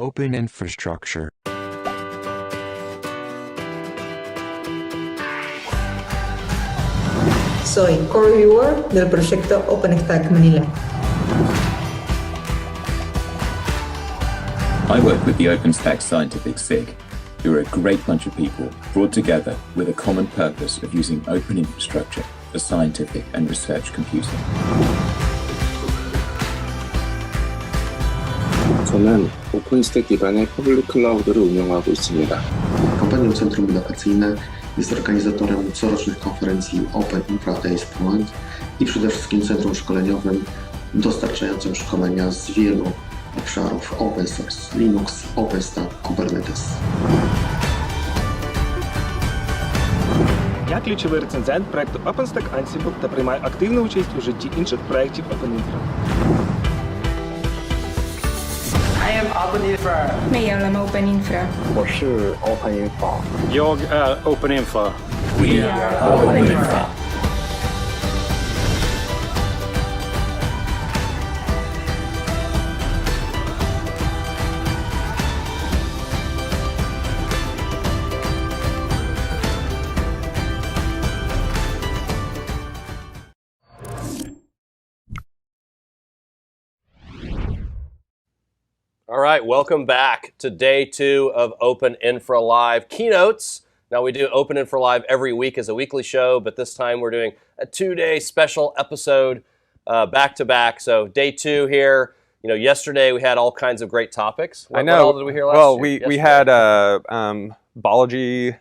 Open Infrastructure. Soy co-reviewer del proyecto OpenStack Manila. I work with the OpenStack Scientific SIG, who are a great bunch of people brought together with a common purpose of using open infrastructure for scientific and research computing. 저는 오픈스택 기반의 퍼블릭 클라우드를 운영하고 있습니다. Kompanią Centrum Edukacyjne jest organizatorem corocznych konferencji OpenInfra Days Poland i przede wszystkim centrum szkoleniowym dostarczającym szkolenia z wielu obszarów OpenSearch, Linux, OpenStack, Kubernetes. Я ключовий рецензент проекту OpenStack Ansible та приймаю активну участь у житті інших проєктів OpenInfra. I am OpenInfra. 没有了吗 OpenInfra？ 我是 OpenInfra。 Jag är OpenInfra. We are OpenInfra. All right, welcome back to day 2 of OpenInfra Live Keynotes. Now we do OpenInfra Live every week as a weekly show, but this time we're doing a 2-day special episode back to back. So day 2 here. You know, yesterday we had all kinds of great topics. What all did we hear last year? We had Balaji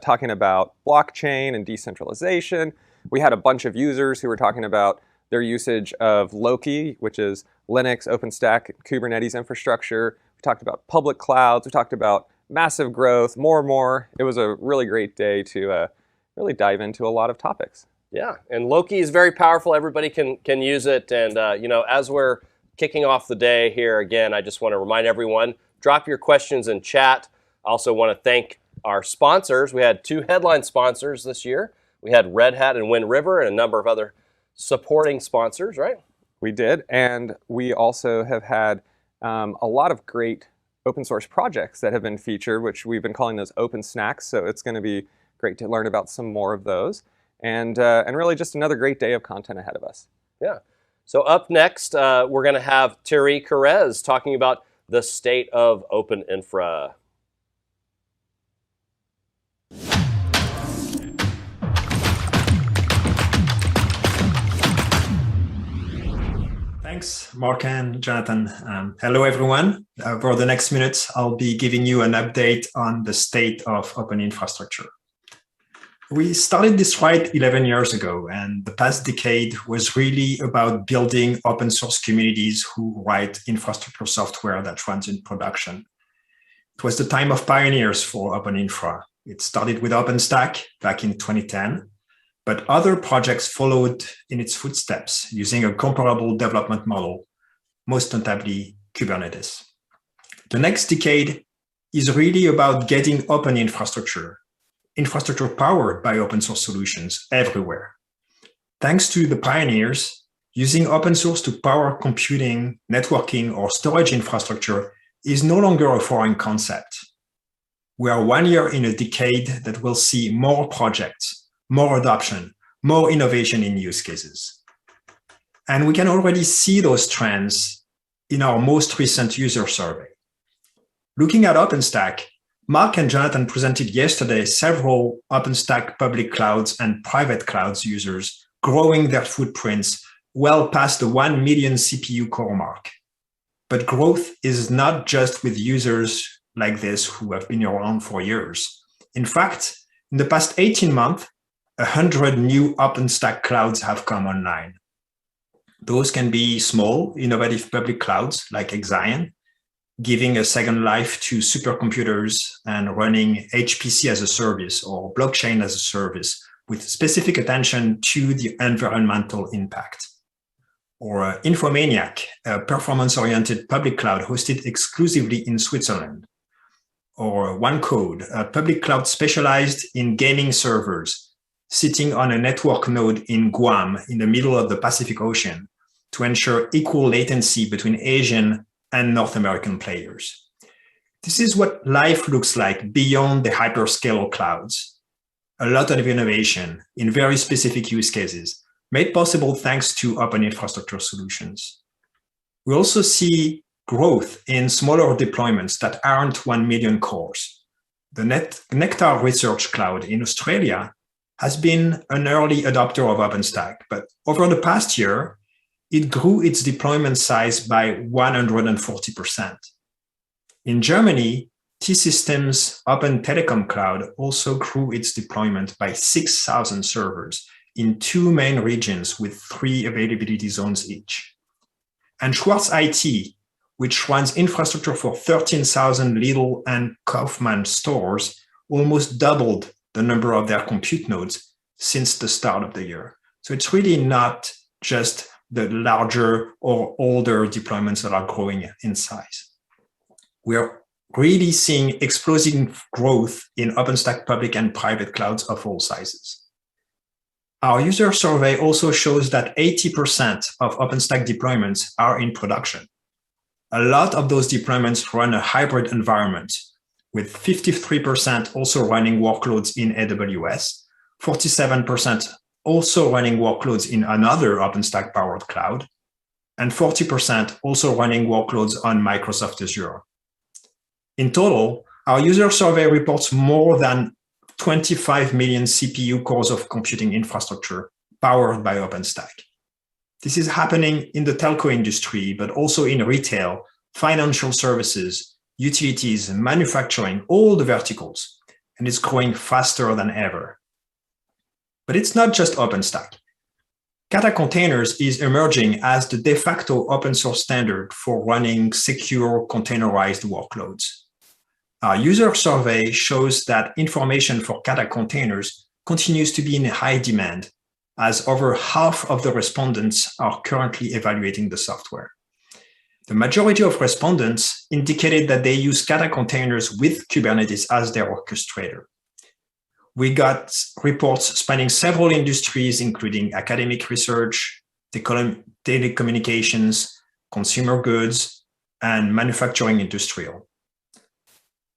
talking about blockchain and decentralization. We had a bunch of users who were talking about their usage of Loki, which is Linux, OpenStack, Kubernetes infrastructure. We talked about public clouds. We talked about massive growth, more and more. It was a really great day to really dive into a lot of topics. Yeah, and Loki is very powerful. Everybody can use it. And, you know, as we're kicking off the day here again, I just want to remind everyone, drop your questions in chat. I also want to thank our sponsors. We had 2 headline sponsors this year. We had Red Hat and Wind River and a number of other supporting sponsors, right? We did, and we also have had a lot of great open source projects that have been featured, which we've been calling those open snacks. So it's going to be great to learn about some more of those, and really just another great day of content ahead of us. Yeah. So up next, we're going to have Thierry Carrez talking about the state of OpenInfra. Thanks, Mark and Jonathan. Hello, everyone. For the next minute, I'll be giving you an update on the state of open infrastructure. We started this right 11 years ago, and the past decade was really about building open source communities who write infrastructure software that runs in production. It was the time of pioneers for open infra. It started with OpenStack back in 2010. But other projects followed in its footsteps using a comparable development model, most notably Kubernetes. The next decade is really about getting open infrastructure powered by open source solutions everywhere. Thanks to the pioneers, using open source to power computing, networking, or storage infrastructure is no longer a foreign concept. We are 1 year in a decade that will see more projects, more adoption, more innovation in use cases. And we can already see those trends in our most recent user survey. Looking at OpenStack, Mark and Jonathan presented yesterday several OpenStack public clouds and private clouds users growing their footprints well past the 1 million CPU core mark. But growth is not just with users like this who have been around for years. In fact, in the past 18 months, 100 new OpenStack clouds have come online. Those can be small, innovative public clouds like Xion, giving a second life to supercomputers and running HPC as a service or blockchain as a service with specific attention to the environmental impact. Or Infomaniac, a performance-oriented public cloud hosted exclusively in Switzerland. Or OneCode, a public cloud specialized in gaming servers, sitting on a network node in Guam in the middle of the Pacific Ocean to ensure equal latency between Asian and North American players. This is what life looks like beyond the hyperscale clouds. A lot of innovation in very specific use cases, made possible thanks to open infrastructure solutions. We also see growth in smaller deployments that aren't 1 million cores. The Nectar Research Cloud in Australia has been an early adopter of OpenStack, but over the past year, it grew its deployment size by 140%. In Germany, T-Systems' Open Telecom Cloud also grew its deployment by 6,000 servers in 2 main regions with 3 availability zones each. And Schwarz IT, which runs infrastructure for 13,000 Lidl and Kaufmann stores, almost doubled the number of their compute nodes since the start of the year. So it's really not just the larger or older deployments that are growing in size. We're really seeing explosive growth in OpenStack public and private clouds of all sizes. Our user survey also shows that 80% of OpenStack deployments are in production. A lot of those deployments run a hybrid environment, with 53% also running workloads in AWS, 47% also running workloads in another OpenStack-powered cloud, and 40% also running workloads on Microsoft Azure. In total, our user survey reports more than 25 million CPU cores of computing infrastructure powered by OpenStack. This is happening in the telco industry, but also in retail, financial services, utilities, manufacturing, all the verticals, and it's growing faster than ever. But it's not just OpenStack. Kata Containers is emerging as the de facto open source standard for running secure containerized workloads. Our user survey shows that information for Kata Containers continues to be in high demand, as over half of the respondents are currently evaluating the software. The majority of respondents indicated that they use Kata Containers with Kubernetes as their orchestrator. We got reports spanning several industries, including academic research, telecommunications, consumer goods, and manufacturing industrial.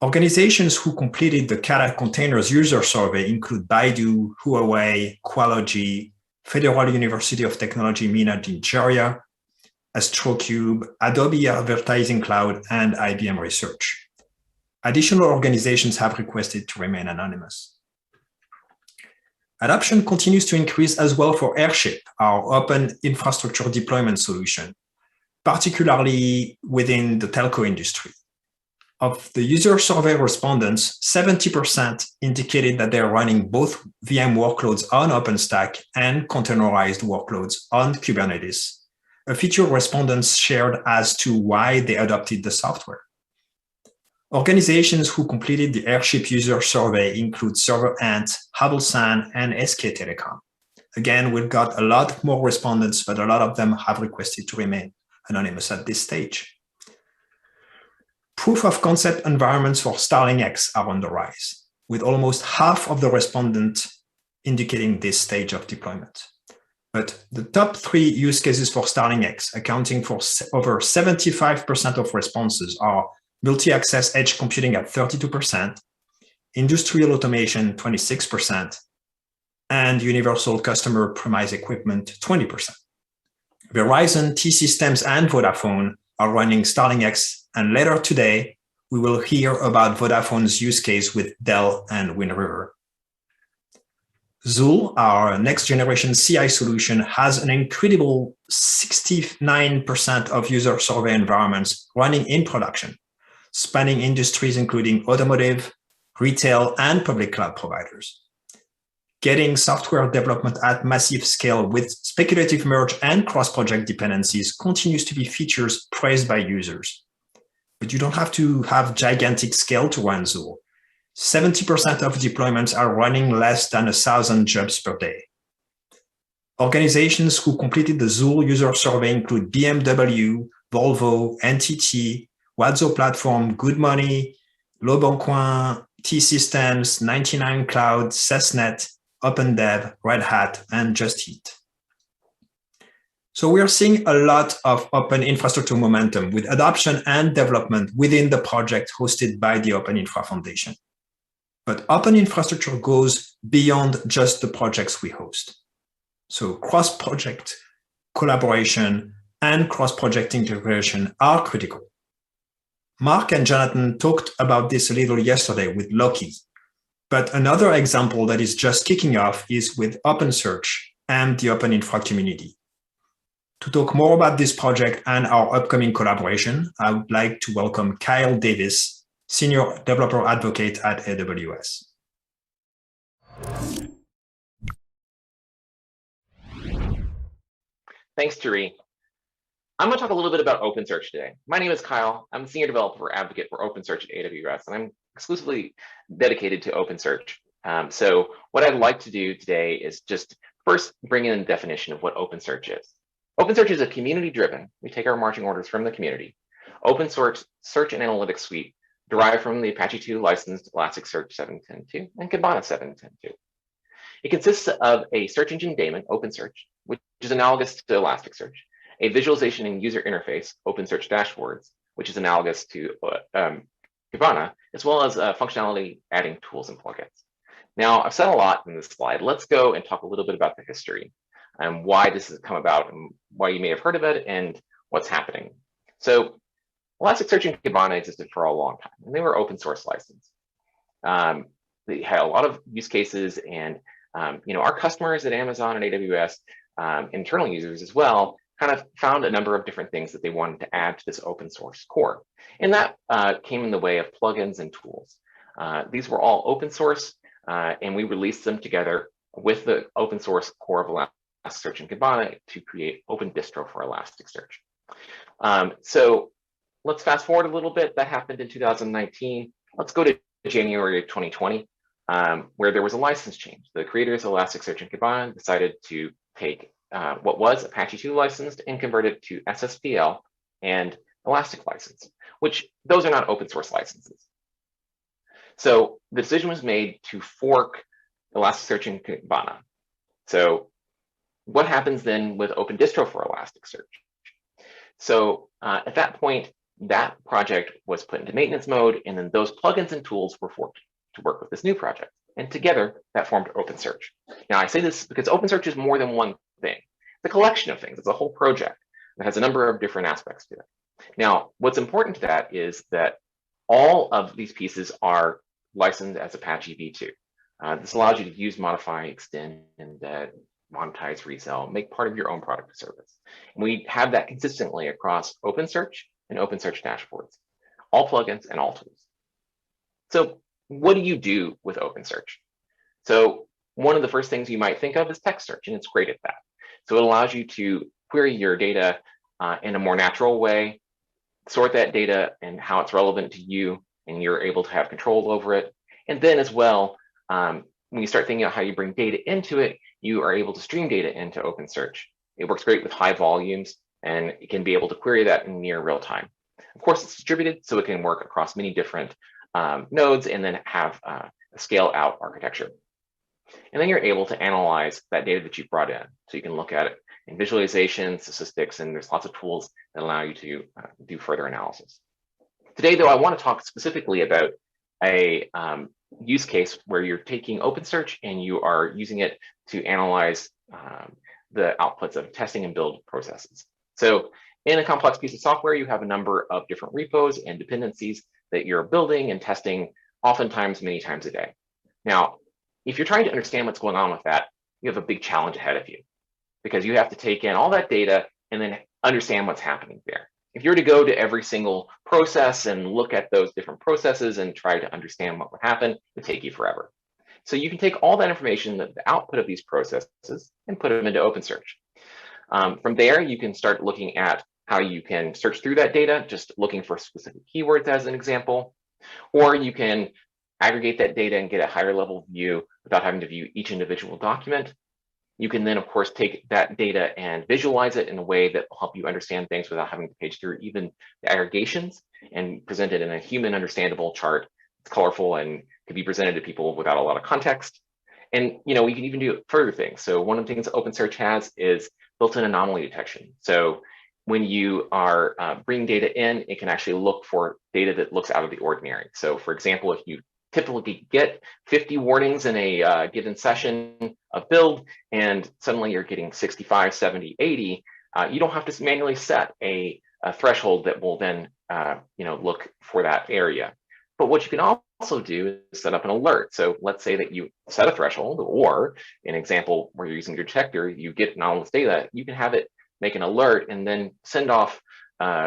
Organizations who completed the Kata Containers user survey include Baidu, Huawei, Qualogy, Federal University of Technology, Mina, Nigeria, AstroCube, Adobe Advertising Cloud, and IBM Research. Additional organizations have requested to remain anonymous. Adoption continues to increase as well for Airship, our open infrastructure deployment solution, particularly within the telco industry. Of the user survey respondents, 70% indicated that they're running both VM workloads on OpenStack and containerized workloads on Kubernetes, a feature respondents shared as to why they adopted the software. Organizations who completed the Airship user survey include ServerAnt, Havelsan, and SK Telecom. Again, we've got a lot more respondents, but a lot of them have requested to remain anonymous at this stage. Proof of concept environments for StarlingX are on the rise, with almost half of the respondents indicating this stage of deployment. But the top 3 use cases for StarlingX, accounting for over 75% of responses, are multi-access edge computing at 32%, industrial automation 26%, and universal customer premise equipment 20%. Verizon, T-Systems, and Vodafone are running StarlingX, and later today, we will hear about Vodafone's use case with Dell and Wind River. Zuul, our next generation CI solution, has an incredible 69% of user survey environments running in production, spanning industries including automotive, retail, and public cloud providers. Getting software development at massive scale with speculative merge and cross-project dependencies continues to be features praised by users. But you don't have to have gigantic scale to run Zuul. 70% of deployments are running less than 1,000 jobs per day. Organizations who completed the Zuul user survey include BMW, Volvo, NTT, Wadzo Platform, Good Money, Le Bon Coin, T-Systems, 99 Cloud, SESnet, OpenDev, Red Hat, and Just Eat. So we are seeing a lot of open infrastructure momentum with adoption and development within the project hosted by the OpenInfra Foundation. But open infrastructure goes beyond just the projects we host. So cross-project collaboration and cross-project integration are critical. Mark and Jonathan talked about this a little yesterday with Loki. But another example that is just kicking off is with OpenSearch and the OpenInfra community. To talk more about this project and our upcoming collaboration, I would like to welcome Kyle Davis, Senior Developer Advocate at AWS. Thanks, Thierry. I'm going to talk a little bit about OpenSearch today. My name is Kyle. I'm a Senior Developer Advocate for OpenSearch at AWS, and I'm exclusively dedicated to OpenSearch. So what I'd like to do today is just first bring in a definition of what OpenSearch is. OpenSearch is a community-driven, we take our marching orders from the community, open source search and analytics suite derived from the Apache 2 licensed Elasticsearch 7.10.2 and Kibana 7.10.2. It consists of a search engine daemon, OpenSearch, which is analogous to Elasticsearch, a visualization and user interface, OpenSearch dashboards, which is analogous to Kibana, as well as functionality adding tools and plugins. Now, I've said a lot in this slide. Let's go and talk a little bit about the history and why this has come about and why you may have heard of it and what's happening. So Elasticsearch and Kibana existed for a long time, and they were open source licensed. They had a lot of use cases, and our customers at Amazon and AWS, internal users as well, kind of found a number of different things that they wanted to add to this open source core. And that came in the way of plugins and tools. These were all open source, and we released them together with the open source core of Elasticsearch and Kibana to create open distro for Elasticsearch. So let's fast forward a little bit. That happened in 2019. Let's go to January of 2020, where there was a license change. The creators of Elasticsearch and Kibana decided to take what was Apache 2 licensed and convert it to SSPL and Elastic license, which those are not open source licenses. So the decision was made to fork Elasticsearch and Kibana. So what happens then with open distro for Elasticsearch? So at that point, that project was put into maintenance mode, and then those plugins and tools were forked to work with this new project. And together, that formed OpenSearch. Now, I say this because OpenSearch is more than one thing. It's a collection of things. It's a whole project that has a number of different aspects to it. Now, what's important to that is that all of these pieces are licensed as Apache v2. This allows you to use, modify, extend, embed, monetize, resell, make part of your own product or service. And we have that consistently across OpenSearch and OpenSearch dashboards, all plugins and all tools. So what do you do with OpenSearch? So one of the first things you might think of is text search, and it's great at that. So it allows you to query your data in a more natural way, sort that data and how it's relevant to you, and you're able to have control over it. And then as well, when you start thinking about how you bring data into it, you are able to stream data into OpenSearch. It works great with high volumes, and it can be able to query that in near real time. Of course, it's distributed, so it can work across many different nodes and then have a scale out architecture. And then you're able to analyze that data that you brought in. So you can look at it in visualization, statistics, and there's lots of tools that allow you to do further analysis. Today, though, I want to talk specifically about a use case where you're taking OpenSearch and you are using it to analyze the outputs of testing and build processes. So in a complex piece of software, you have a number of different repos and dependencies that you're building and testing, oftentimes many times a day. Now, if you're trying to understand what's going on with that, you have a big challenge ahead of you, because you have to take in all that data and then understand what's happening there. If you were to go to every single process and look at those different processes and try to understand what would happen, it would take you forever. So you can take all that information, the output of these processes, and put them into OpenSearch. From there, you can start looking at how you can search through that data, just looking for specific keywords as an example, or you can aggregate that data and get a higher level view without having to view each individual document. You can then, of course, take that data and visualize it in a way that will help you understand things without having to page through even the aggregations, and present it in a human understandable chart. It's colorful and can be presented to people without a lot of context. And we can even do further things. So one of the things OpenSearch has is built-in anomaly detection. So when you are bringing data in, it can actually look for data that looks out of the ordinary. So for example, if you typically get 50 warnings in a given session of build, and suddenly you're getting 65, 70, 80, you don't have to manually set a threshold that will then look for that area. But what you can also do is set up an alert. So let's say that you set a threshold, or in an example where you're using your detector, you get anomalous data, you can have it make an alert and then send off,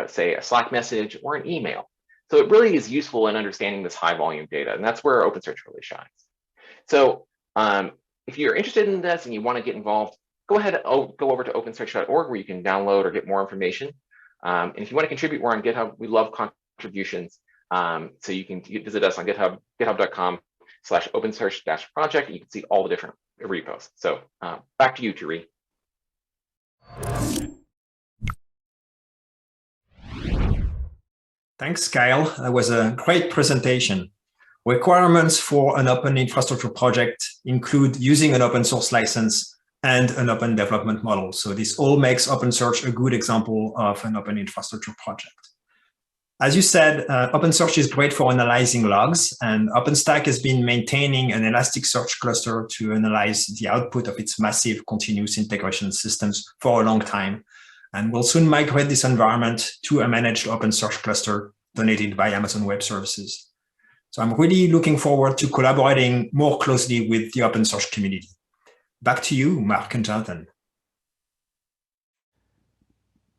say, a Slack message or an email. So it really is useful in understanding this high volume data, and that's where OpenSearch really shines. So if you're interested in this and you want to get involved, go ahead, go over to opensearch.org where you can download or get more information. And if you want to contribute, we're on GitHub. We love contributions. So you can visit us on GitHub, github.com/opensearch-project. You can see all the different repos. So back to you, Thierry. Thanks, Kyle. That was a great presentation. Requirements for an open infrastructure project include using an open source license and an open development model. So this all makes OpenSearch a good example of an open infrastructure project. As you said, OpenSearch is great for analyzing logs, and OpenStack has been maintaining an Elasticsearch cluster to analyze the output of its massive continuous integration systems for a long time. And we'll soon migrate this environment to a managed OpenSearch cluster donated by Amazon Web Services. So I'm really looking forward to collaborating more closely with the OpenSearch community. Back to you, Mark and Jonathan.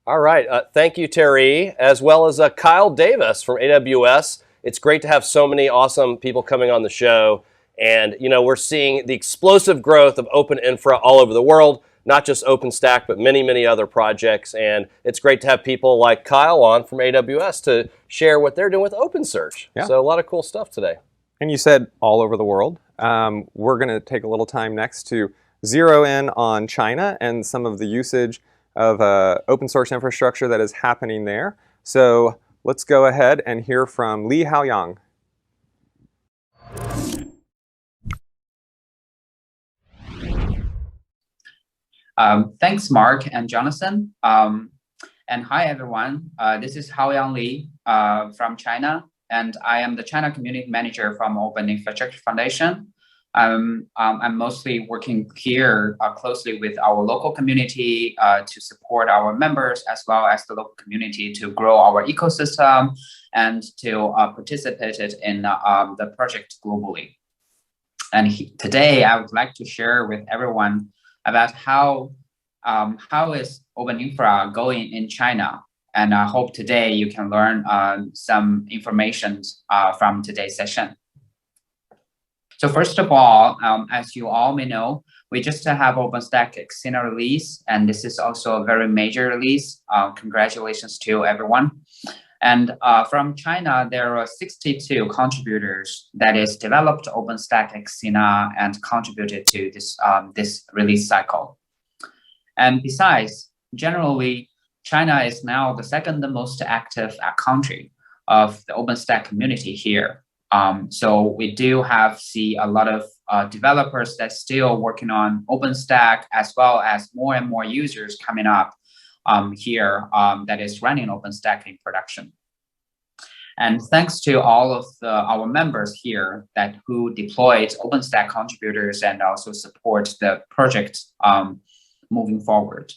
All right, thank you, Thierry, as well as Kyle Davis from AWS. It's great to have so many awesome people coming on the show. And, we're seeing the explosive growth of OpenInfra all over the world, not just OpenStack, but many, many other projects. And it's great to have people like Kyle on from AWS to share what they're doing with OpenSearch. Yeah. So a lot of cool stuff today. And you said all over the world. We're going to take a little time next to zero in on China and some of the usage of open source infrastructure that is happening there. So let's go ahead and hear from Haoyang. Thanks, Mark and Jonathan. And hi, everyone. This is Haoyang Li from China, and I am the China Community Manager from Open Infrastructure Foundation. I'm mostly working here closely with our local community to support our members as well as the local community to grow our ecosystem and to participate in the project globally. And today I would like to share with everyone about how is OpenInfra going in China. And I hope today you can learn some information from today's session. So first of all, as you all may know, we just have OpenStack Xena release, and this is also a very major release. Congratulations to everyone. And from China, there are 62 contributors that is developed OpenStack Xena and contributed to this release cycle. And besides, generally, China is now the second most active country of the OpenStack community here. So we do see a lot of developers that's still working on OpenStack, as well as more and more users coming up here that is running OpenStack in production. And thanks to all of our members here who deployed OpenStack contributors and also support the project moving forward.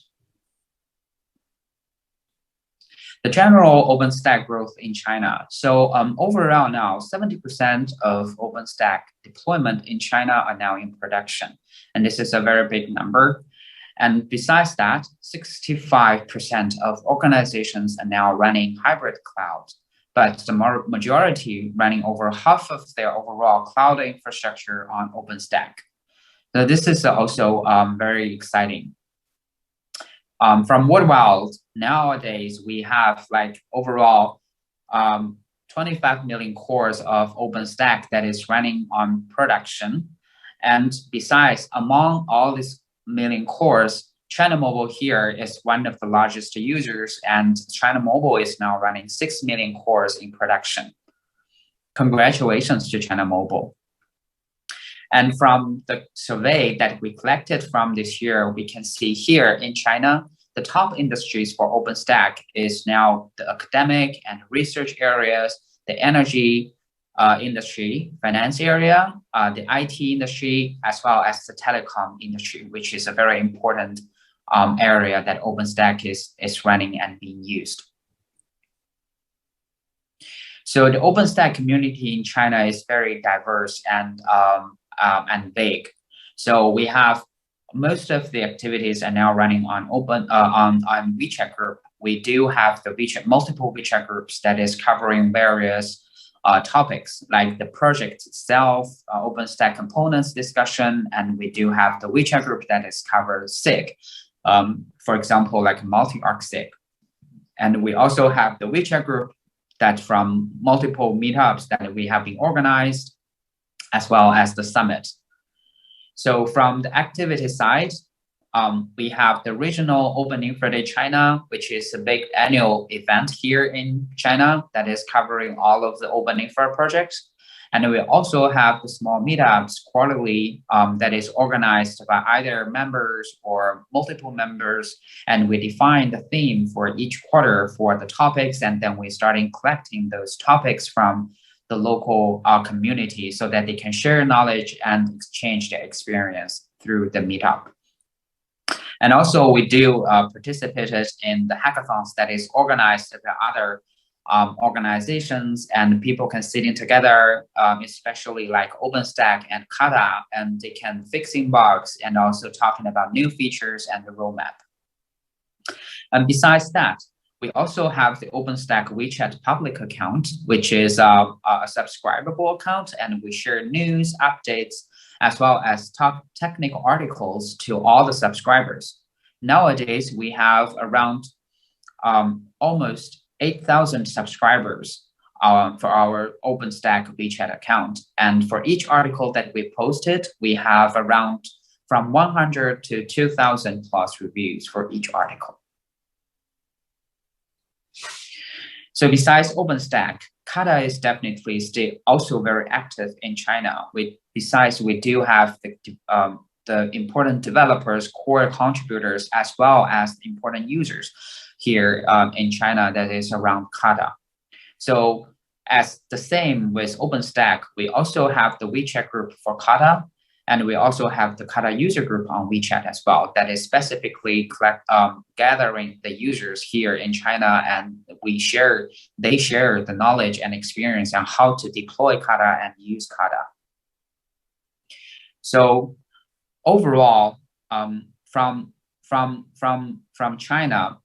The general OpenStack growth in China. So overall now, 70% of OpenStack deployment in China are now in production. And this is a very big number. And besides that, 65% of organizations are now running hybrid cloud, but the majority running over half of their overall cloud infrastructure on OpenStack. So this is also very exciting. From worldwide, nowadays we have overall 25 million cores of OpenStack that is running on production. And besides, among all these million cores, China Mobile here is one of the largest users, and China Mobile is now running 6 million cores in production. Congratulations to China Mobile. And from the survey that we collected from this year, we can see here in China, the top industries for OpenStack is now the academic and research areas, the energy industry, finance area, the IT industry, as well as the telecom industry, which is a very important area that OpenStack is running and being used. So the OpenStack community in China is very diverse and big. So we have most of the activities are now running on on WeChat group. We do have the multiple WeChat groups that is covering various topics like the project itself, OpenStack components discussion, and we do have the WeChat group that is covered SIG, for example, like multi-arc SIG. And we also have the WeChat group that from multiple meetups that we have been organized, as well as the summit. So from the activity side, we have the regional OpenInfra Day China, which is a big annual event here in China that is covering all of the OpenInfra projects. And we also have the small meetups quarterly that is organized by either members or multiple members. And we define the theme for each quarter for the topics. And then we starting collecting those topics from the local community so that they can share knowledge and exchange their experience through the meetup. And also we do participate in the hackathons that is organized by other organizations, and people can sitting together, especially like OpenStack and Kata, and they can fixing bugs and also talking about new features and the roadmap. And besides that, we also have the OpenStack WeChat public account, which is a subscribable account, and we share news, updates, as well as top technical articles to all the subscribers. Nowadays, we have around almost 8,000 subscribers for our OpenStack WeChat account. And for each article that we posted, we have around from 100 to 2,000 plus reviews for each article. So besides OpenStack, Kata is definitely still also very active in China. Besides, we do have the important developers, core contributors, as well as the important users here in China that is around Kata. So as the same with OpenStack, we also have the WeChat group for Kata, and we also have the Kata user group on WeChat as well that is specifically gathering the users here in China, and they share the knowledge and experience on how to deploy Kata and use Kata. So overall, from China,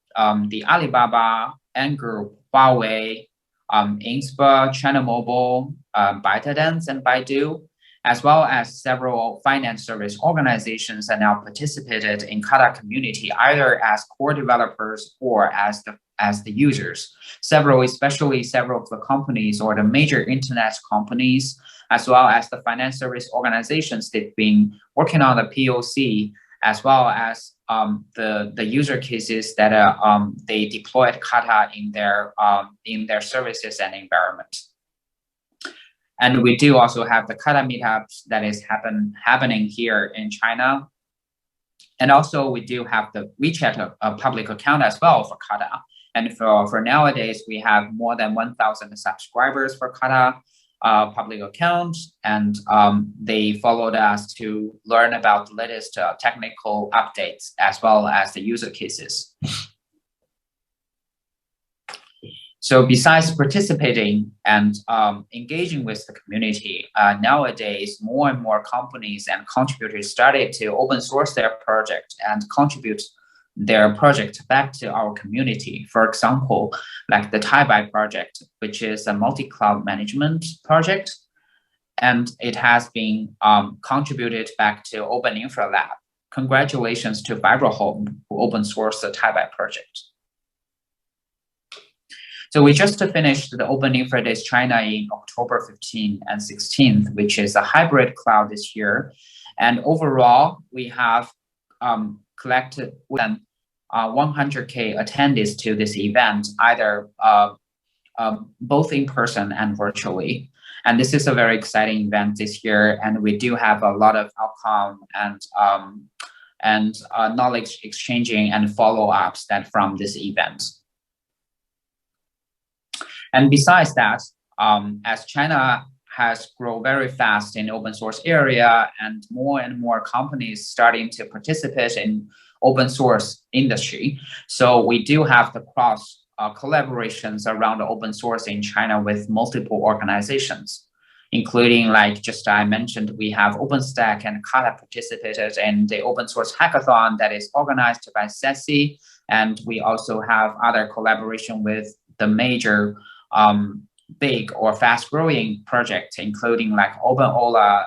the Alibaba, Ant Group, Huawei, Inspa, China Mobile, ByteDance, and Baidu, as well as several finance service organizations are now participated in Kata community, either as core developers or as the users. Especially several of the companies or the major internet companies, as well as the finance service organizations, they've been working on the POC, as well as the user cases that they deployed Kata in their services and environment. And we do also have the Kata meetups that is happening here in China. And also we do have the WeChat public account as well for Kata. And for nowadays, we have more than 1,000 subscribers for Kata public account. And they followed us to learn about the latest technical updates as well as the user cases. So besides participating and engaging with the community, nowadays more and more companies and contributors started to open source their project and contribute their project back to our community. For example, like the Taibai project, which is a multi-cloud management project, and it has been contributed back to OpenInfra Lab. Congratulations to VibraHome who open sourced the Taibai project. So we just finished the OpenInfra Days China in October 15th and 16th, which is a hybrid cloud this year. And overall, we have collected more than 100K attendees to this event, either both in person and virtually. And this is a very exciting event this year. And we do have a lot of outcome and knowledge exchanging and follow-ups that from this event. And besides that, as China has grown very fast in open source area and more companies starting to participate in open source industry. So we do have the cross collaborations around open source in China with multiple organizations, including like just I mentioned, we have OpenStack and Kata participated in the open source hackathon that is organized by SESI. And we also have other collaboration with the major big or fast growing projects, including like OpenOla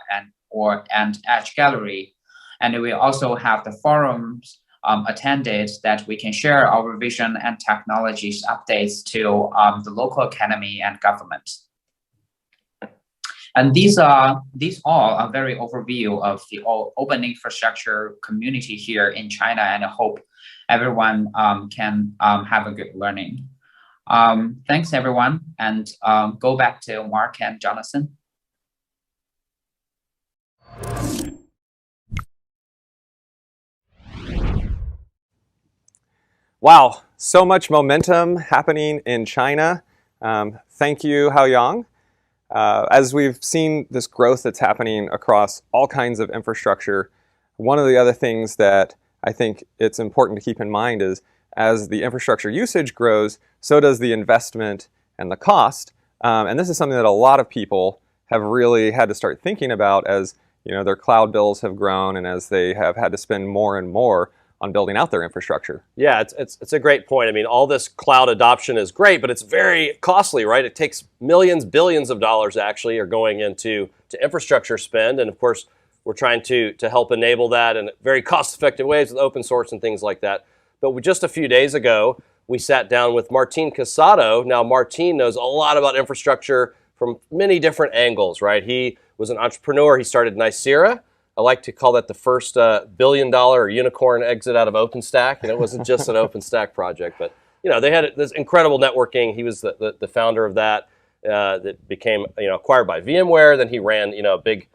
and Edge Gallery. And we also have the forums attended that we can share our vision and technologies updates to the local academy and government. And these all are very overview of the open infrastructure community here in China, and I hope everyone can have a good learning. Thanks everyone, and go back to Mark and Jonathan. Wow, so much momentum happening in China. Thank you, Haoyang. As we've seen this growth that's happening across all kinds of infrastructure, one of the other things that I think it's important to keep in mind is as the infrastructure usage grows, so does the investment and the cost. And this is something that a lot of people have really had to start thinking about as their cloud bills have grown and as they have had to spend more and more on building out their infrastructure. Yeah, it's a great point. I mean, all this cloud adoption is great, but it's very costly, right? It takes millions, billions of dollars actually are going into infrastructure spend. And of course, we're trying to help enable that in very cost-effective ways with open source and things like that. But just a few days ago, we sat down with Martin Casado. Now, Martin knows a lot about infrastructure from many different angles, right? He was an entrepreneur. He started Nicira. I like to call that the first billion-dollar unicorn exit out of OpenStack. It wasn't just an OpenStack project, but they had this incredible networking. He was the founder of that that became acquired by VMware. Then he ran a big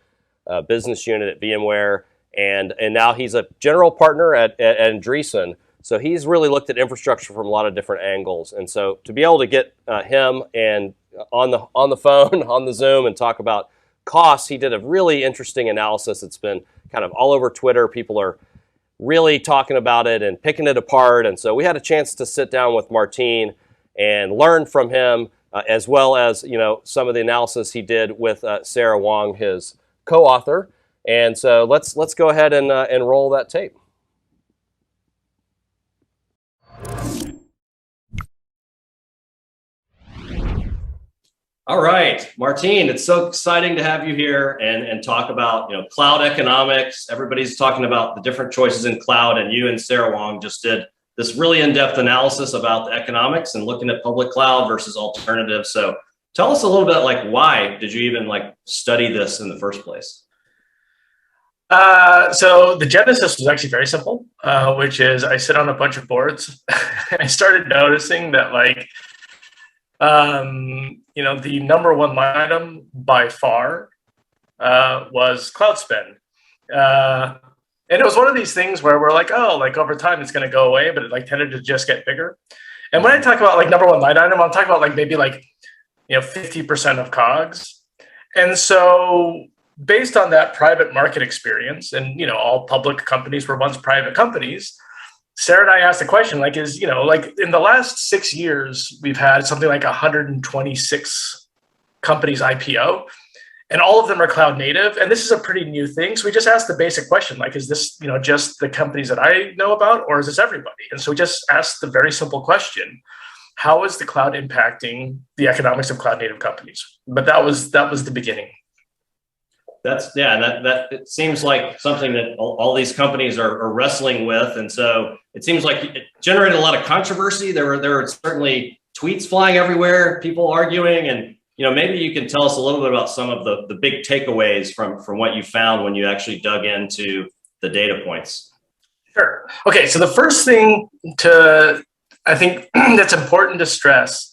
business unit at VMware, and now he's a general partner at Andreessen. So he's really looked at infrastructure from a lot of different angles. And so to be able to get him and on the phone, on the Zoom, and talk about costs, he did a really interesting analysis. It's been kind of all over Twitter. People are really talking about it and picking it apart. And so we had a chance to sit down with Martin and learn from him, as well as some of the analysis he did with Sarah Wang, his co-author. And so let's go ahead and roll that tape. All right, Martin, it's so exciting to have you here and talk about cloud economics. Everybody's talking about the different choices in cloud, and you and Sarah Wang just did this really in-depth analysis about the economics and looking at public cloud versus alternatives. So tell us a little bit, why did you even study this in the first place? So the genesis was actually very simple, which is I sit on a bunch of boards. I started noticing that the number one line item by far was cloud spend. And it was one of these things where we're over time it's going to go away, but it tended to just get bigger. And when I talk about number one line item, I'm talking about maybe 50% of COGS. And so based on that private market experience, and all public companies were once private companies, Sarah and I asked the question, in the last 6 years, we've had something like 126 companies IPO, and all of them are cloud native. And this is a pretty new thing. So we just asked the basic question, is this, just the companies that I know about, or is this everybody? And so we just asked the very simple question, how is the cloud impacting the economics of cloud native companies? But that was the beginning. That it seems like something that all these companies are wrestling with, and so it seems like it generated a lot of controversy. There were certainly tweets flying everywhere, people arguing, and maybe you can tell us a little bit about some of the big takeaways from what you found when you actually dug into the data points. Sure. Okay, so the first thing I think that's important to stress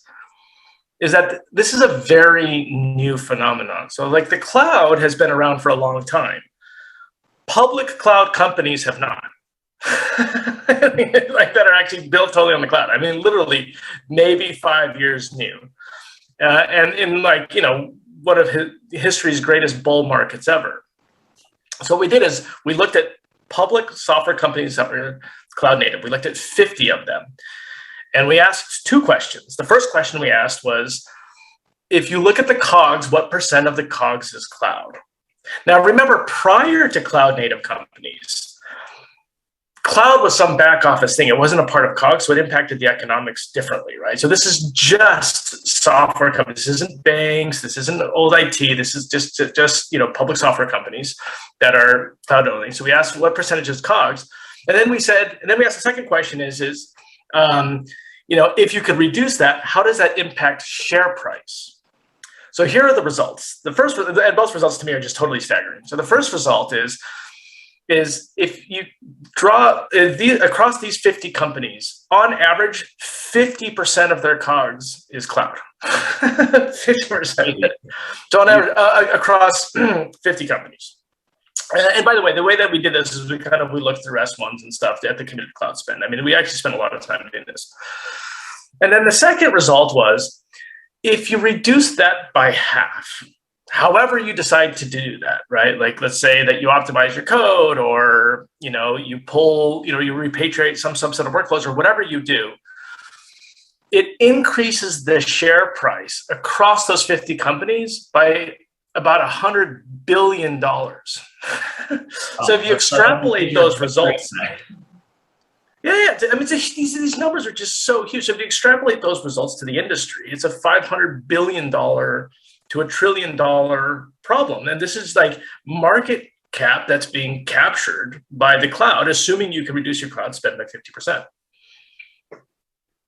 is that this is a very new phenomenon. So the cloud has been around for a long time. Public cloud companies have not. like that are actually built totally on the cloud. I mean, literally, maybe 5 years new, and in like one of history's greatest bull markets ever. So what we did is we looked at public software companies that were cloud native. We looked at 50 of them, and we asked 2 questions. The first question we asked was, if you look at the COGS, what % of the COGS is cloud? Now, remember, prior to cloud native companies, cloud was some back office thing. It wasn't a part of COGS, so it impacted the economics differently, right? So this is just software companies. This isn't banks. This isn't old IT. This is just public software companies that are cloud only. So we asked what percentage is COGS, and then we asked the second question is if you could reduce that, how does that impact share price? So here are the results. The first, and both results to me are just totally staggering. So the first result is if you draw across these 50 companies, on average, 50% of their COGS is cloud. 50%. So on average, across 50 companies. And by the way that we did this is we looked through S1s and stuff at the committed cloud spend. I mean, we actually spent a lot of time doing this. And then the second result was, if you reduce that by half, however you decide to do that, right? Like, let's say that you optimize your code, or you repatriate some subset of workloads, or whatever you do, it increases the share price across those 50 companies by about $100 billion. So if you extrapolate those results, I mean, these numbers are just so huge. So if you extrapolate those results to the industry, it's a $500 billion to $1 trillion problem. And this is like market cap that's being captured by the cloud, assuming you can reduce your cloud spend by 50%.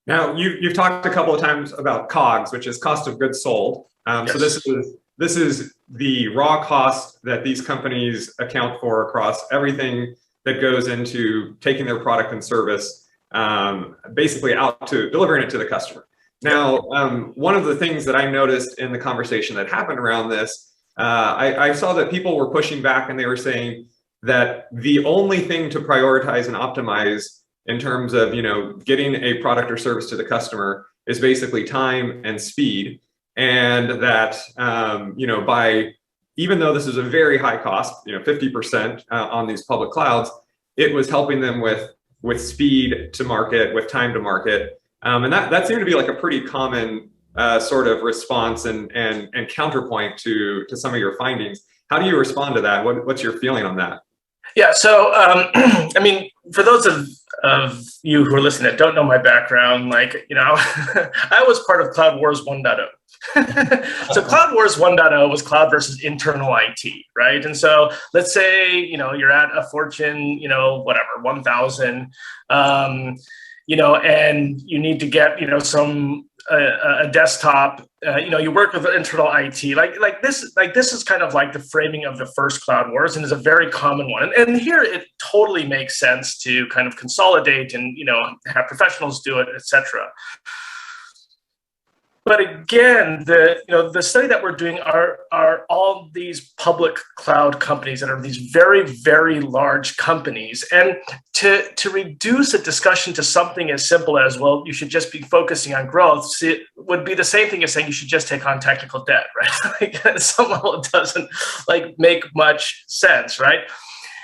Now, you've talked a couple of times about COGS, which is cost of goods sold. Yes. So this is the raw cost that these companies account for across everything that goes into taking their product and service, basically out to delivering it to the customer. Now, one of the things that I noticed in the conversation that happened around this, I saw that people were pushing back, and they were saying that the only thing to prioritize and optimize in terms of getting a product or service to the customer is basically time and speed, and that by, even though this is a very high cost, 50% on these public clouds, it was helping them with speed to market, with time to market. And that seemed to be like a pretty common sort of response and counterpoint to some of your findings. How do you respond to that? What's your feeling on that? Yeah, so I mean, for those of you who are listening that don't know my background, I was part of Cloud Wars 1.0. So Cloud Wars 1.0 was cloud versus internal IT, right? And so let's say you're at a Fortune 1000, and you need to get some a desktop. You work with internal IT. Like this is kind of like the framing of the first Cloud Wars, and is a very common one. And here it totally makes sense to kind of consolidate and have professionals do it, etc. But again, the study that we're doing are all these public cloud companies that are these very, very large companies. And to reduce a discussion to something as simple as, well, you should just be focusing on growth, it would be the same thing as saying you should just take on technical debt, right? At some level, it doesn't make much sense, right?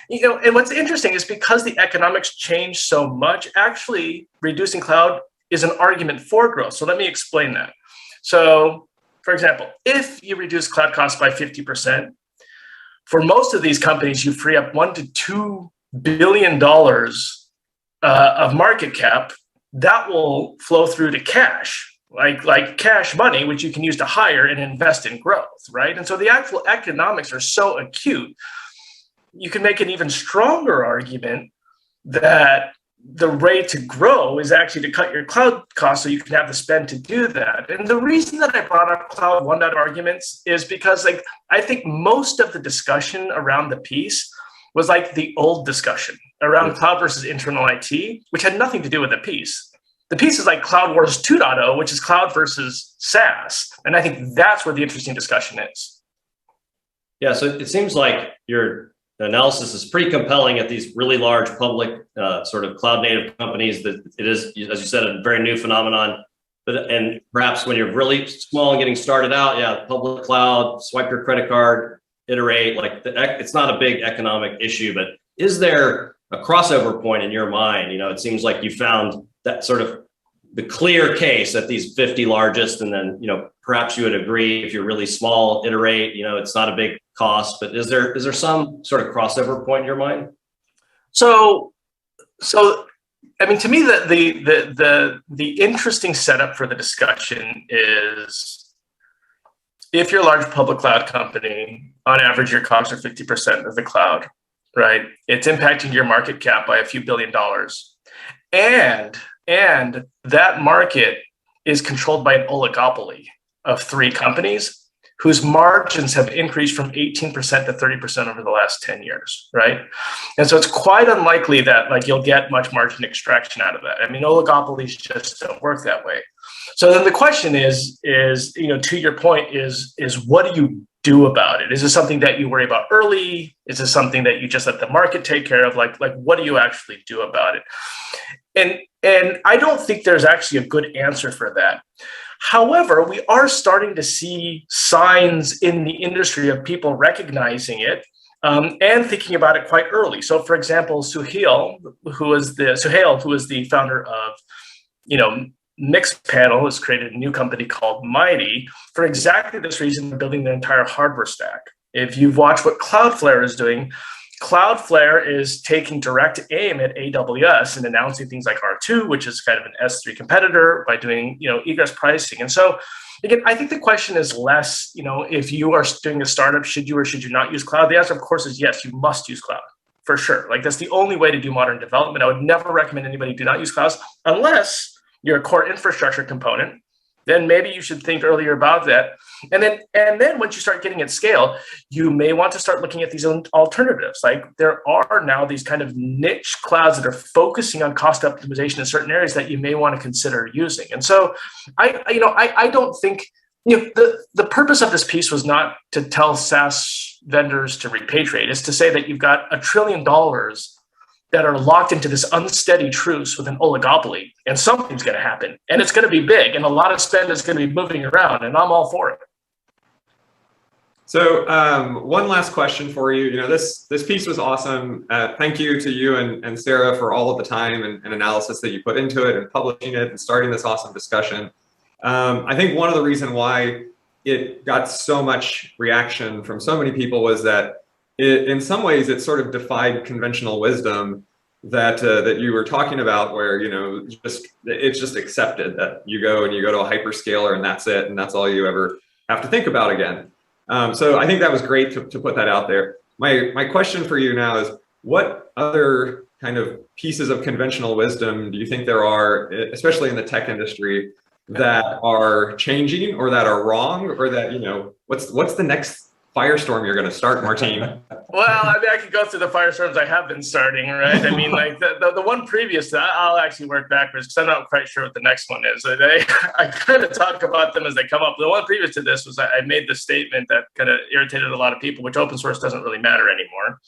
And what's interesting is because the economics change so much, actually reducing cloud is an argument for growth. So let me explain that. So, for example, if you reduce cloud costs by 50%, for most of these companies, you free up $1 to $2 billion of market cap that will flow through to cash, like cash money, which you can use to hire and invest in growth, right? And so the actual economics are so acute, you can make an even stronger argument that the rate to grow is actually to cut your cloud costs so you can have the spend to do that. And the reason that I brought up Cloud 1.0 arguments is because I think most of the discussion around the piece was like the old discussion around cloud versus internal IT, which had nothing to do with the piece. The piece is like Cloud Wars 2.0, which is cloud versus SaaS. And I think that's where the interesting discussion is. Yeah, so it seems like you're analysis is pretty compelling at these really large public sort of cloud native companies that it is, as you said, a very new phenomenon. But and perhaps when you're really small and getting started out, yeah, public cloud, swipe your credit card, iterate, like it's not a big economic issue. But is there a crossover point in your mind? You know, it seems like you found that sort of the clear case at these 50 largest, and then, you know, perhaps you would agree if you're really small, iterate, you know, it's not a big cost, but is there some sort of crossover point in your mind? So I mean, to me, the interesting setup for the discussion is if you're a large public cloud company, on average, your costs are 50% of the cloud, right? It's impacting your market cap by a few $1 billion. And that market is controlled by an oligopoly of 3 companies whose margins have increased from 18% to 30% over the last 10 years, right? And so it's quite unlikely that like you'll get much margin extraction out of that. I mean, oligopolies just don't work that way. So then the question is, you know, to your point, is what do you do about it? Is this something that you worry about early? Is this something that you just let the market take care of? Like what do you actually do about it? And I don't think there's actually a good answer for that. However, we are starting to see signs in the industry of people recognizing it and thinking about it quite early. So, for example, Zuul, who is the founder of, you know, Mixpanel, has created a new company called Mighty for exactly this reason. They're building their entire hardware stack. If you've watched what Cloudflare is doing, Cloudflare is taking direct aim at AWS and announcing things like R2, which is kind of an S3 competitor, by doing, you know, egress pricing. And so, again, I think the question is less, you know, if you are doing a startup, should you or should you not use cloud? The answer, of course, is yes, you must use cloud for sure. Like that's the only way to do modern development. I would never recommend anybody do not use clouds unless you're a core infrastructure component. Then maybe you should think earlier about that. And then once you start getting at scale, you may want to start looking at these alternatives. Like there are now these kind of niche clouds that are focusing on cost optimization in certain areas that you may want to consider using. And so I don't think, you know, the purpose of this piece was not to tell SaaS vendors to repatriate. It's to say that you've got $1 trillion that are locked into this unsteady truce with an oligopoly, and something's going to happen, and it's going to be big, and a lot of spend is going to be moving around, and I'm all for it. So one last question for you. You know, this piece was awesome. Thank you to you and Sarah for all of the time and analysis that you put into it and publishing it and starting this awesome discussion. I think one of the reasons why it got so much reaction from so many people was that in some ways, it sort of defied conventional wisdom that you were talking about, where, you know, it's just accepted that you go to a hyperscaler and that's it, and that's all you ever have to think about again. So I think that was great to put that out there. My question for you now is, what other kind of pieces of conventional wisdom do you think there are, especially in the tech industry, that are changing or that are wrong, or that, you know, what's the next firestorm you're going to start, Martin? Well, I mean, I could go through the firestorms I have been starting, right? I mean, like the one previous to that, I'll actually work backwards because I'm not quite sure what the next one is. I kind of talk about them as they come up. The one previous to this was I made the statement that kind of irritated a lot of people, which open source doesn't really matter anymore.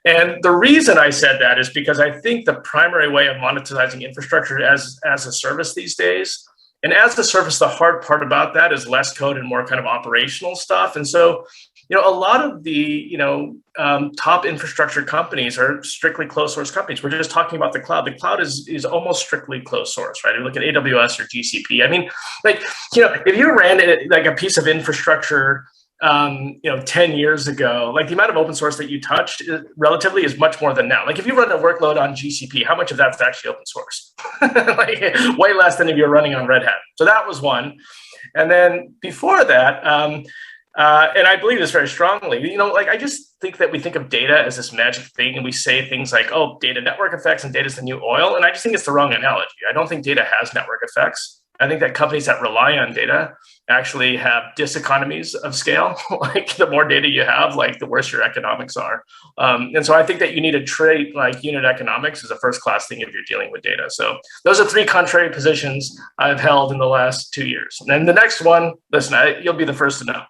And the reason I said that is because I think the primary way of monetizing infrastructure as a service these days, and as a service, the hard part about that is less code and more kind of operational stuff. And so, you know, a lot of the, you know, top infrastructure companies are strictly closed source companies. We're just talking about the cloud. The cloud is almost strictly closed source, right? If you look at AWS or GCP. I mean, like, you know, if you ran it like a piece of infrastructure, you know, 10 years ago, like the amount of open source that you touched relatively is much more than now. Like if you run a workload on GCP, how much of that's actually open source? Like way less than if you're running on Red Hat. So that was one. And then before that, and I believe this very strongly, you know, like I just think that we think of data as this magic thing, and we say things like, oh, data network effects and data is the new oil. And I just think it's the wrong analogy. I don't think data has network effects. I think that companies that rely on data actually have diseconomies of scale. Like the more data you have, like the worse your economics are. And so I think that you need to treat like unit economics as a first-class thing if you're dealing with data. So those are 3 contrary positions I've held in the last 2 years. And then the next one, listen, you'll be the first to know.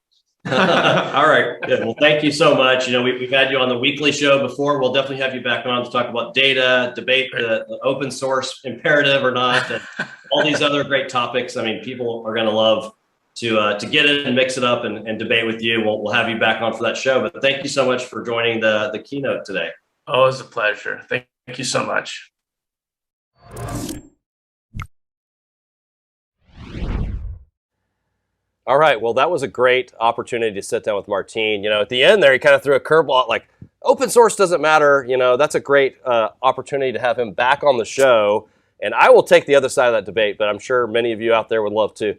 All right. Good. Well, thank you so much. We've had you on the weekly show before. We'll definitely have you back on to talk about data, debate the open source imperative or not, and all these other great topics. I mean, people are going to love to get it and mix it up and debate with you. We'll have you back on for that show. But thank you so much for joining the keynote today. Oh, it's a pleasure. Thank you so much. All right, well, that was a great opportunity to sit down with Martin. At the end there, he kind of threw a curveball, like, open source doesn't matter. That's a great opportunity to have him back on the show. And I will take the other side of that debate, but I'm sure many of you out there would love to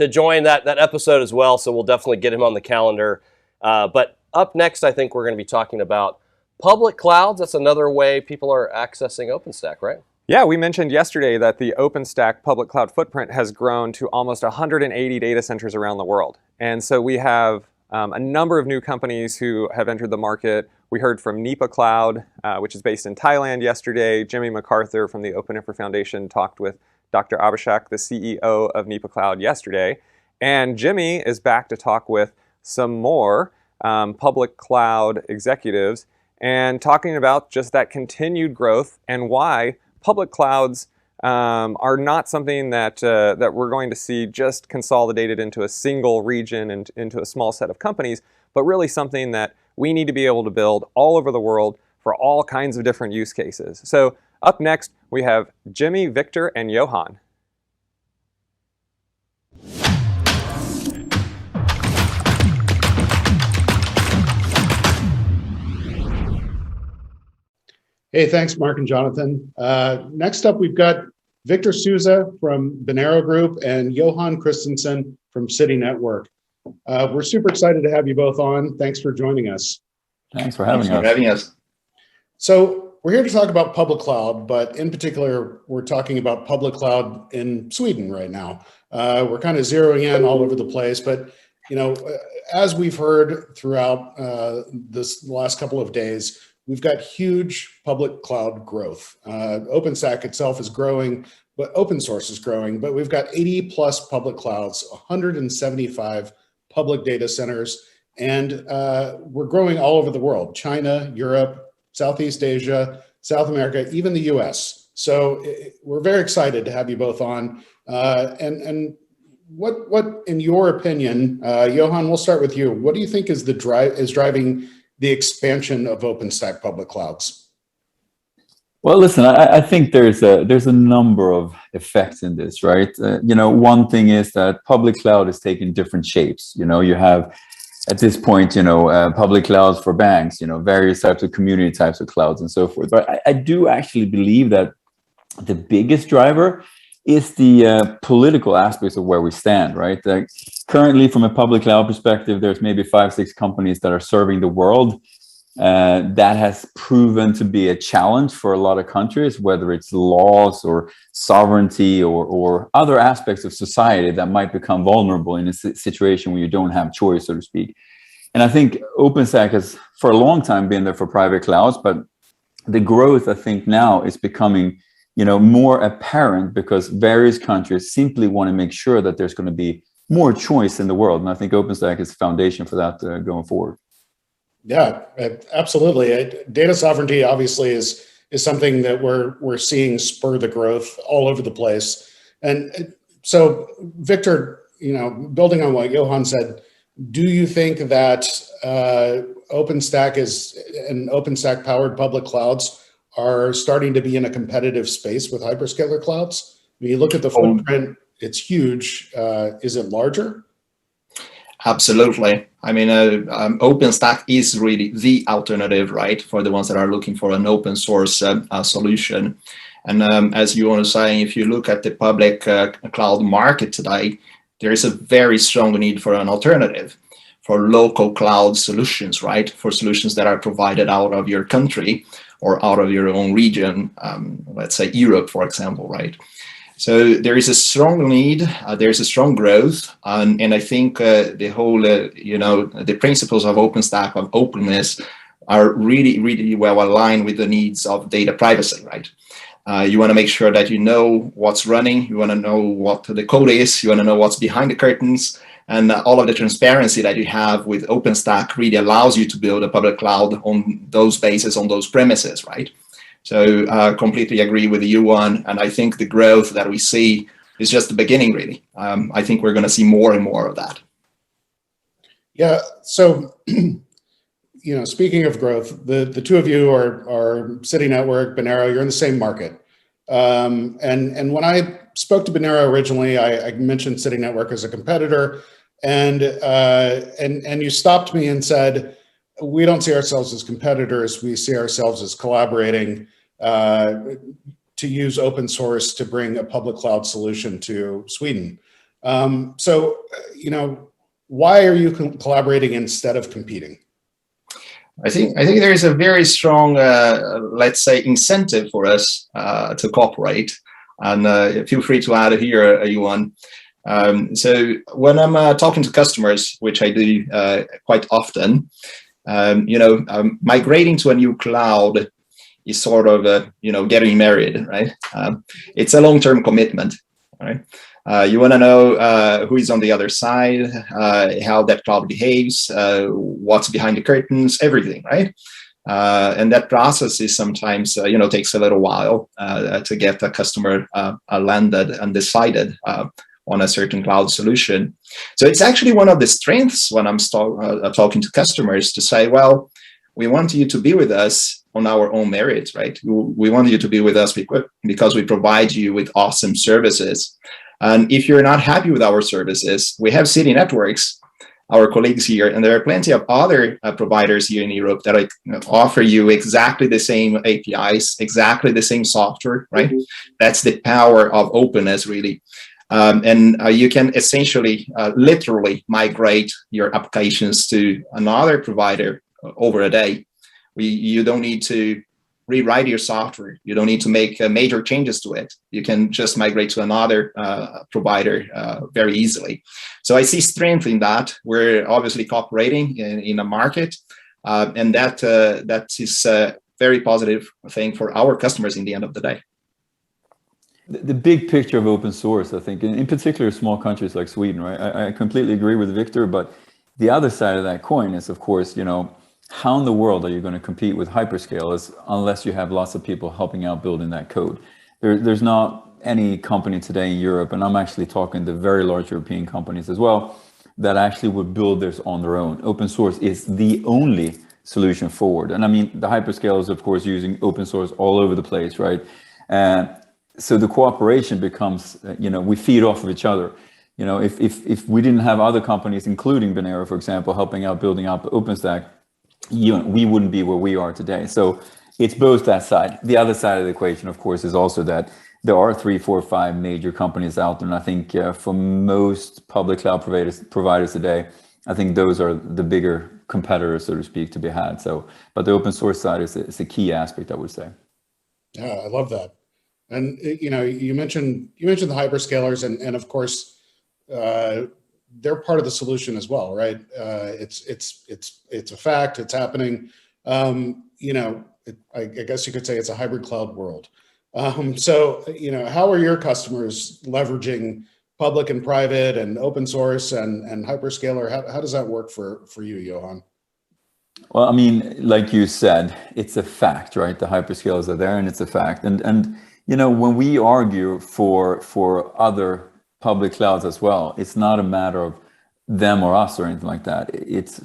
join that episode as well. So we'll definitely get him on the calendar. But up next, I think we're going to be talking about public clouds. That's another way people are accessing OpenStack, right? Yeah, we mentioned yesterday that the OpenStack public cloud footprint has grown to almost 180 data centers around the world. And so we have a number of new companies who have entered the market. We heard from Nipa Cloud, which is based in Thailand yesterday. Jimmy McArthur from the OpenInfra Foundation talked with Dr. Abhishek, the CEO of Nipa Cloud, yesterday. And Jimmy is back to talk with some more public cloud executives and talking about just that continued growth and why public clouds are not something that we're going to see just consolidated into a single region and into a small set of companies, but really something that we need to be able to build all over the world for all kinds of different use cases. So up next, we have Jimmy, Victor, and Johan. Hey, thanks, Mark and Jonathan. Next up, we've got Victor Souza from Bonero Group and Johan Christenson from City Network. We're super excited to have you both on. Thanks for joining us. Thanks for having us. So we're here to talk about public cloud, but in particular, we're talking about public cloud in Sweden right now. We're kind of zeroing in all over the place, but as we've heard throughout this last couple of days, we've got huge public cloud growth. OpenStack itself is growing, but open source is growing, but we've got 80 plus public clouds, 175 public data centers, and we're growing all over the world: China, Europe, Southeast Asia, South America, even the US. So we're very excited to have you both on. And what, in your opinion, Johan, we'll start with you. What do you think is driving the expansion of OpenStack public clouds? Well, listen, I think there's a number of effects in this, right? One thing is that public cloud is taking different shapes. You have at this point, public clouds for banks, various types of community types of clouds and so forth. But I do actually believe that the biggest driver is the political aspects of where we stand, right? Currently, from a public cloud perspective, there's maybe 5-6 companies that are serving the world. That has proven to be a challenge for a lot of countries, whether it's laws or sovereignty or other aspects of society that might become vulnerable in a situation where you don't have choice, so to speak. And I think OpenStack has for a long time been there for private clouds, but the growth, I think, now is becoming more apparent because various countries simply want to make sure that there's going to be more choice in the world. And I think OpenStack is the foundation for that going forward. Yeah, absolutely. Data sovereignty obviously is something that we're seeing spur the growth all over the place. And so, Victor, building on what Johan said, do you think that OpenStack and OpenStack powered public clouds are starting to be in a competitive space with hyperscaler clouds? When you look at the footprint, it's huge. Is it larger? Absolutely. I mean, OpenStack is really the alternative, right, for the ones that are looking for an open source solution. And as you were saying, if you look at the public cloud market today, there is a very strong need for an alternative for local cloud solutions, right? For solutions that are provided out of your country or out of your own region, let's say Europe, for example, right? So there is a strong need, there's a strong growth, and I think the whole, the principles of OpenStack, of openness, are really, really well aligned with the needs of data privacy, right? You want to make sure that you know what's running, you want to know what the code is, you want to know what's behind the curtains, And all of the transparency that you have with OpenStack really allows you to build a public cloud on those bases, on those premises, right? So completely agree with you, Johan. And I think the growth that we see is just the beginning, really. I think we're going to see more and more of that. Yeah. So, speaking of growth, the two of you are City Network, Bonero. You're in the same market. And when I spoke to Bonero originally, I mentioned City Network as a competitor, and you stopped me and said, we don't see ourselves as competitors. We see ourselves as collaborating to use open source to bring a public cloud solution to Sweden. So, why are you collaborating instead of competing? I think there is a very strong, let's say, incentive for us to cooperate. And feel free to add here, Johan. So when I'm talking to customers, which I do quite often, migrating to a new cloud is sort of, getting married, right? It's a long-term commitment, right? You want to know who is on the other side, how that cloud behaves, what's behind the curtains, everything, right? And that process is sometimes, takes a little while to get a customer landed and decided on a certain cloud solution. So it's actually one of the strengths when I'm talking to customers to say, well, we want you to be with us on our own merits, right? We want you to be with us because we provide you with awesome services. And if you're not happy with our services, we have City Networks, our colleagues here, and there are plenty of other providers here in Europe that offer you exactly the same APIs, exactly the same software, right? Mm-hmm. That's the power of openness, really. And you can essentially, literally migrate your applications to another provider over a day. You don't need to rewrite your software. You don't need to make major changes to it. You can just migrate to another provider very easily. So I see strength in that. We're obviously cooperating in a market, and that is a very positive thing for our customers in the end of the day. The big picture of open source, I think, in particular small countries like Sweden, right? I completely agree with Victor, but the other side of that coin is, of course, how in the world are you going to compete with hyperscalers unless you have lots of people helping out building that code? There's not any company today in Europe, and I'm actually talking to very large European companies as well, that actually would build this on their own. Open source is the only solution forward. And I mean, the hyperscalers, of course, using open source all over the place, right? So the cooperation becomes, we feed off of each other. If we didn't have other companies, including Bonero, for example, helping out building out OpenStack, we wouldn't be where we are today. So it's both that side. The other side of the equation, of course, is also that there are 3, 4, 5 major companies out there. And I think for most public cloud providers today, I think those are the bigger competitors, so to speak, to be had. So, but the open source side is a key aspect, I would say. Yeah, I love that. And you mentioned the hyperscalers, and of course, they're part of the solution as well, right? It's a fact. It's happening. I guess you could say it's a hybrid cloud world. So how are your customers leveraging public and private and open source and hyperscaler? How does that work for you, Johan? Well, I mean, like you said, it's a fact, right? The hyperscalers are there, and it's a fact. And when we argue for other public clouds as well, it's not a matter of them or us or anything like that.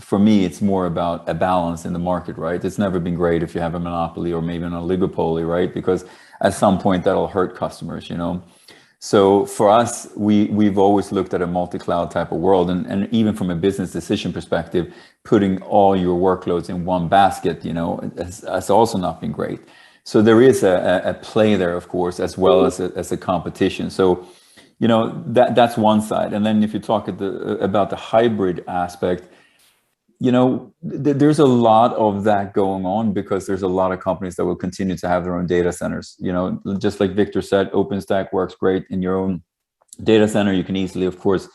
For me, it's more about a balance in the market, right? It's never been great if you have a monopoly or maybe an oligopoly, right? Because at some point that'll hurt customers, So for us, we've always looked at a multi-cloud type of world, and even from a business decision perspective, putting all your workloads in one basket, has also not been great. So there is a play there, of course, as well as a competition. So, that's one side. And then if you talk about the hybrid aspect, there's a lot of that going on because there's a lot of companies that will continue to have their own data centers. Just like Victor said, OpenStack works great in your own data center. You can easily, of course,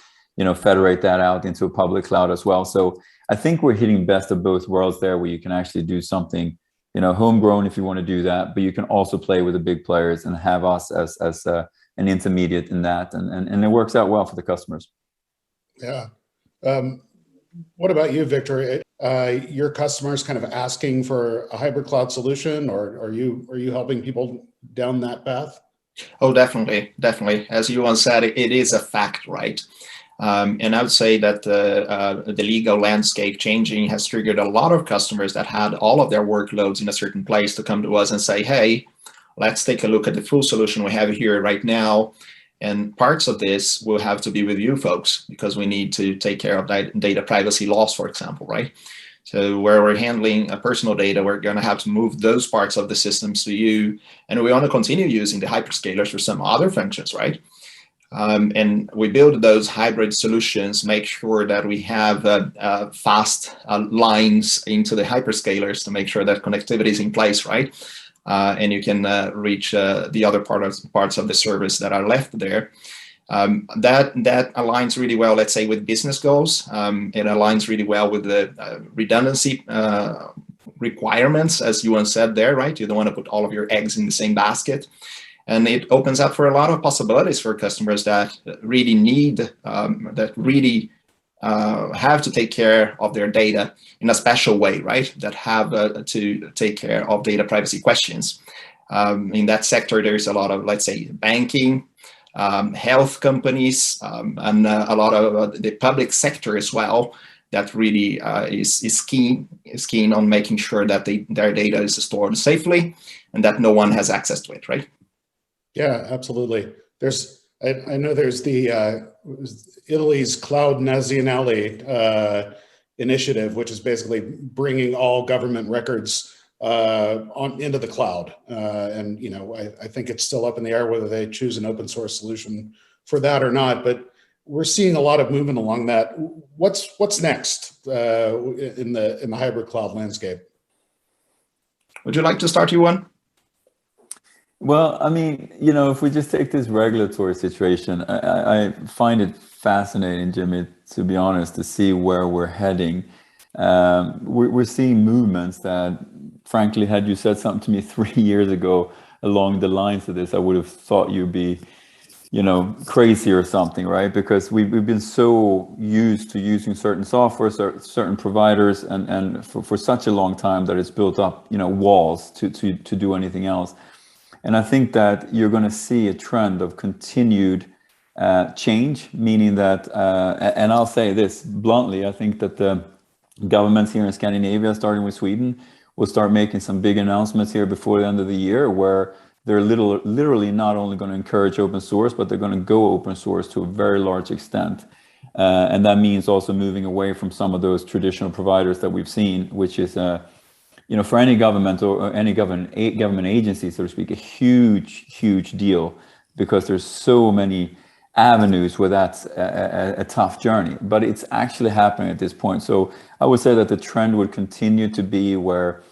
federate that out into a public cloud as well. So I think we're hitting best of both worlds there, where you can actually do something homegrown if you want to do that, but you can also play with the big players and have us as an intermediate in that, and it works out well for the customers. Yeah. What about you, Victor? Your customers kind of asking for a hybrid cloud solution, or are you helping people down that path? Oh, definitely, definitely. As Johan said, it is a fact, right? And I would say that the legal landscape changing has triggered a lot of customers that had all of their workloads in a certain place to come to us and say, hey, let's take a look at the full solution we have here right now. And parts of this will have to be with you folks because we need to take care of data privacy laws, for example, right? So where we're handling personal data, we're going to have to move those parts of the systems to you. And we want to continue using the hyperscalers for some other functions, right? And we build those hybrid solutions, make sure that we have fast lines into the hyperscalers to make sure that connectivity is in place, right? And you can reach the other parts of the service that are left there. That aligns really well, let's say, with business goals. It aligns really well with the redundancy requirements, as Johan said there, right? You don't want to put all of your eggs in the same basket. And it opens up for a lot of possibilities for customers that really need, have to take care of their data in a special way, right? That have to take care of data privacy questions. In that sector, there's a lot of, let's say, banking, health companies, and a lot of the public sector as well that really is keen on making sure that their data is stored safely and that no one has access to it, right? Yeah, absolutely. I know there's the Italy's Cloud Nazionale initiative, which is basically bringing all government records into the cloud. And I think it's still up in the air whether they choose an open source solution for that or not. But we're seeing a lot of movement along that. What's next in the hybrid cloud landscape? Would you like to start, Johan? Well, I mean, if we just take this regulatory situation, I find it fascinating, Jimmy, to be honest, to see where we're heading. We're seeing movements that, frankly, had you said something to me 3 years ago along the lines of this, I would have thought you'd be, crazy or something, right? Because we've been so used to using certain software, certain providers, and for such a long time that it's built up, walls to do anything else. And I think that you're going to see a trend of continued change, meaning that, and I'll say this bluntly, I think that the governments here in Scandinavia, starting with Sweden, will start making some big announcements here before the end of the year, where they're literally not only going to encourage open source, but they're going to go open source to a very large extent. And that means also moving away from some of those traditional providers that we've seen, which is for any government or any government agency, so to speak, a huge deal, because there's so many avenues where that's a tough journey. But it's actually happening at this point. So I would say that the trend would continue to be where,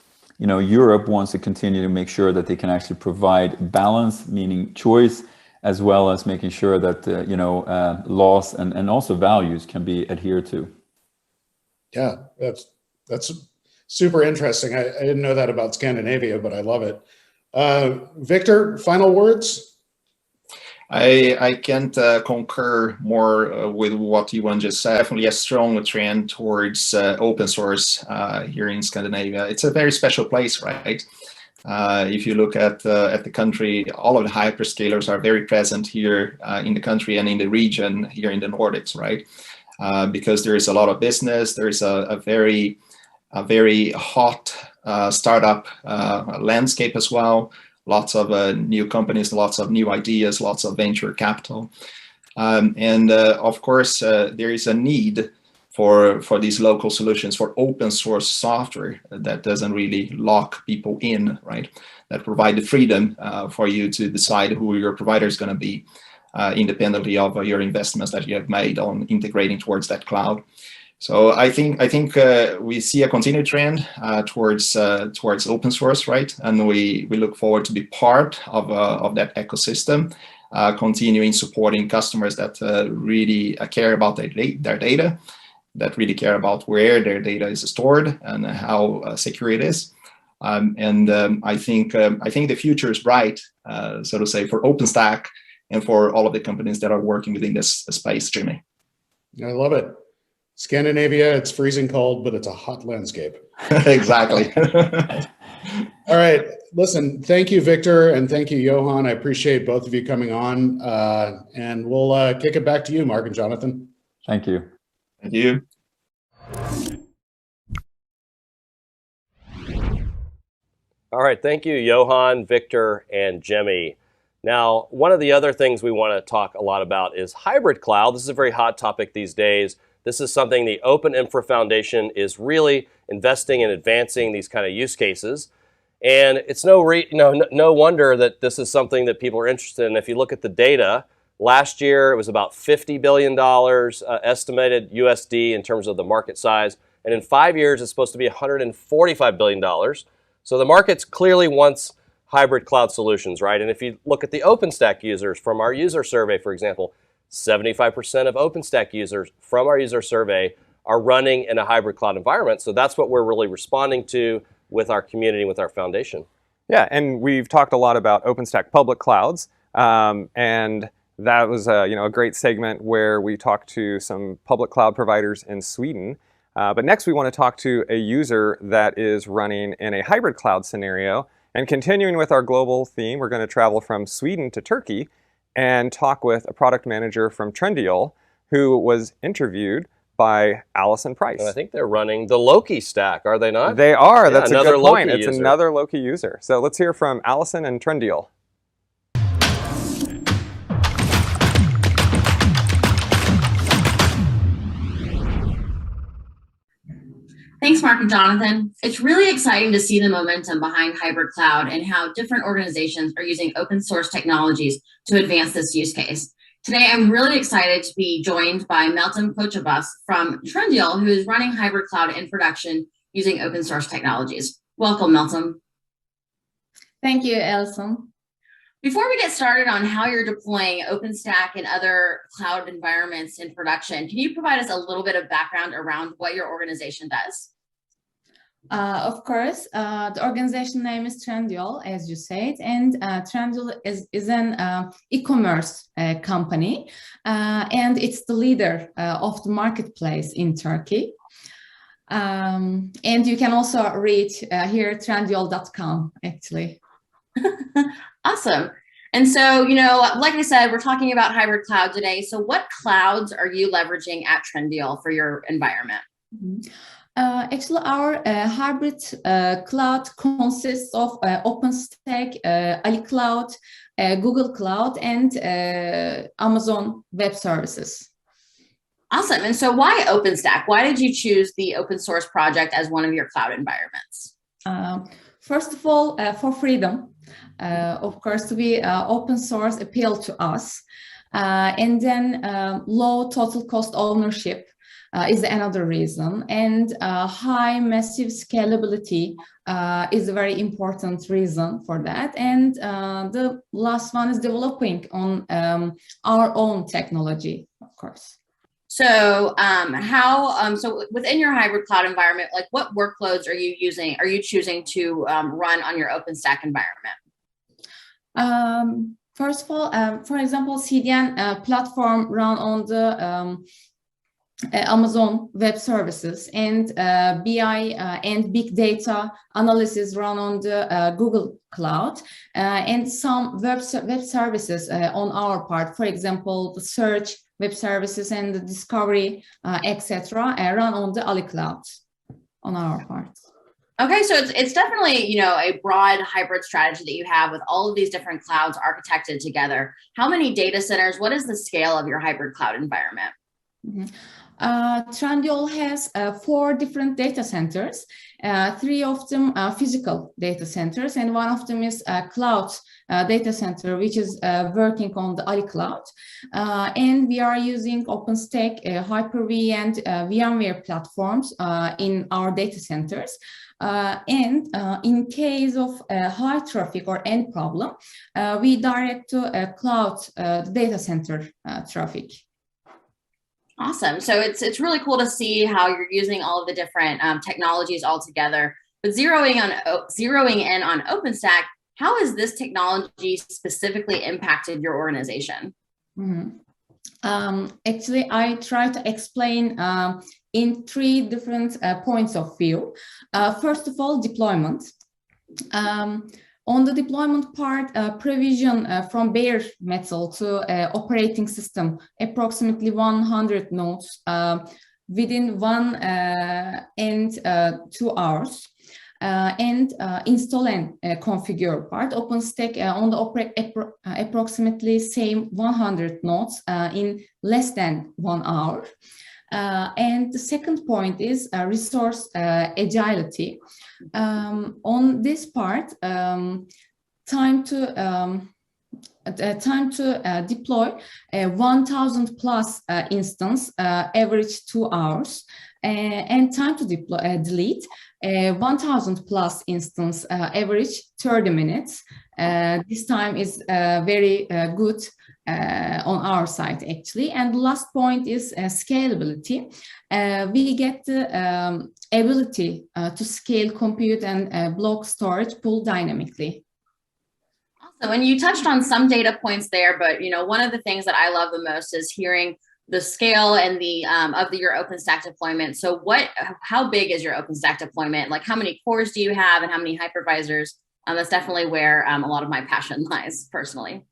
Europe wants to continue to make sure that they can actually provide balance, meaning choice, as well as making sure that, laws and also values can be adhered to. Yeah, that's super interesting. I didn't know that about Scandinavia, but I love it. Victor, final words? I can't concur more with what Johan just said. Definitely a strong trend towards open source here in Scandinavia. It's a very special place, right? If you look at the country, all of the hyperscalers are very present here in the country and in the region here in the Nordics, right? Because there is a lot of business. There's a very hot startup landscape as well. Lots of new companies, lots of new ideas, lots of venture capital. And of course, there is a need for these local solutions, for open source software that doesn't really lock people in, right? That provide the freedom for you to decide who your provider is going to be, independently of your investments that you have made on integrating towards that cloud. So I think we see a continued trend towards open source, right? And we look forward to be part of that ecosystem, continuing supporting customers that really care about their data, that really care about where their data is stored and how secure it is. I think the future is bright, so to say, for OpenStack and for all of the companies that are working within this space, Jimmy. I love it. Scandinavia, it's freezing cold, but it's a hot landscape. Exactly. All right. Listen, thank you, Victor, and thank you, Johan. I appreciate both of you coming on. And we'll kick it back to you, Mark and Jonathan. Thank you. Thank you. All right, thank you, Johan, Victor, and Jemmy. Now, one of the other things we want to talk a lot about is hybrid cloud. This is a very hot topic these days. This is something the OpenInfra Foundation is really investing in advancing these kind of use cases. And it's no wonder that this is something that people are interested in. If you look at the data, last year it was about $50 billion estimated USD in terms of the market size. And in 5 years, it's supposed to be $145 billion. So the market clearly wants hybrid cloud solutions, right? And if you look at the OpenStack users from our user survey, for example, 75% of OpenStack users from our user survey are running in a hybrid cloud environment. So that's what we're really responding to with our community, with our foundation. Yeah, and we've talked a lot about OpenStack public clouds, and that was a great segment where we talked to some public cloud providers in Sweden. But next we want to talk to a user that is running in a hybrid cloud scenario. And continuing with our global theme, we're going to travel from Sweden to Turkey and talk with a product manager from Trendyol who was interviewed by Allison Price. And I think they're running the Loki stack, are they not? They are. Yeah, that's a good point. Loki it's user. Another Loki user. So let's hear from Allison and Trendyol. Thanks, Mark and Jonathan. It's really exciting to see the momentum behind hybrid cloud and how different organizations are using open source technologies to advance this use case. Today, I'm really excited to be joined by Meltem Kocabaş from Trendyol, who is running hybrid cloud in production using open source technologies. Welcome, Meltem. Thank you, Allison. Before we get started on how you're deploying OpenStack and other cloud environments in production, can you provide us a little bit of background around what your organization does? Of course, the organization name is Trendyol, as you said, and Trendyol is an e-commerce company, and it's the leader of the marketplace in Turkey. And you can also read here trendyol.com, actually. Awesome. And so, like I said, we're talking about hybrid cloud today. So what clouds are you leveraging at Trendyol for your environment? Actually, our hybrid cloud consists of OpenStack, Ali Cloud, Google Cloud, and Amazon Web Services. Awesome. And so why OpenStack? Why did you choose the open source project as one of your cloud environments? First of all, for freedom. Of course, to be open source appealed to us. And then low total cost ownership is another reason. And high massive scalability is a very important reason for that. And the last one is developing on our own technology, of course. So so within your hybrid cloud environment, like what workloads are you choosing to run on your OpenStack environment? First of all, for example, CDN platform run on the Amazon Web Services, and BI and big data analysis run on the Google Cloud, and some web services on our part. For example, the search web services and the discovery, etc., run on the Ali Cloud on our part. Okay, so it's definitely, a broad hybrid strategy that you have with all of these different clouds architected together. How many data centers? What is the scale of your hybrid cloud environment? Mm-hmm. Trendyol has 4 different data centers. 3 of them are physical data centers, and 1 of them is a cloud data center, which is working on the Ali Cloud. And we are using OpenStack, Hyper-V, and VMware platforms in our data centers. And in case of high traffic or any problem, we direct to a cloud data center traffic. Awesome. So it's really cool to see how you're using all of the different technologies all together. But zeroing in on OpenStack, how has this technology specifically impacted your organization? Mm-hmm. Actually, I try to explain in 3 different points of view. First of all, deployment. On the deployment part, provision from bare metal to operating system, approximately 100 nodes within 1 and 2 hours. And install and configure part, OpenStack on the approximately same 100 nodes in less than 1 hour. And the second point is resource agility. On this part, time to deploy 1,000 plus instance, average 2 hours, and time to deploy, delete 1,000 plus instance, average 30 minutes. This time is very good on our side, actually. And the last point is scalability. We get the ability to scale compute and block storage pool dynamically. Awesome. And you touched on some data points there, but one of the things that I love the most is hearing the scale and the your OpenStack deployment. So how big is your OpenStack deployment? Like, how many cores do you have and how many hypervisors? That's definitely where a lot of my passion lies personally.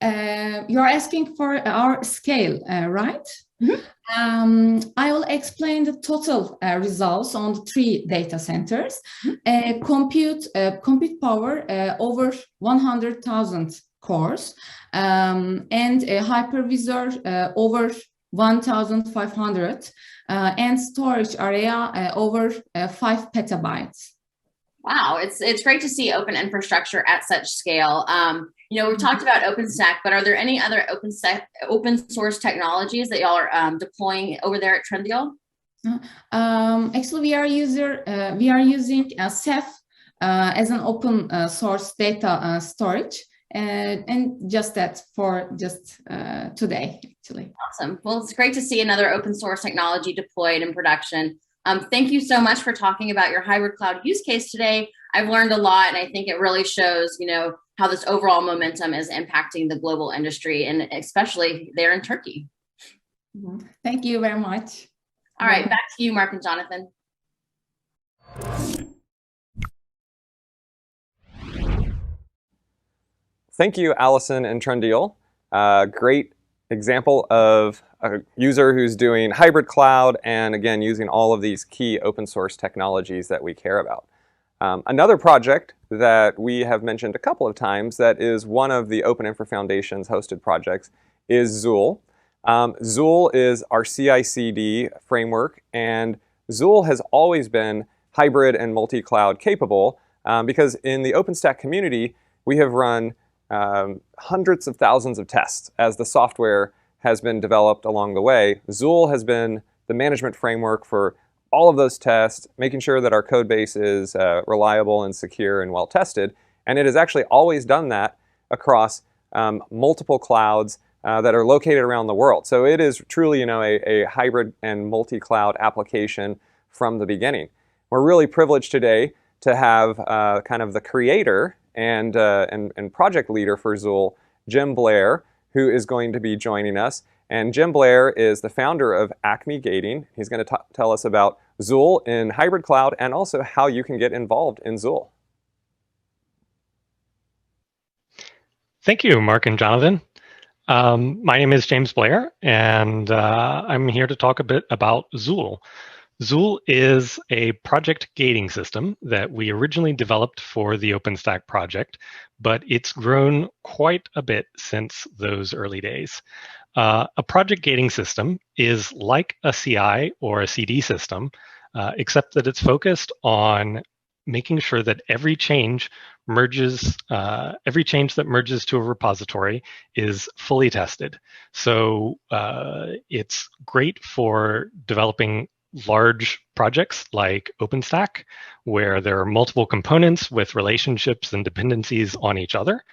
You're asking for our scale, right? Mm-hmm. I will explain the total results on the 3 data centers. Compute power over 100,000 cores, and a hypervisor over 1,500, and storage area over 5 petabytes. Wow, it's great to see open infrastructure at such scale. We've talked about OpenStack, but are there any other open source technologies that y'all are deploying over there at Trendyol? Actually, we are using Ceph as an open source data storage, and just that for today, actually. Awesome. Well, it's great to see another open source technology deployed in production. Thank you so much for talking about your hybrid cloud use case today. I've learned a lot, and I think it really shows, how this overall momentum is impacting the global industry, and especially there in Turkey. Thank you very much. All right, back to you, Mark and Jonathan. Thank you, Allison and Trendyol. Great example of a user who's doing hybrid cloud and, again, using all of these key open source technologies that we care about. Another project that we have mentioned a couple of times that is one of the OpenInfra Foundation's hosted projects is Zuul. Zuul is our CI/CD framework, and Zuul has always been hybrid and multi-cloud capable because in the OpenStack community, we have run hundreds of thousands of tests as the software has been developed along the way. Zuul has been the management framework for all of those tests, making sure that our code base is reliable and secure and well tested. And it has actually always done that across multiple clouds that are located around the world. So it is truly, a hybrid and multi-cloud application from the beginning. We're really privileged today to have kind of the creator and project leader for Zuul, Jim Blair, who is going to be joining us. And Jim Blair is the founder of Acme Gating. He's going to tell us about Zuul in hybrid cloud and also how you can get involved in Zuul. Thank you, Mark and Jonathan. My name is James Blair, and I'm here to talk a bit about Zuul. Zuul is a project gating system that we originally developed for the OpenStack project, but it's grown quite a bit since those early days. A project gating system is like a CI or a CD system, except that it's focused on making sure that every change that merges to a repository is fully tested. So it's great for developing large projects like OpenStack, where there are multiple components with relationships and dependencies on each other.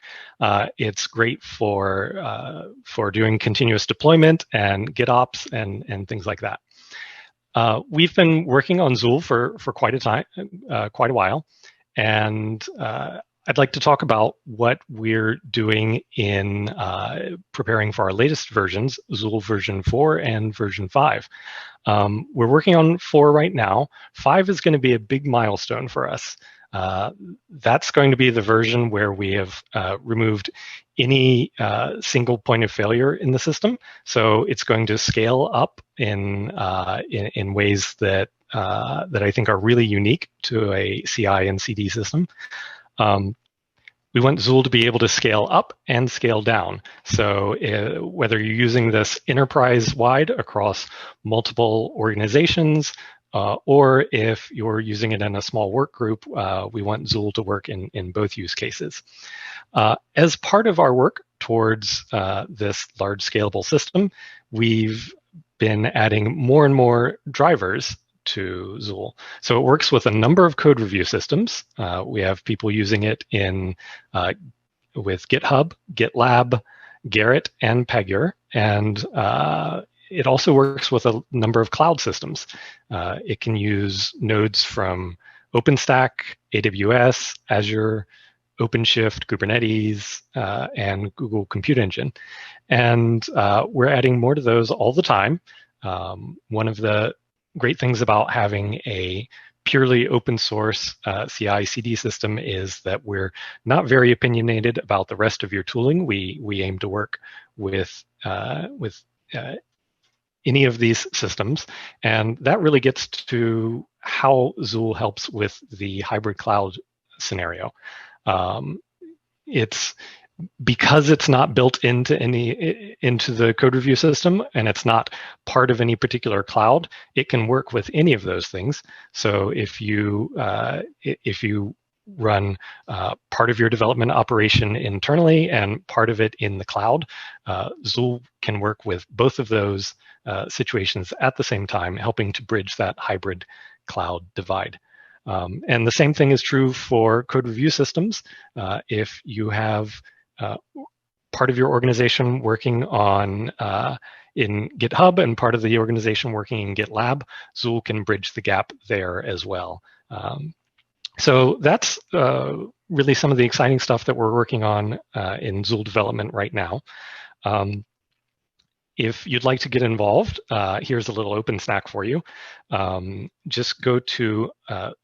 It's great for doing continuous deployment and GitOps and things like that. We've been working on Zuul for quite a while, and I'd like to talk about what we're doing in preparing for our latest versions, Zuul version 4 and version 5. We're working on 4 right now. 5 is going to be a big milestone for us. That's going to be the version where we have removed any single point of failure in the system. So it's going to scale up in ways that that I think are really unique to a CI and CD system. We want Zuul to be able to scale up and scale down. So whether you're using this enterprise-wide across multiple organizations, or if you're using it in a small work group, we want Zuul to work in both use cases. As part of our work towards this large scalable system, we've been adding more and more drivers to Zuul. So it works with a number of code review systems. We have people using it in with GitHub, GitLab, Gerrit, and Pegure, and it also works with a number of cloud systems. It can use nodes from OpenStack, AWS, Azure, OpenShift, Kubernetes, and Google Compute Engine. And we're adding more to those all the time. One of the great things about having a purely open source CI/CD system is that we're not very opinionated about the rest of your tooling. We aim to work with any of these systems, and that really gets to how Zuul helps with the hybrid cloud scenario. It's because it's not built into the code review system, and it's not part of any particular cloud, it can work with any of those things. So if you run part of your development operation internally and part of it in the cloud, Zuul can work with both of those situations at the same time, helping to bridge that hybrid cloud divide. And the same thing is true for code review systems. If you have part of your organization working on in GitHub and part of the organization working in GitLab, Zuul can bridge the gap there as well. So that's really some of the exciting stuff that we're working on in Zuul development right now. If you'd like to get involved, here's a little OpenStack for you. Just go to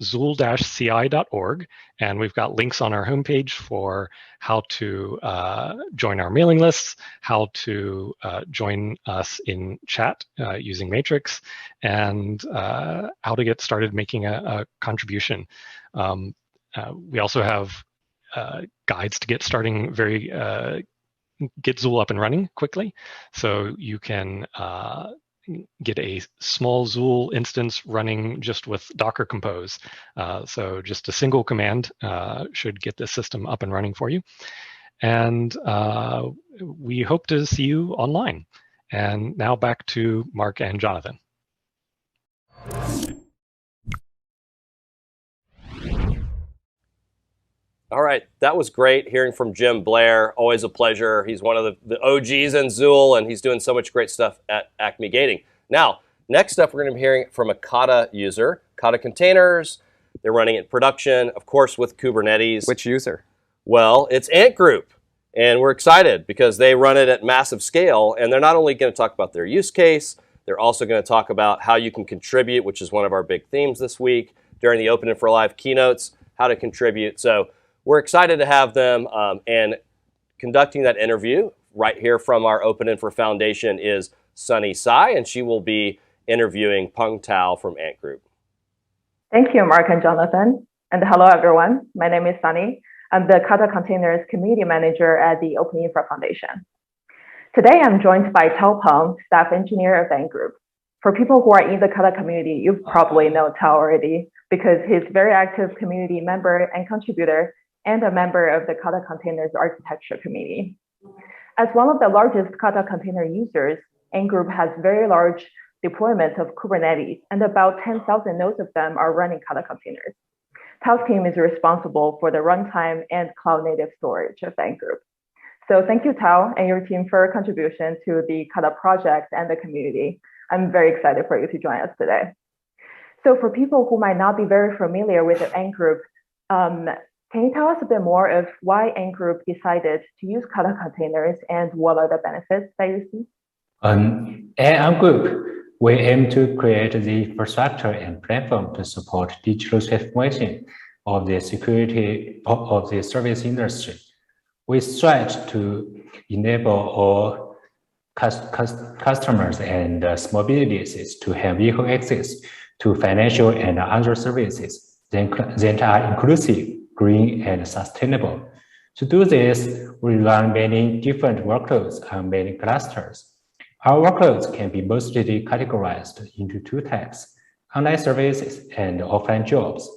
zuul-ci.org, and we've got links on our homepage for how to join our mailing lists, how to join us in chat using Matrix, and how to get started making a contribution. We also have guides to get starting get Zuul up and running quickly. So you can get a small Zuul instance running just with Docker Compose. So just a single command should get this system up and running for you. And we hope to see you online. And now back to Mark and Jonathan. All right, that was great hearing from Jim Blair. Always a pleasure. He's one of the OGs in Zuul, and he's doing so much great stuff at Acme Gating. Now, next up, we're going to be hearing from a Kata user, Kata containers. They're running in production, of course, with Kubernetes. Which user? Well, it's Ant Group, and we're excited because they run it at massive scale, and they're not only going to talk about their use case, they're also going to talk about how you can contribute, which is one of our big themes this week during the OpenInfra Live keynotes, how to contribute. So we're excited to have them, and conducting that interview right here from our OpenInfra Foundation is Sunny Sai, and she will be interviewing Peng Tao from Ant Group. Thank you, Mark and Jonathan. And hello, everyone. My name is Sunny. I'm the Kata Containers Community Manager at the OpenInfra Foundation. Today, I'm joined by Tao Peng, staff engineer of Ant Group. For people who are in the Kata community, you probably know Tao already because he's a very active community member and contributor and a member of the Kata Containers Architecture Committee. As one of the largest Kata container users, Ant Group has very large deployment of Kubernetes, and about 10,000 nodes of them are running Kata containers. Tao's team is responsible for the runtime and cloud-native storage of Ant Group. So thank you, Tao, and your team for your contribution to the Kata project and the community. I'm very excited for you to join us today. So for people who might not be very familiar with the Ant Group, Can you tell us a bit more of why N Group decided to use Kata containers and what are the benefits that you see? At N Group, we aim to create the infrastructure and platform to support digital transformation of the security of the service industry. We strive to enable all customers and small businesses to have equal access to financial and other services that are inclusive, green, and sustainable. To do this, we run many different workloads on many clusters. Our workloads can be mostly categorized into two types: online services and offline jobs.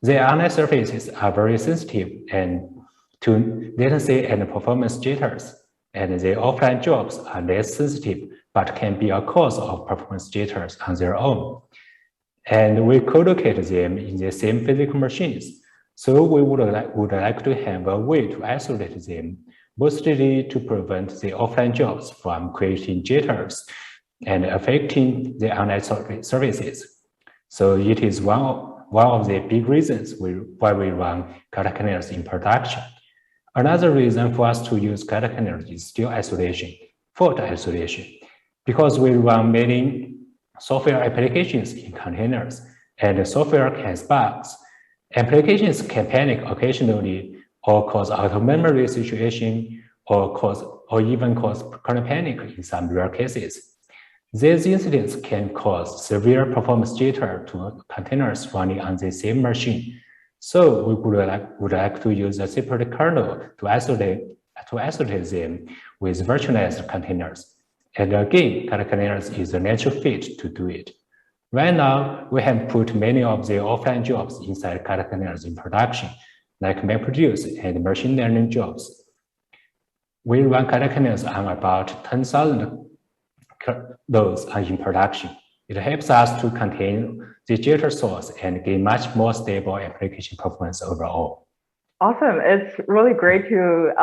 The online services are very sensitive and to latency and performance jitters, and the offline jobs are less sensitive but can be a cause of performance jitters on their own. And we co-locate them in the same physical machines, so we would like to have a way to isolate them, mostly to prevent the offline jobs from creating jitters and affecting the online services. So it is one of the big reasons why we run Kata containers in production. Another reason for us to use Kata containers is still isolation, fault isolation, because we run many software applications in containers, and the software has bugs. Applications can panic occasionally, or cause out-of-memory situation, or even cause kernel panic in some rare cases. These incidents can cause severe performance jitter to containers running on the same machine. So we would like to use a separate kernel to isolate them with virtualized containers. And again, Kata containers is a natural fit to do it. Right now, we have put many of the offline jobs inside Kata containers in production, like MapReduce and machine learning jobs. We run Kata containers on about 10,000 nodes in production. It helps us to contain the jitter source and gain much more stable application performance overall. Awesome. It's really great to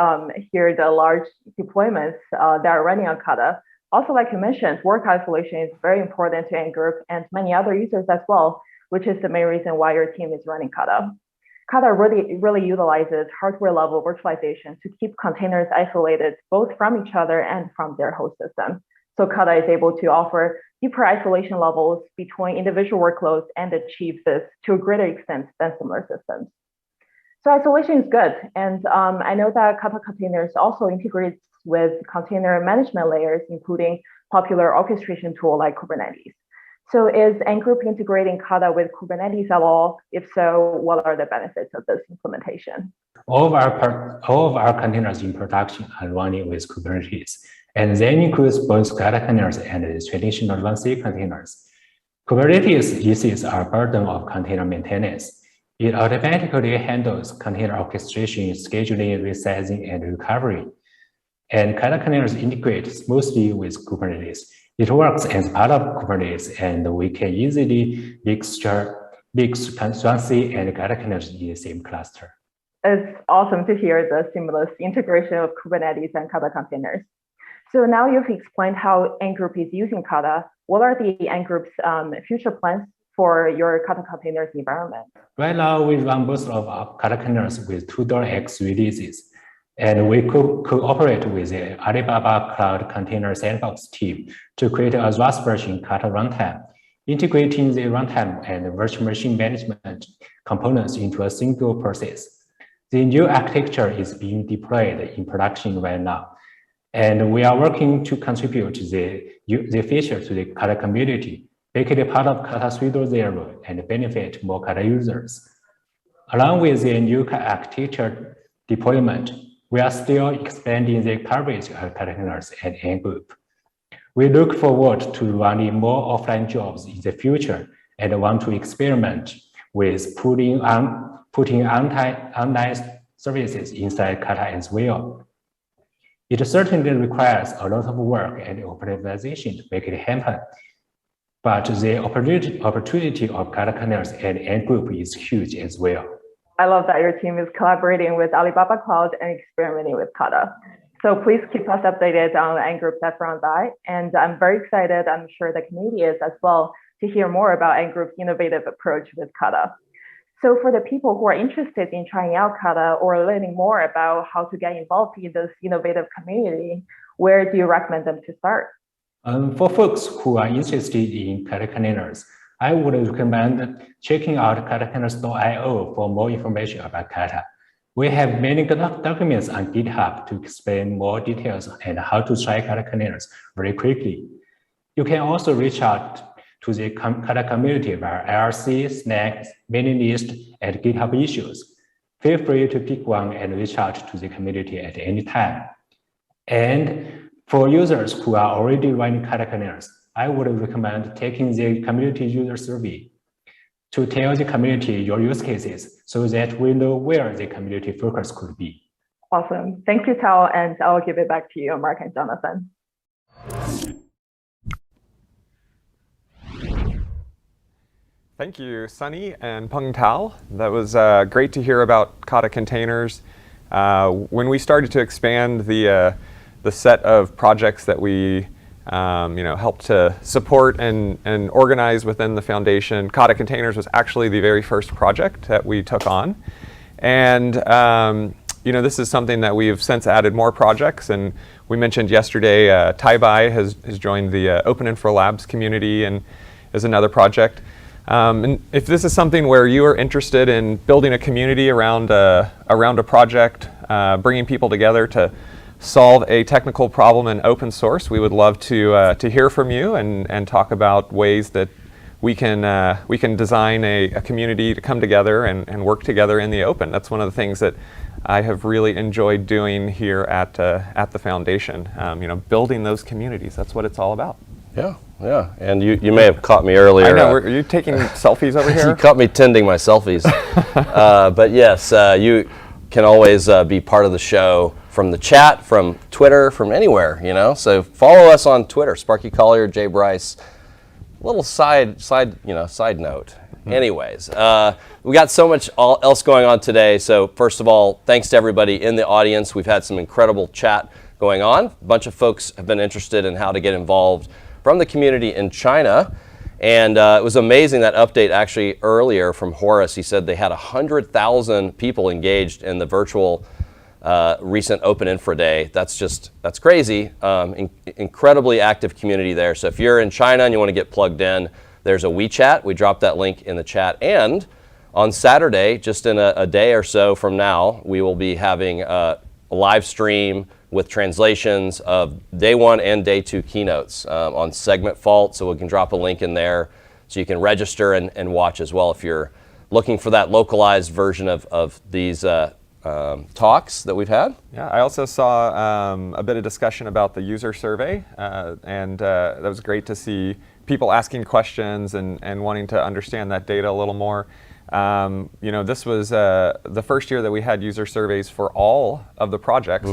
hear the large deployments that are running on Kata. Also, like you mentioned, work isolation is very important to N Group and many other users as well, which is the main reason why your team is running Kata. Kata really utilizes hardware-level virtualization to keep containers isolated both from each other and from their host system. So Kata is able to offer deeper isolation levels between individual workloads and achieve this to a greater extent than similar systems. So isolation is good. And I know that Kata containers also integrates with container management layers, including popular orchestration tool like Kubernetes. So is N Group integrating Kata with Kubernetes at all? If so, what are the benefits of this implementation? All of our containers in production are running with Kubernetes, and that includes both Kata containers and the traditional Vansca containers. Kubernetes eases our burden of container maintenance. It automatically handles container orchestration, scheduling, resizing, and recovery. And Kata containers integrate smoothly with Kubernetes. It works as part of Kubernetes, and we can easily mix Vansca and Kata containers in the same cluster. It's awesome to hear the seamless integration of Kubernetes and Kata containers. So now you've explained how N Group is using Kata. What are the N Group's future plans for your Kata containers environment? Right now, we run most of our Kata containers with 2.x releases, and we cooperate with the Alibaba Cloud Container Sandbox team to create a Rust version Kata runtime, integrating the runtime and virtual machine management components into a single process. The new architecture is being deployed in production right now, and we are working to contribute the feature to the Kata community, make it a part of Kata 3.0 and benefit more Kata users. Along with the new architecture deployment, we are still expanding the coverage of Kata containers at N Group. We look forward to running more offline jobs in the future and want to experiment with putting online services inside Kata as well. It certainly requires a lot of work and optimization to make it happen, but the opportunity of Kata containers at N Group is huge as well. I love that your team is collaborating with Alibaba Cloud and experimenting with Kata. So please keep us updated on N Group's effort on that. And I'm very excited, I'm sure the community is as well, to hear more about N Group's innovative approach with Kata. So for the people who are interested in trying out Kata or learning more about how to get involved in this innovative community, where do you recommend them to start? For folks who are interested in Kata containers, I would recommend checking out katacontainers.io for more information about Kata. We have many documents on GitHub to explain more details and how to try Kata containers very quickly. You can also reach out to the Kata community via IRC, Snack, mailing list, and GitHub issues. Feel free to pick one and reach out to the community at any time. And for users who are already running Kata containers, I would recommend taking the community user survey to tell the community your use cases so that we know where the community focus could be. Awesome. Thank you, Tao, and I'll give it back to you, Mark and Jonathan. Thank you, Sunny and Peng Tao. That was great to hear about Kata containers. When we started to expand the set of projects that we help to support and organize within the foundation, Kata containers was actually the very first project that we took on. And this is something that we've since added more projects. And we mentioned yesterday, Taibai has joined the OpenInfra Labs community and is another project. And if this is something where you are interested in building a community around a project, bringing people together to solve a technical problem in open source, we would love to hear from you and talk about ways that we can design a community to come together and work together in the open. That's one of the things that I have really enjoyed doing here at the foundation. Building those communities. That's what it's all about. Yeah, and you may have caught me earlier. I know, are you taking selfies over here? You caught me tending my selfies. But yes, you can always be part of the show from the chat, from Twitter, from anywhere, So follow us on Twitter, Sparky Collier, J Bryce. Little side note. Anyways, we got so much else going on today. So first of all, thanks to everybody in the audience. We've had some incredible chat going on. A bunch of folks have been interested in how to get involved from the community in China. And it was amazing, that update actually earlier from Horace. He said they had 100,000 people engaged in the virtual recent OpenInfra Day. That's crazy. Incredibly active community there. So if you're in China and you want to get plugged in, there's a WeChat. We dropped that link in the chat. And on Saturday, just in a day or so from now, we will be having a live stream with translations of day 1 and day 2 keynotes on segment fault. So we can drop a link in there so you can register and watch as well if you're looking for that localized version of these talks that we've had. Yeah, I also saw a bit of discussion about the user survey, and that was great to see people asking questions and wanting to understand that data a little more. This was the first year that we had user surveys for all of the projects.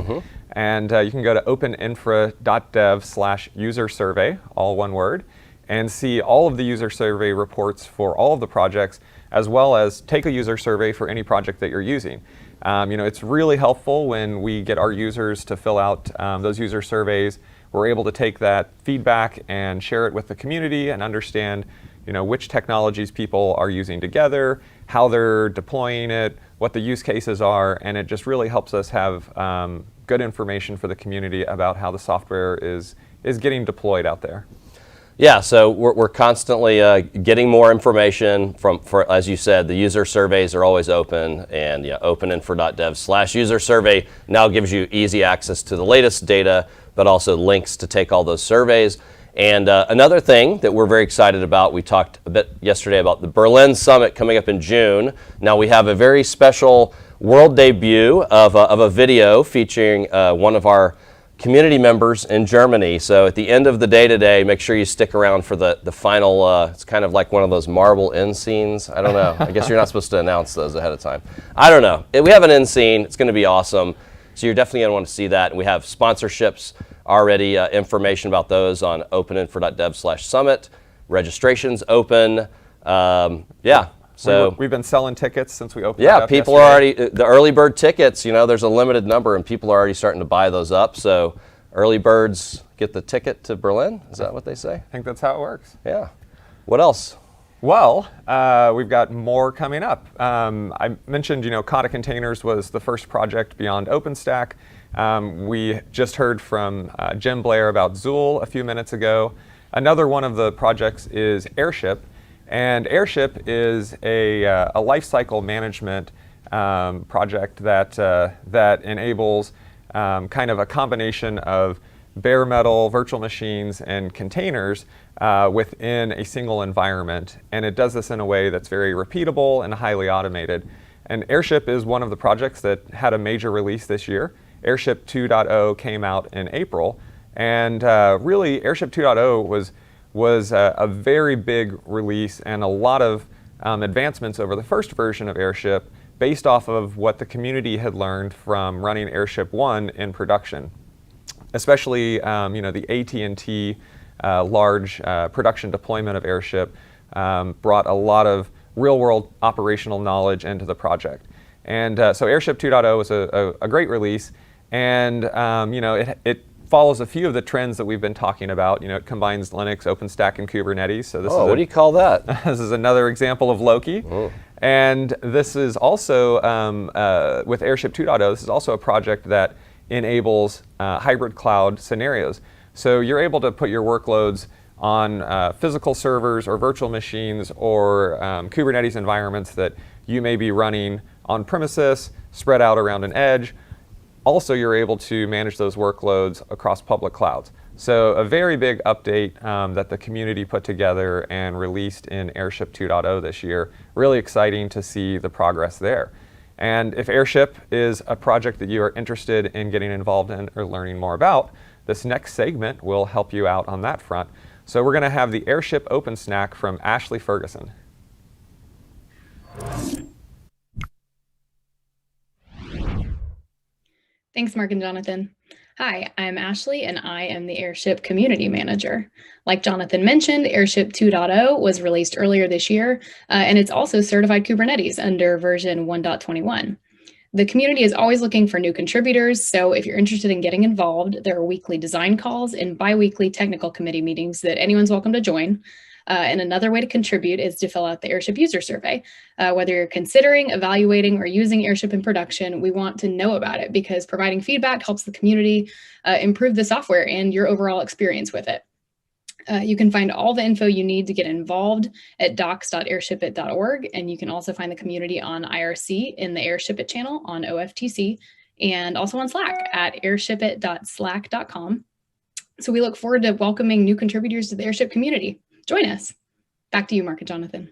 And you can go to openinfra.dev/user survey, all one word, and see all of the user survey reports for all of the projects, as well as take a user survey for any project that you're using. It's really helpful when we get our users to fill out those user surveys. We're able to take that feedback and share it with the community and understand which technologies people are using together, how they're deploying it, what the use cases are, and it just really helps us have good information for the community about how the software is getting deployed out there. Yeah, so we're constantly getting more information for, as you said, the user surveys are always open, and openinfra.dev/user survey now gives you easy access to the latest data, but also links to take all those surveys. And another thing that we're very excited about, we talked a bit yesterday about the Berlin Summit coming up in June. Now we have a very special world debut of a video featuring one of our community members in Germany. So at the end of the day today, make sure you stick around for the final, it's kind of like one of those Marvel end scenes. I don't know. I guess you're not supposed to announce those ahead of time. I don't know. We have an end scene. It's going to be awesome. So you're definitely going to want to see that. And we have sponsorships already, information about those on openinfra.dev/summit. Registration's open. Yeah. So we've been selling tickets since we opened. Yeah, people are already, the early bird tickets, there's a limited number and people are already starting to buy those up. So early birds get the ticket to Berlin. Is that what they say? I think that's how it works. Yeah. What else? Well, we've got more coming up. I mentioned, Kata Containers was the first project beyond OpenStack. We just heard from Blair about Zuul a few minutes ago. Another one of the projects is Airship, and Airship is a lifecycle management project that enables kind of a combination of bare metal, virtual machines, and containers within a single environment. And it does this in a way that's very repeatable and highly automated. And Airship is one of the projects that had a major release this year. Airship 2.0 came out in April. And really, Airship 2.0 was a very big release and a lot of advancements over the first version of Airship based off of what the community had learned from running Airship 1 in production. Especially, the AT&T large production deployment of Airship brought a lot of real-world operational knowledge into the project. And so Airship 2.0 was a great release, and it follows a few of the trends that we've been talking about. It combines Linux, OpenStack, and Kubernetes. So this is what do you call that? This is another example of Loki. Oh. And this is also, with Airship 2.0, this is also a project that enables hybrid cloud scenarios. So you're able to put your workloads on physical servers or virtual machines or Kubernetes environments that you may be running on premises, spread out around an edge. Also, you're able to manage those workloads across public clouds. So a very big update that the community put together and released in Airship 2.0 this year. Really exciting to see the progress there. And if Airship is a project that you are interested in getting involved in or learning more about, this next segment will help you out on that front. So we're going to have the Airship OpenStack from Ashlee Ferguson. Thanks, Mark and Jonathan. Hi, I'm Ashlee, and I am the Airship Community Manager. Like Jonathan mentioned, Airship 2.0 was released earlier this year, and it's also certified Kubernetes under version 1.21. The community is always looking for new contributors, so if you're interested in getting involved, there are weekly design calls and bi-weekly technical committee meetings that anyone's welcome to join. And another way to contribute is to fill out the Airship user survey. Whether you're considering, evaluating, or using Airship in production, we want to know about it because providing feedback helps the community improve the software and your overall experience with it. You can find all the info you need to get involved at docs.airshipit.org, and you can also find the community on IRC in the Airshipit channel on OFTC, and also on Slack at airshipit.slack.com. So we look forward to welcoming new contributors to the Airship community. Join us. Back to you, Mark and Jonathan.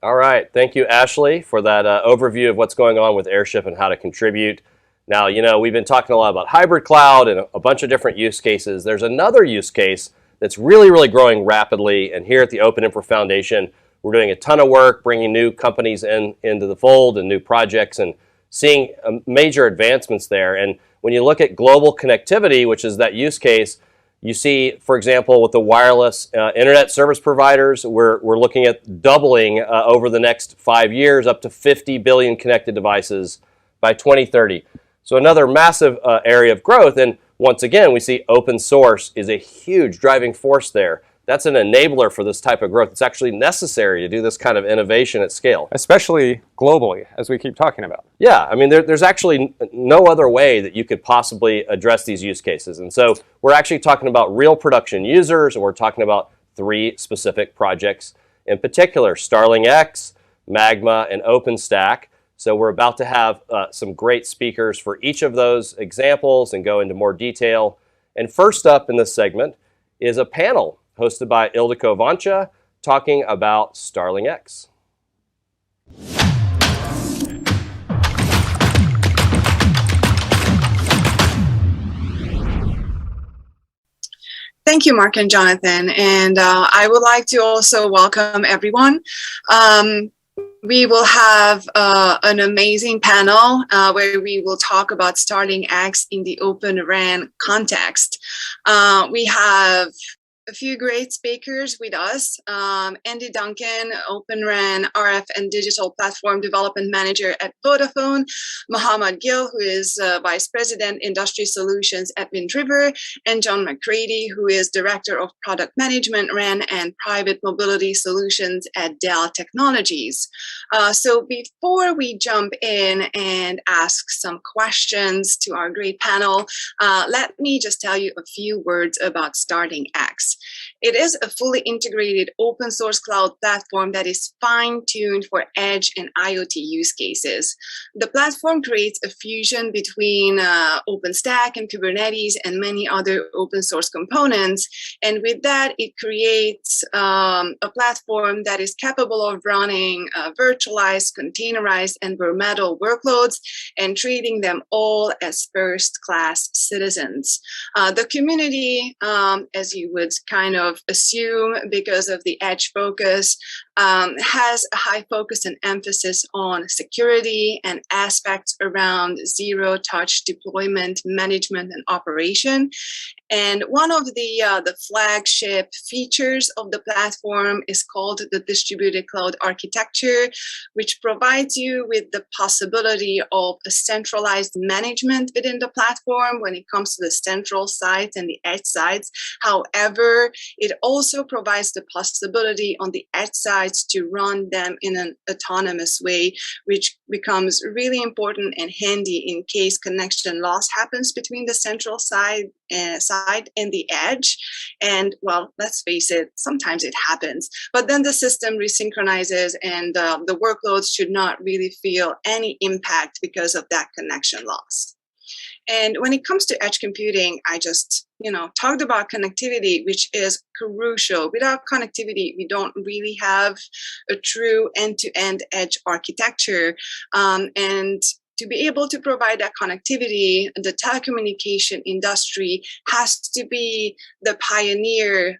All right. Thank you, Ashlee, for that overview of what's going on with Airship and how to contribute. Now, we've been talking a lot about hybrid cloud and a bunch of different use cases. There's another use case that's really, really growing rapidly. And here at the OpenInfra Foundation, we're doing a ton of work bringing new companies into the fold and new projects and seeing major advancements there. And when you look at global connectivity, which is that use case, you see, for example, with the wireless internet service providers, we're looking at doubling over the next 5 years, up to 50 billion connected devices by 2030. So another massive area of growth. And once again, we see open source is a huge driving force there. That's an enabler for this type of growth. It's actually necessary to do this kind of innovation at scale. Especially globally, as we keep talking about. Yeah, I mean, there's actually no other way that you could possibly address these use cases. And so we're actually talking about real production users, and we're talking about 3 specific projects in particular: StarlingX, Magma, and OpenStack. So we're about to have some great speakers for each of those examples and go into more detail. And first up in this segment is a panel hosted by Ildiko Vansca talking about StarlingX. Thank you, Mark and Jonathan. And I would like to also welcome everyone. We will have an amazing panel where we will talk about StarlingX in the OpenRAN context. We have a few great speakers with us. Andy Duncan, OpenRAN, RF and Digital Platform Development Manager at Vodafone. Muhammed Gill, who is Vice President, Industry Solutions at Wind River. And John McCready, who is Director of Product Management, RAN and Private Mobility Solutions at Dell Technologies. So before we jump in and ask some questions to our great panel, let me just tell you a few words about StarlingX. It is a fully integrated open source cloud platform that is fine-tuned for edge and IoT use cases. The platform creates a fusion between OpenStack and Kubernetes and many other open source components. And with that, it creates a platform that is capable of running virtualized, containerized, and bare metal workloads and treating them all as first-class citizens. The community, as you would kind of assume because of the edge focus, has a high focus and emphasis on security and aspects around zero-touch deployment, management, and operation. And one of the flagship features of the platform is called the distributed cloud architecture, which provides you with the possibility of a centralized management within the platform when it comes to the central sites and the edge sites. However, it also provides the possibility on the edge sites to run them in an autonomous way, which becomes really important and handy in case connection loss happens between the central side and the edge. And well, let's face it, sometimes it happens, but then the system resynchronizes and the workloads should not really feel any impact because of that connection loss. And when it comes to edge computing, I just, talked about connectivity, which is crucial. Without connectivity, we don't really have a true end-to-end edge architecture. And to be able to provide that connectivity, the telecommunication industry has to be the pioneer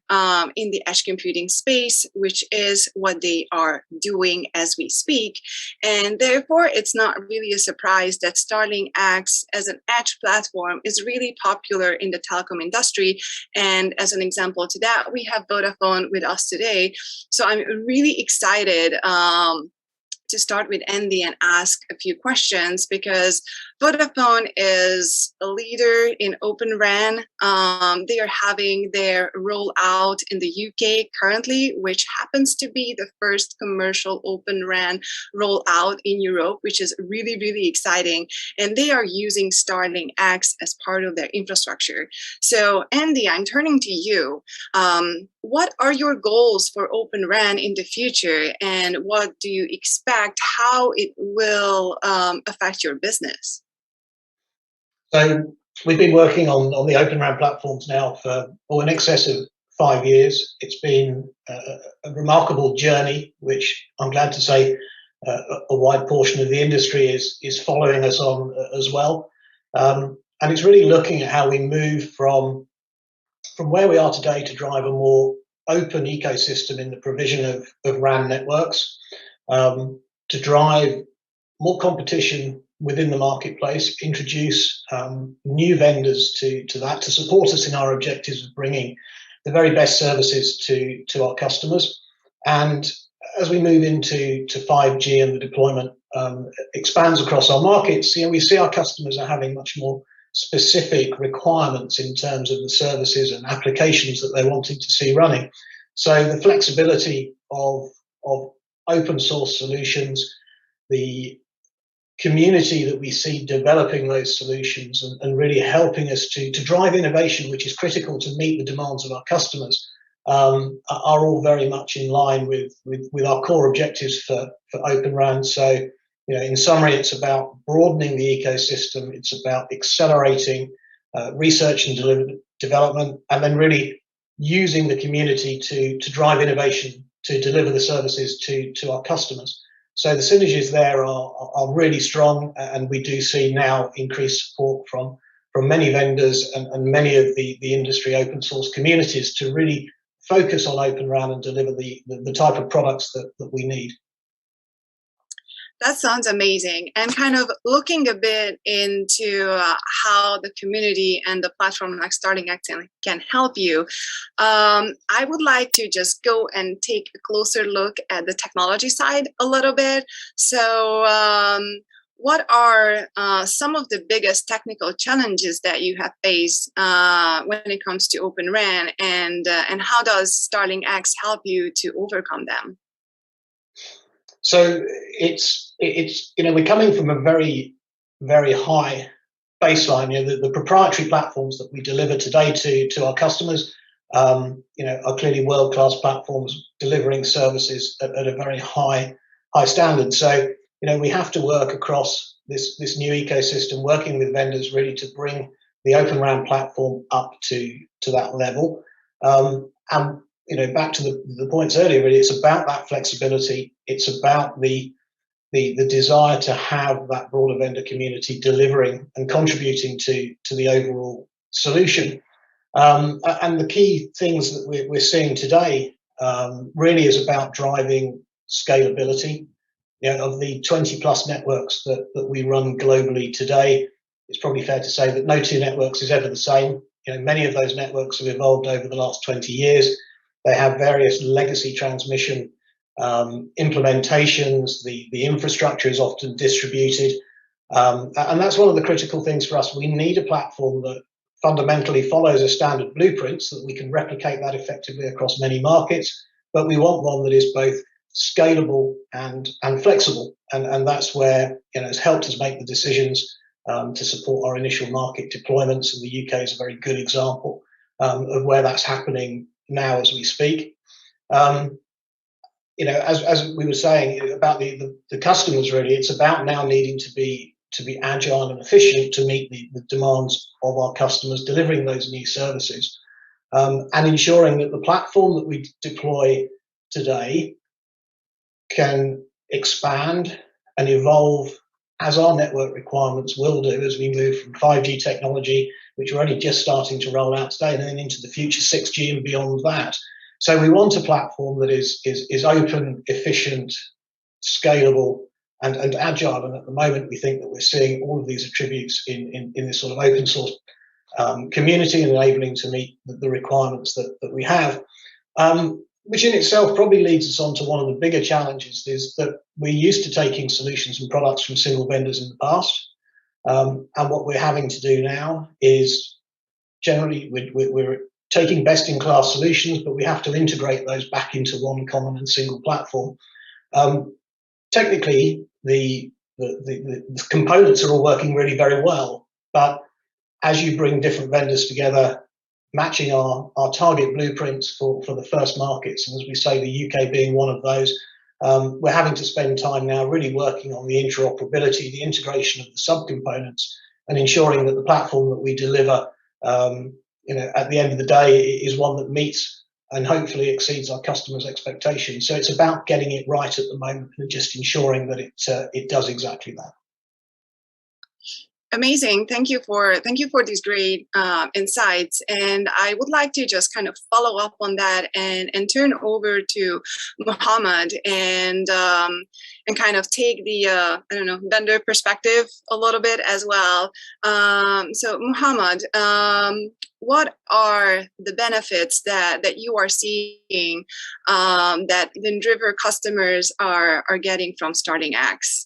in the edge computing space, which is what they are doing as we speak. And therefore, it's not really a surprise that StarlingX as an edge platform is really popular in the telecom industry. And as an example to that, we have Vodafone with us today. So I'm really excited to start with Andy and ask a few questions because Vodafone is a leader in OpenRAN. They are having their rollout in the UK currently, which happens to be the first commercial OpenRAN rollout in Europe, which is really, really exciting. And they are using StarlingX as part of their infrastructure. So Andy, I'm turning to you. What are your goals for OpenRAN in the future, and what do you expect how it will affect your business? So we've been working on the OpenRAN platforms now for in excess of 5 years. It's been a remarkable journey, which I'm glad to say a wide portion of the industry is following us on as well. And it's really looking at how we move from where we are today to drive a more open ecosystem in the provision of RAN networks, to drive more competition within the marketplace, introduce new vendors to that, to support us in our objectives of bringing the very best services to our customers. And as we move into 5G and the deployment expands across our markets, we see our customers are having much more specific requirements in terms of the services and applications that they're wanting to see running. So the flexibility of open source solutions, the community that we see developing those solutions and really helping us to drive innovation, which is critical to meet the demands of our customers, are all very much in line with our core objectives for OpenRAN. So, in summary, it's about broadening the ecosystem. It's about accelerating research and development, and then really using the community to drive innovation to deliver the services to our customers. So the synergies there are really strong, and we do see now increased support from many vendors and many of the industry open source communities to really focus on OpenRAN and deliver the type of products that we need. That sounds amazing. And kind of looking a bit into how the community and the platform like StarlingX can help you, I would like to just go and take a closer look at the technology side a little bit. So what are some of the biggest technical challenges that you have faced when it comes to OpenRAN, and how does StarlingX help you to overcome them? So it's we're coming from a very, very high baseline. The proprietary platforms that we deliver today to our customers, are clearly world-class platforms delivering services at a very high standard. So we have to work across this new ecosystem, working with vendors really to bring the OpenRAN platform up to that level. And back to the points earlier, really, it's about that flexibility. It's about the desire to have that broader vendor community delivering and contributing to the overall solution. And the key things that we're seeing today really is about driving scalability. Of the 20 plus networks that we run globally today, it's probably fair to say that no two networks is ever the same. Many of those networks have evolved over the last 20 years. They have various legacy transmission implementations. The infrastructure is often distributed. And that's one of the critical things for us. We need a platform that fundamentally follows a standard blueprint so that we can replicate that effectively across many markets. But we want one that is both scalable and flexible. And that's where it's helped us make the decisions to support our initial market deployments. And the UK is a very good example of where that's happening now as we speak. As we were saying about the customers, really, it's about now needing to be agile and efficient to meet the demands of our customers, delivering those new services, and ensuring that the platform that we deploy today can expand and evolve as our network requirements will do as we move from 5G technology, which we're only just starting to roll out today, and then into the future 6G and beyond that. So we want a platform that is open, efficient, scalable, and agile. And at the moment, we think that we're seeing all of these attributes in this sort of open source community and enabling to meet the requirements that we have. Which in itself probably leads us on to one of the bigger challenges, is that we're used to taking solutions and products from single vendors in the past. And what we're having to do now is generally we're taking best-in-class solutions, but we have to integrate those back into one common and single platform. Technically, the components are all working really very well, but as you bring different vendors together, matching our target blueprints for the first markets, and as we say, the UK being one of those, we're having to spend time now really working on the interoperability, the integration of the subcomponents, and ensuring that the platform that we deliver, at the end of the day, is one that meets and hopefully exceeds our customers' expectations. So it's about getting it right at the moment and just ensuring that it does exactly that. Amazing. Thank you for these great insights. And I would like to just kind of follow up on that and turn over to Muhammed and kind of take the vendor perspective a little bit as well. So Muhammed, what are the benefits that you are seeing that Wind River customers are getting from StarlingX?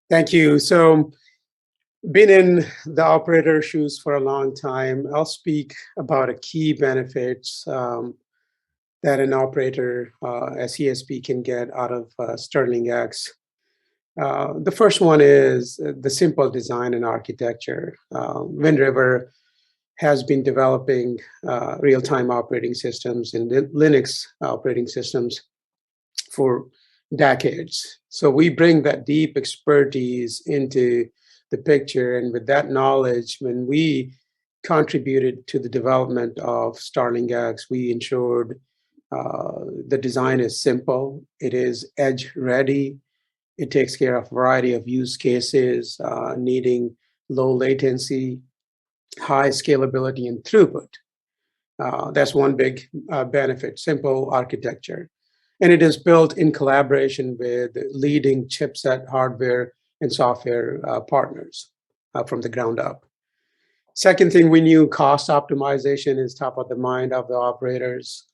Thank you. So, been in the operator shoes for a long time. I'll speak about a key benefits that an operator, a CSP, can get out of StarlingX. The first one is the simple design and architecture. Wind River has been developing real-time operating systems and Linux operating systems for decades. So we bring that deep expertise into the picture, and with that knowledge, when we contributed to the development of StarlingX, we ensured the design is simple, it is edge ready, it takes care of a variety of use cases needing low latency, high scalability, and throughput. That's one big benefit, simple architecture. And it is built in collaboration with leading chipset hardware and software partners from the ground up. Second thing, we knew cost optimization is top of the mind of the operators.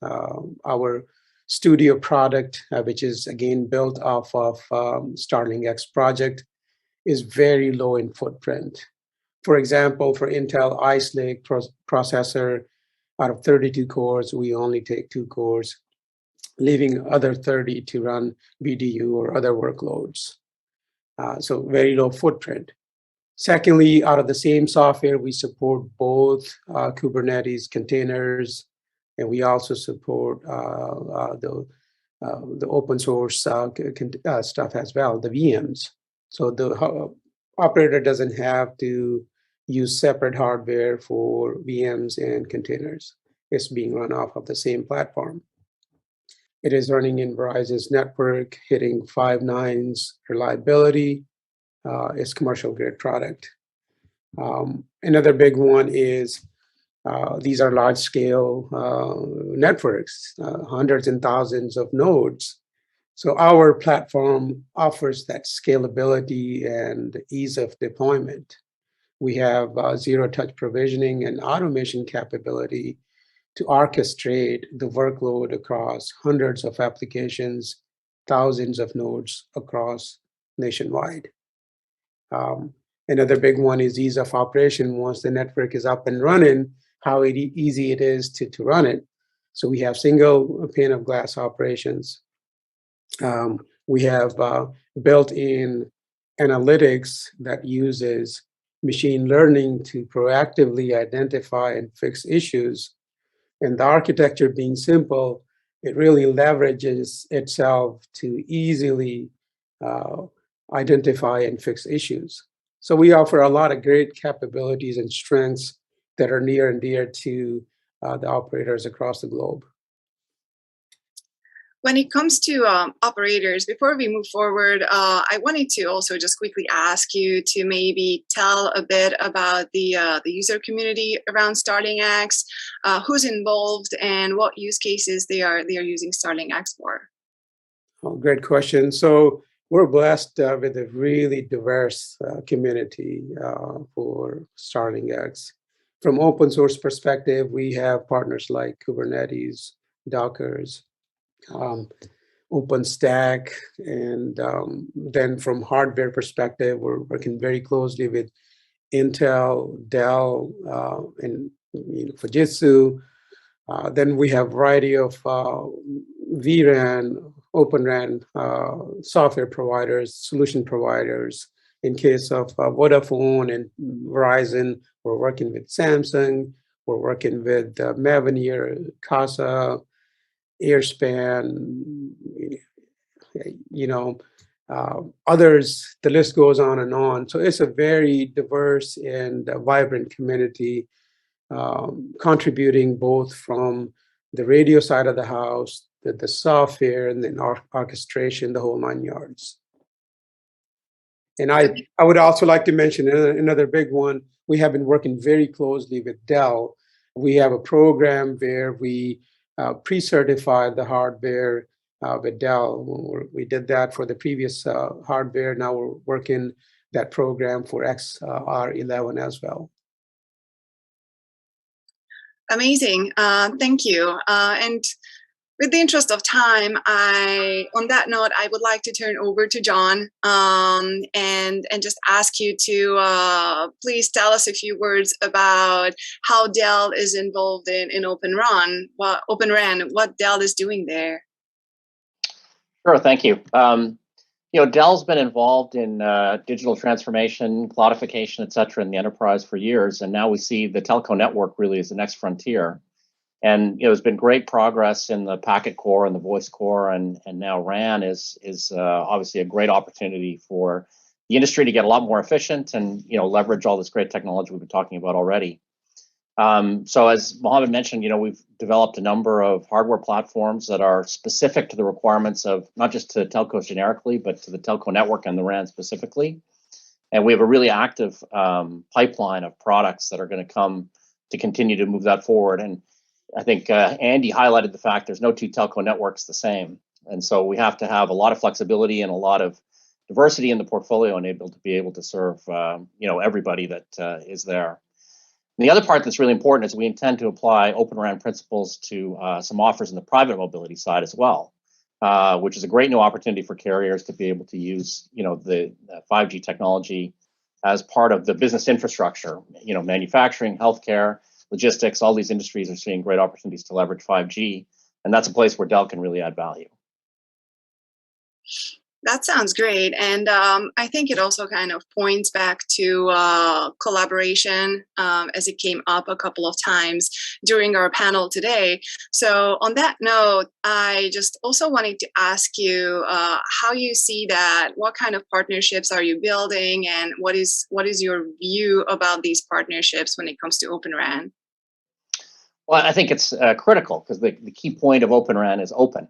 Our studio product, which is again built off of StarlingX project, is very low in footprint. For example, for Intel Ice Lake processor, out of 32 cores, we only take 2 cores, leaving other 30 to run BDU or other workloads. So very low footprint. Secondly, out of the same software, we support both Kubernetes containers, and we also support the open source stuff as well, the VMs. So the operator doesn't have to use separate hardware for VMs and containers. It's being run off of the same platform. It is running in Verizon's network, hitting 5 nines reliability. It's commercial grade product. Another big one is these are large scale networks, hundreds and thousands of nodes. So our platform offers that scalability and ease of deployment. We have zero touch provisioning and automation capability to orchestrate the workload across hundreds of applications, thousands of nodes across nationwide. Another big one is ease of operation. Once the network is up and running, how easy it is to run it. So we have single pane of glass operations. We have built-in analytics that uses machine learning to proactively identify and fix issues. And the architecture being simple, it really leverages itself to easily identify and fix issues. So we offer a lot of great capabilities and strengths that are near and dear to the operators across the globe. When it comes to operators, before we move forward, I wanted to also just quickly ask you to maybe tell a bit about the user community around StarlingX, who's involved, and what use cases they are using StarlingX for. Oh, great question. So we're blessed with a really diverse community for StarlingX. From open source perspective, we have partners like Kubernetes, Dockers, OpenStack, and then from hardware perspective, we're working very closely with Intel, Dell, and Fujitsu. Then we have a variety of vRAN, OpenRAN software providers, solution providers. In case of Vodafone and Verizon, we're working with Samsung, we're working with Mavenir, Casa, Airspan, others, the list goes on and on. So it's a very diverse and vibrant community, contributing both from the radio side of the house, the software, and then orchestration, the whole 9 yards. And I would also like to mention another big one. We have been working very closely with Dell. We have a program where we pre-certify the hardware with Dell. We did that for the previous hardware. Now we're working that program for XR11 as well. Amazing. Thank you. And with the interest of time, on that note, I would like to turn over to John and just ask you to please tell us a few words about how Dell is involved in OpenRAN, what Dell is doing there. Sure, thank you. Dell's been involved in digital transformation, cloudification, et cetera, in the enterprise for years, and now we see the telco network really as the next frontier. And there's been great progress in the packet core and the voice core, and now RAN is obviously a great opportunity for the industry to get a lot more efficient and leverage all this great technology we've been talking about already. So as Muhammed mentioned, we've developed a number of hardware platforms that are specific to the requirements of not just to telcos generically, but to the telco network and the RAN specifically. And we have a really active pipeline of products that are going to come to continue to move that forward. And I think Andy highlighted the fact there's no two telco networks the same. And so we have to have a lot of flexibility and a lot of diversity in the portfolio and able to be able to serve everybody that is there. And the other part that's really important is we intend to apply OpenRAN principles to some offers in the private mobility side as well, which is a great new opportunity for carriers to be able to use the 5G technology as part of the business infrastructure. Manufacturing, healthcare, logistics, all these industries are seeing great opportunities to leverage 5G, and that's a place where Dell can really add value. That sounds great. And I think it also kind of points back to collaboration as it came up a couple of times during our panel today. So on that note, I just also wanted to ask you how you see that, what kind of partnerships are you building, and what is your view about these partnerships when it comes to OpenRAN? Well, I think it's critical because the key point of OpenRAN is open.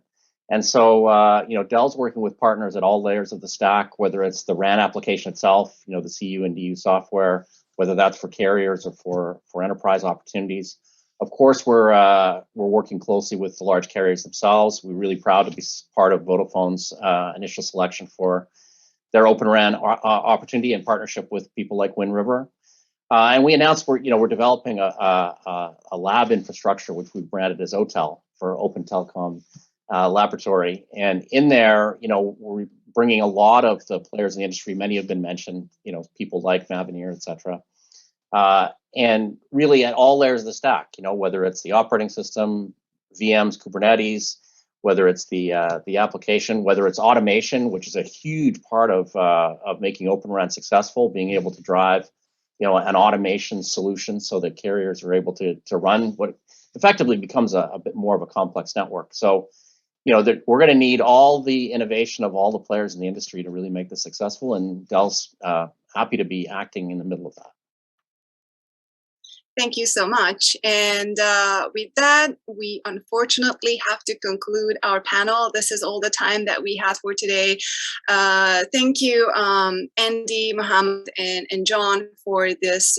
And so, Dell's working with partners at all layers of the stack, whether it's the RAN application itself, the CU and DU software, whether that's for carriers or for enterprise opportunities. Of course, we're working closely with the large carriers themselves. We're really proud to be part of Vodafone's initial selection for their OpenRAN opportunity in partnership with people like Wind River. And we announced we're developing a lab infrastructure, which we've branded as OTEL for Open Telecom Laboratory. And in there, we're bringing a lot of the players in the industry. Many have been mentioned, people like Mavenir, et cetera. And really at all layers of the stack, whether it's the operating system, VMs, Kubernetes, whether it's the application, whether it's automation, which is a huge part of making OpenRAN successful, being able to drive an automation solution so that carriers are able to run what effectively becomes a bit more of a complex network. So, we're going to need all the innovation of all the players in the industry to really make this successful, and Dell's happy to be acting in the middle of that. Thank you so much. And with that, we unfortunately have to conclude our panel. This is all the time that we had for today. Thank you, Andy, Muhammed, and John for this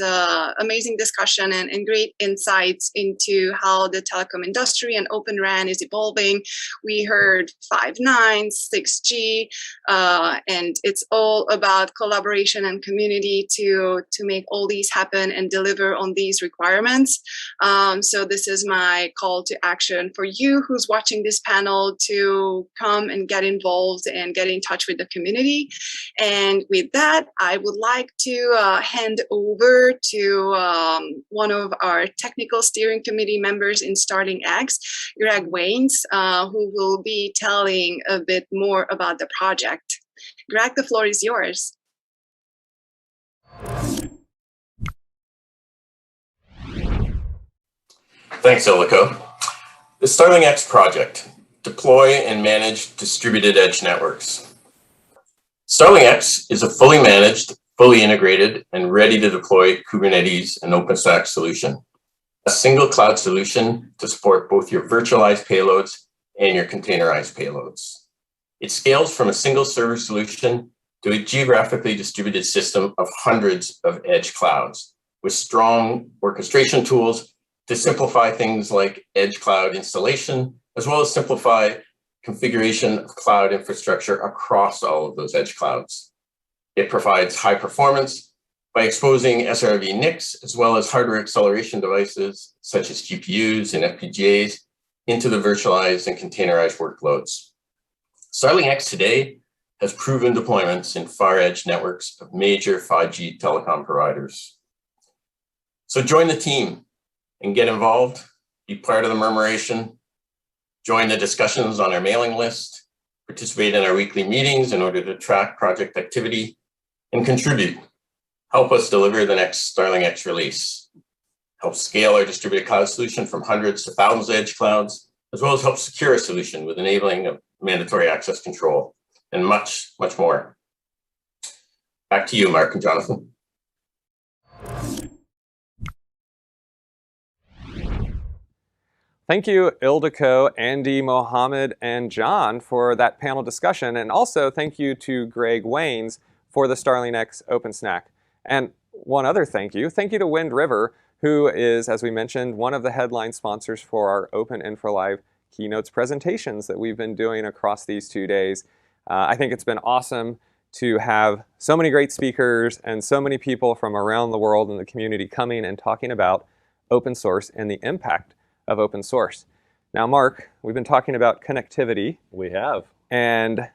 amazing discussion and great insights into how the telecom industry and OpenRAN is evolving. We heard 5.9, 6G, and it's all about collaboration and community to make all these happen and deliver on these requirements. So this is my call to action for you who's watching this panel to come and get involved and get in touch with the community. And with that, I would like to hand over to one of our technical steering committee members in StarlingX, Greg Waynes, who will be telling a bit more about the project. Greg, the floor is yours. Thanks, Ildiko. The StarlingX project, deploy and manage distributed edge networks. StarlingX is a fully managed, fully integrated, and ready to deploy Kubernetes and OpenStack solution. A single cloud solution to support both your virtualized payloads and your containerized payloads. It scales from a single server solution to a geographically distributed system of hundreds of edge clouds with strong orchestration tools to simplify things like edge cloud installation, as well as simplify configuration of cloud infrastructure across all of those edge clouds. It provides high performance by exposing SRV NICs, as well as hardware acceleration devices, such as GPUs and FPGAs, into the virtualized and containerized workloads. StarlingX today has proven deployments in far edge networks of major 5G telecom providers. So join the team and get involved, be part of the murmuration, join the discussions on our mailing list, participate in our weekly meetings in order to track project activity, and contribute. Help us deliver the next StarlingX release. Help scale our distributed cloud solution from hundreds to thousands of edge clouds, as well as help secure a solution with enabling of mandatory access control, and much, much more. Back to you, Mark and Jonathan. Thank you, Ildiko, Andy, Muhammed, and John for that panel discussion. And also thank you to Greg Waynes for the StarlingX OpenStack. And one other thank you to Wind River, who is, as we mentioned, one of the headline sponsors for our OpenInfra Live Keynotes presentations that we've been doing across these 2 days. I think it's been awesome to have so many great speakers and so many people from around the world in the community coming and talking about open source and the impact of open source. Now, Mark, we've been talking about connectivity. We have. And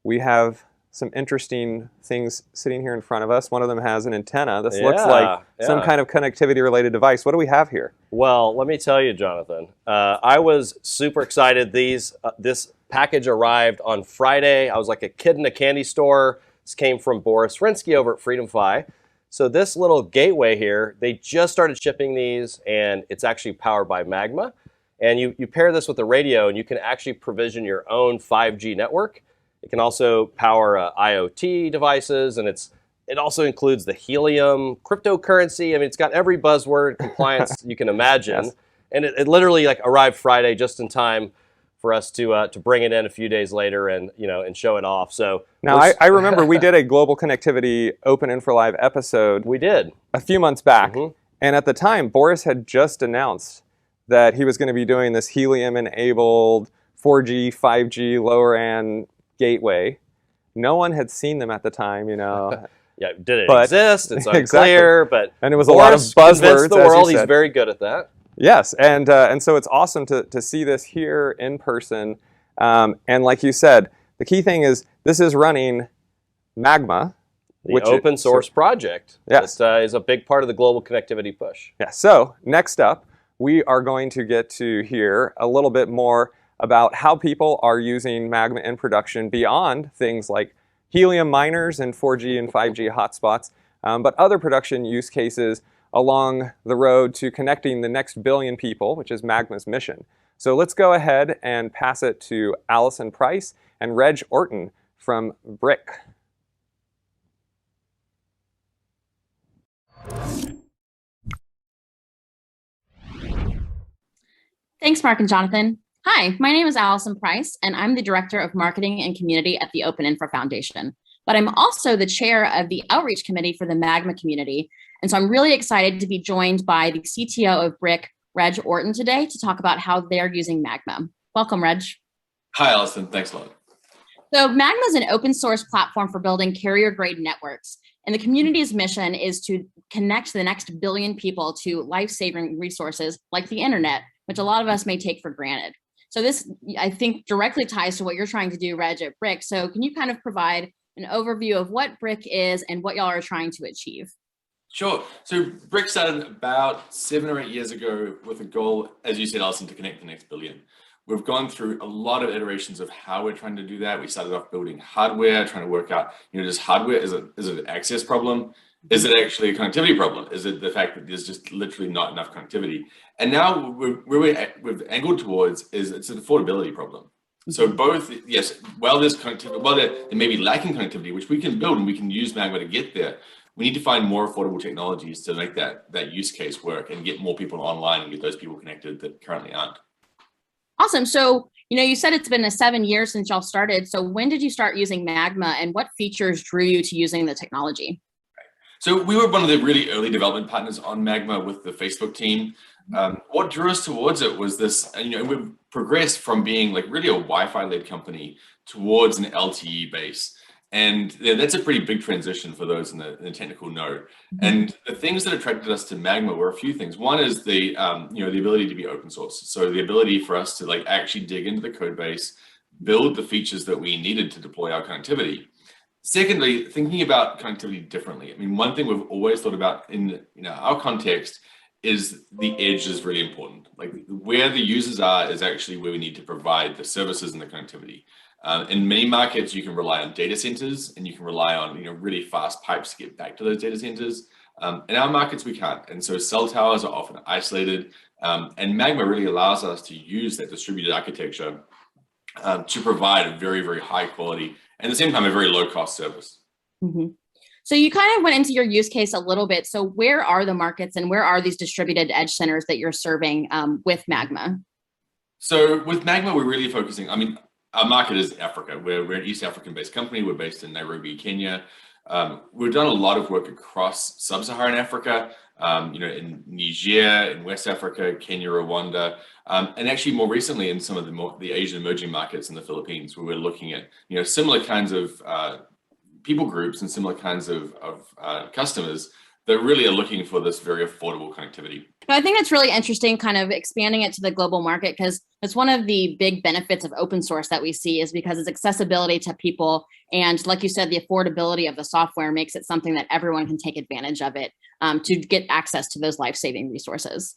we have some interesting things sitting here in front of us. One of them has an antenna. This looks like some kind of connectivity related device. What do we have here? Well, let me tell you, Jonathan, I was super excited. This package arrived on Friday. I was like a kid in a candy store. This came from Boris Rinsky over at FreedomFi. So this little gateway here, they just started shipping these, and it's actually powered by Magma. And you pair this with the radio, and you can actually provision your own 5G network. It can also power IoT devices, and it also includes the helium, cryptocurrency. I mean, it's got every buzzword compliance you can imagine. Yes. And it literally like arrived Friday just in time for us to bring it in a few days later and and show it off. So now I remember we did a global connectivity OpenInfra Live episode. We did a few months back, and at the time Boris had just announced that he was going to be doing this helium-enabled 4G, 5G, low-RAN gateway. No one had seen them at the time, Yeah, did it exist? It's unclear, exactly. And it was Boris a lot of buzzwords. Convinced the world. He's very good at that. Yes, and so it's awesome to see this here in person. And like you said, the key thing is this is running Magma, the open source project. Yes, that is a big part of the global connectivity push. Yeah. So next up, we are going to get to hear a little bit more about how people are using Magma in production beyond things like helium miners and 4G and 5G hotspots, but other production use cases along the road to connecting the next billion people, which is Magma's mission. So let's go ahead and pass it to Allison Price and Reg Orton from Brick. Thanks, Mark and Jonathan. Hi, my name is Allison Price, and I'm the Director of Marketing and Community at the OpenInfra Foundation. But I'm also the chair of the Outreach Committee for the Magma community. And so I'm really excited to be joined by the CTO of Brick, Reg Orton, today to talk about how they're using Magma. Welcome, Reg. Hi, Allison. Thanks a lot. So Magma is an open source platform for building carrier-grade networks. And the community's mission is to connect the next billion people to life-saving resources like the internet, which a lot of us may take for granted. So this, I think, directly ties to what you're trying to do, Reg, at Brick. So can you kind of provide an overview of what Brick is and what y'all are trying to achieve? Sure. So Brick started about 7 or 8 years ago with a goal, as you said, Allison, to connect the next billion. We've gone through a lot of iterations of how we're trying to do that. We started off building hardware, trying to work out, does hardware, is it an access problem? Is it actually a connectivity problem? Is it the fact that there's just literally not enough connectivity? And now where we've angled towards is it's an affordability problem. So both, yes, while there's connectivity, while there may be lacking connectivity, which we can build and we can use Magma to get there, we need to find more affordable technologies to make that use case work and get more people online and get those people connected that currently aren't. Awesome. So, you said it's been 7 years since y'all started. So when did you start using Magma and what features drew you to using the technology? So we were one of the really early development partners on Magma with the Facebook team. What drew us towards it was this, we've progressed from being like really a Wi-Fi led company towards an LTE base. And that's a pretty big transition for those in the technical know. And the things that attracted us to Magma were a few things. One is the ability to be open source. So the ability for us to actually dig into the code base, build the features that we needed to deploy our connectivity. Secondly, thinking about connectivity differently. I mean, one thing we've always thought about in our context is the edge is really important. Like where the users are is actually where we need to provide the services and the connectivity. In many markets, you can rely on data centers and you can rely on really fast pipes to get back to those data centers. In our markets, we can't. And so cell towers are often isolated. And Magma really allows us to use that distributed architecture to provide a very, very high quality and at the same time, a very low cost service. So you kind of went into your use case a little bit. So where are the markets and where are these distributed edge centers that you're serving with Magma? So with Magma, we're really focusing, our market is Africa. We're an East African based company. We're based in Nairobi, Kenya. We've done a lot of work across sub-Saharan Africa, in Niger, in West Africa, Kenya, Rwanda, and actually more recently in some of the Asian emerging markets in the Philippines, where we're looking at similar kinds of people groups and similar kinds of customers that really are looking for this very affordable connectivity. I think that's really interesting, kind of expanding it to the global market, because it's one of the big benefits of open source that we see is because it's accessibility to people. And like you said, the affordability of the software makes it something that everyone can take advantage of it to get access to those life-saving resources.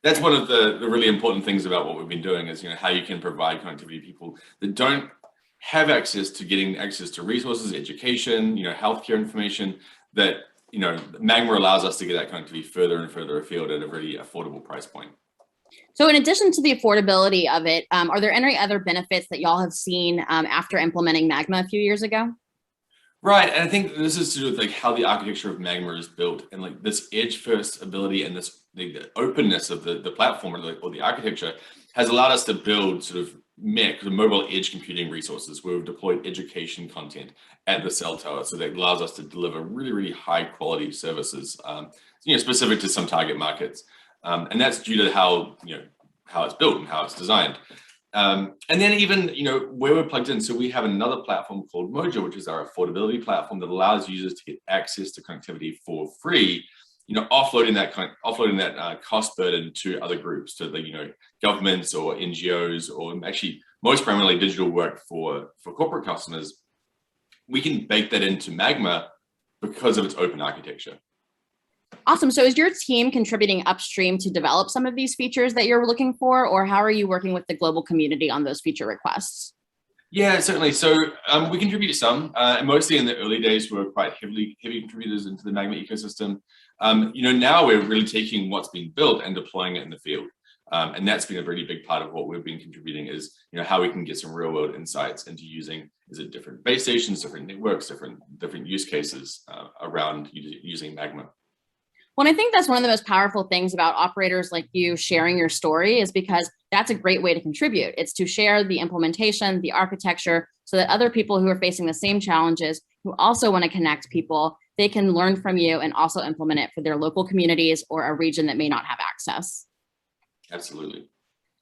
That's one of the really important things about what we've been doing is, how you can provide connectivity to people that don't have access to getting access to resources, education, healthcare information that Magma allows us to get that connectivity further and further afield at a really affordable price point. So in addition to the affordability of it, are there any other benefits that y'all have seen after implementing Magma a few years ago? Right, and I think this is to do with how the architecture of Magma is built, and this edge-first ability and the openness of the platform or the architecture has allowed us to build sort of MEC, the mobile edge computing resources, where we've deployed education content at the cell tower, so that allows us to deliver really, really high quality services, specific to some target markets, and that's due to how it's built and how it's designed. And then even, where we're plugged in, so we have another platform called Mojo, which is our affordability platform that allows users to get access to connectivity for free, offloading that cost burden to other groups, to the, governments or NGOs, or actually most primarily digital work for corporate customers. We can bake that into Magma because of its open architecture. Awesome. So is your team contributing upstream to develop some of these features that you're looking for, or how are you working with the global community on those feature requests? Yeah, certainly. So we contribute some, and mostly in the early days, we were quite heavy contributors into the Magma ecosystem. Now we're really taking what's been built and deploying it in the field. And that's been a really big part of what we've been contributing is, how we can get some real world insights into using, is it different base stations, different networks, different use cases around using Magma. Well, I think that's one of the most powerful things about operators like you sharing your story, is because that's a great way to contribute. It's to share the implementation, the architecture, so that other people who are facing the same challenges, who also want to connect people, they can learn from you and also implement it for their local communities or a region that may not have access. Absolutely.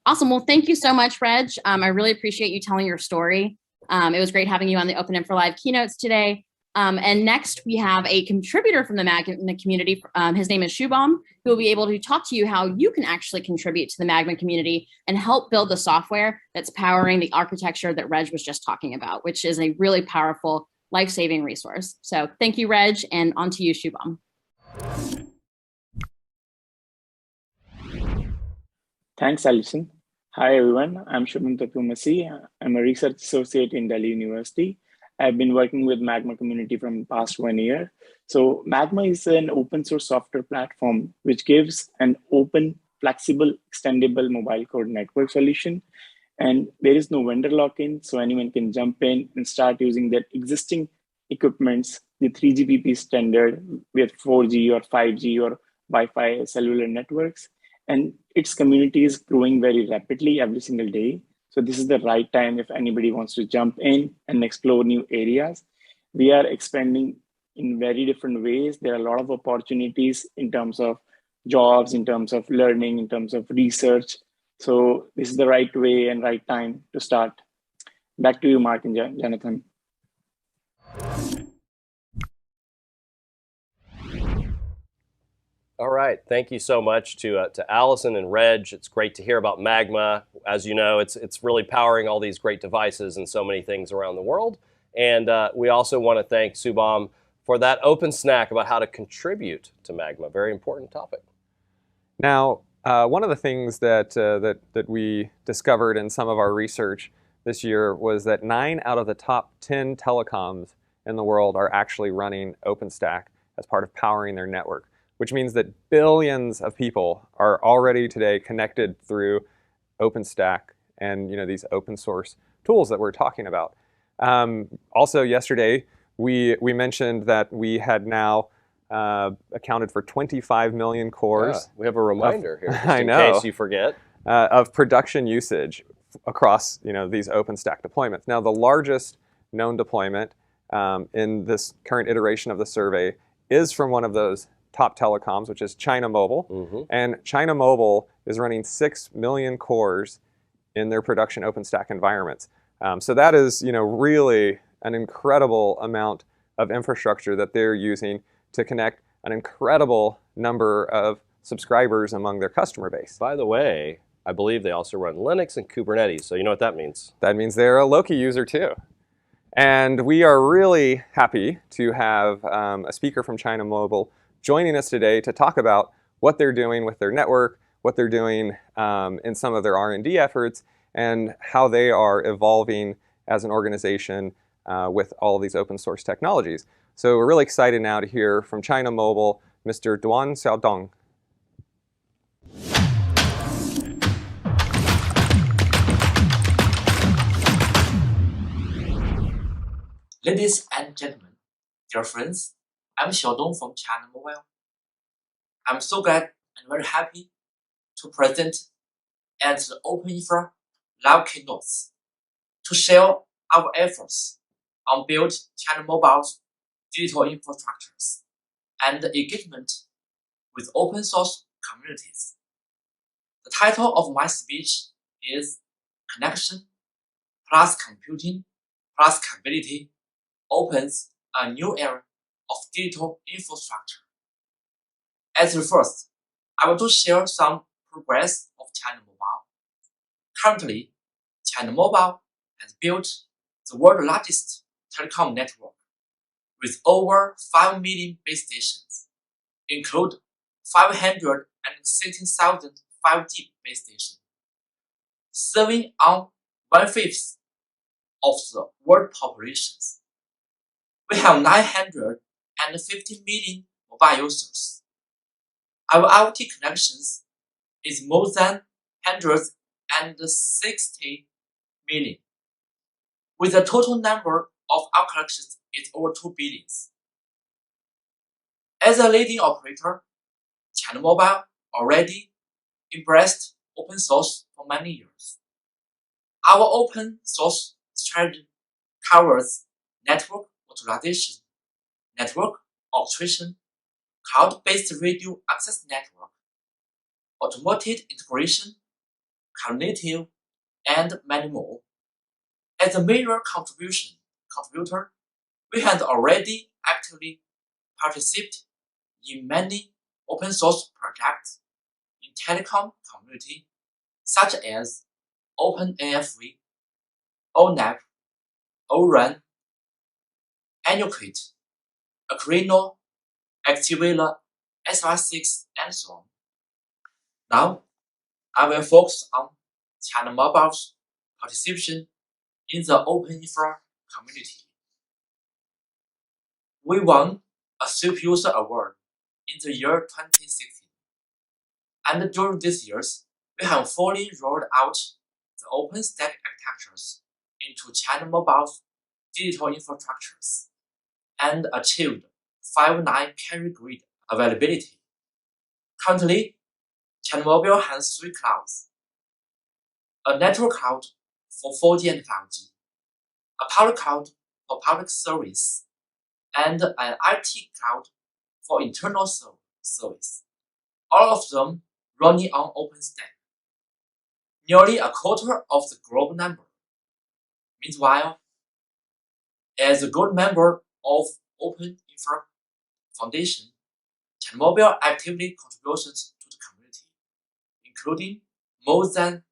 Awesome. Well, thank you so much, Reg. I really appreciate you telling your story. It was great having you on the OpenInfra Live keynotes today. And next we have a contributor from the Magma community. His name is Shubham, who will be able to talk to you how you can actually contribute to the Magma community and help build the software that's powering the architecture that Reg was just talking about, which is a really powerful life-saving resource. So thank you, Reg, and on to you, Shubham. Thanks, Allison. Hi, everyone. I'm Shubham Tatumasi. I'm a research associate in Delhi University. I've been working with Magma community from the past 1 year. So Magma is an open source software platform which gives an open, flexible, extendable mobile code network solution. And there is no vendor lock-in, so anyone can jump in and start using their existing equipments, the 3GPP standard with 4G or 5G or Wi-Fi cellular networks. And its community is growing very rapidly every single day. So this is the right time if anybody wants to jump in and explore new areas. We are expanding in very different ways. There are a lot of opportunities in terms of jobs, in terms of learning, in terms of research. So this is the right way and right time to start. Back to you, Mark and Jonathan. All right, thank you so much to Allison and Reg. It's great to hear about Magma. As you know, it's really powering all these great devices and so many things around the world. And we also want to thank Shubham for that open snack about how to contribute to Magma. Very important topic. Now, one of the things that we discovered in some of our research this year was that 9 out of the top 10 telecoms in the world are actually running OpenStack as part of powering their network, which means that billions of people are already today connected through OpenStack and these open source tools that we're talking about. Also yesterday, we mentioned that we had now accounted for 25 million cores. Yeah, we have a reminder here, just I in know, case you forget. Of production usage across these OpenStack deployments. Now, the largest known deployment in this current iteration of the survey is from one of those top telecoms, which is China Mobile. And China Mobile is running 6 million cores in their production OpenStack environments. So that is, really an incredible amount of infrastructure that they're using to connect an incredible number of subscribers among their customer base. By the way, I believe they also run Linux and Kubernetes, so you know what that means. That means they're a Loki user too. And we are really happy to have a speaker from China Mobile joining us today to talk about what they're doing with their network, what they're doing in some of their R&D efforts, and how they are evolving as an organization with all of these open source technologies. So we're really excited now to hear from China Mobile, Mr. Duan Xiaodong. Ladies and gentlemen, dear friends, I'm Xiaodong from China Mobile. I'm so glad and very happy to present at the OpenInfra live keynotes to share our efforts on build China Mobile's digital infrastructures and engagement with open source communities. The title of my speech is Connection plus Computing plus Capability opens a new era of digital infrastructure. As the first, I want to share some progress of China Mobile. Currently, China Mobile has built the world's largest telecom network with over 5 million base stations, include 516,000 5G base stations, serving on 1/5 of the world populations. We have 950 million mobile users. Our IoT connections is more than 160 million, with the total number of our connections is over 2 billion. As a leading operator, China Mobile already embraced open source for many years. Our open source strategy covers network virtualization, network orchestration, cloud-based radio access network, automated integration, cognitive, and many more. As a major contributor, we have already actively participated in many open source projects in telecom community, such as OpenInfra, ONAP, vRAN, Educate, Acrino, Activela, SR6, and so on. Now, I will focus on China Mobile's participation in the OpenInfra community. We won a Super User Award in the year 2016, and during these years, we have fully rolled out the OpenStack architectures into China Mobile's digital infrastructures and achieved 5.9 carrier grade availability. Currently, China Mobile has 3 clouds: a network cloud for 4G and 5G, a public cloud for public service, and an IT cloud for internal service, all of them running on OpenStack. Nearly a quarter of the global number. Meanwhile, as a good member of OpenInfra Foundation, China Mobile actively contributes to the community, including more than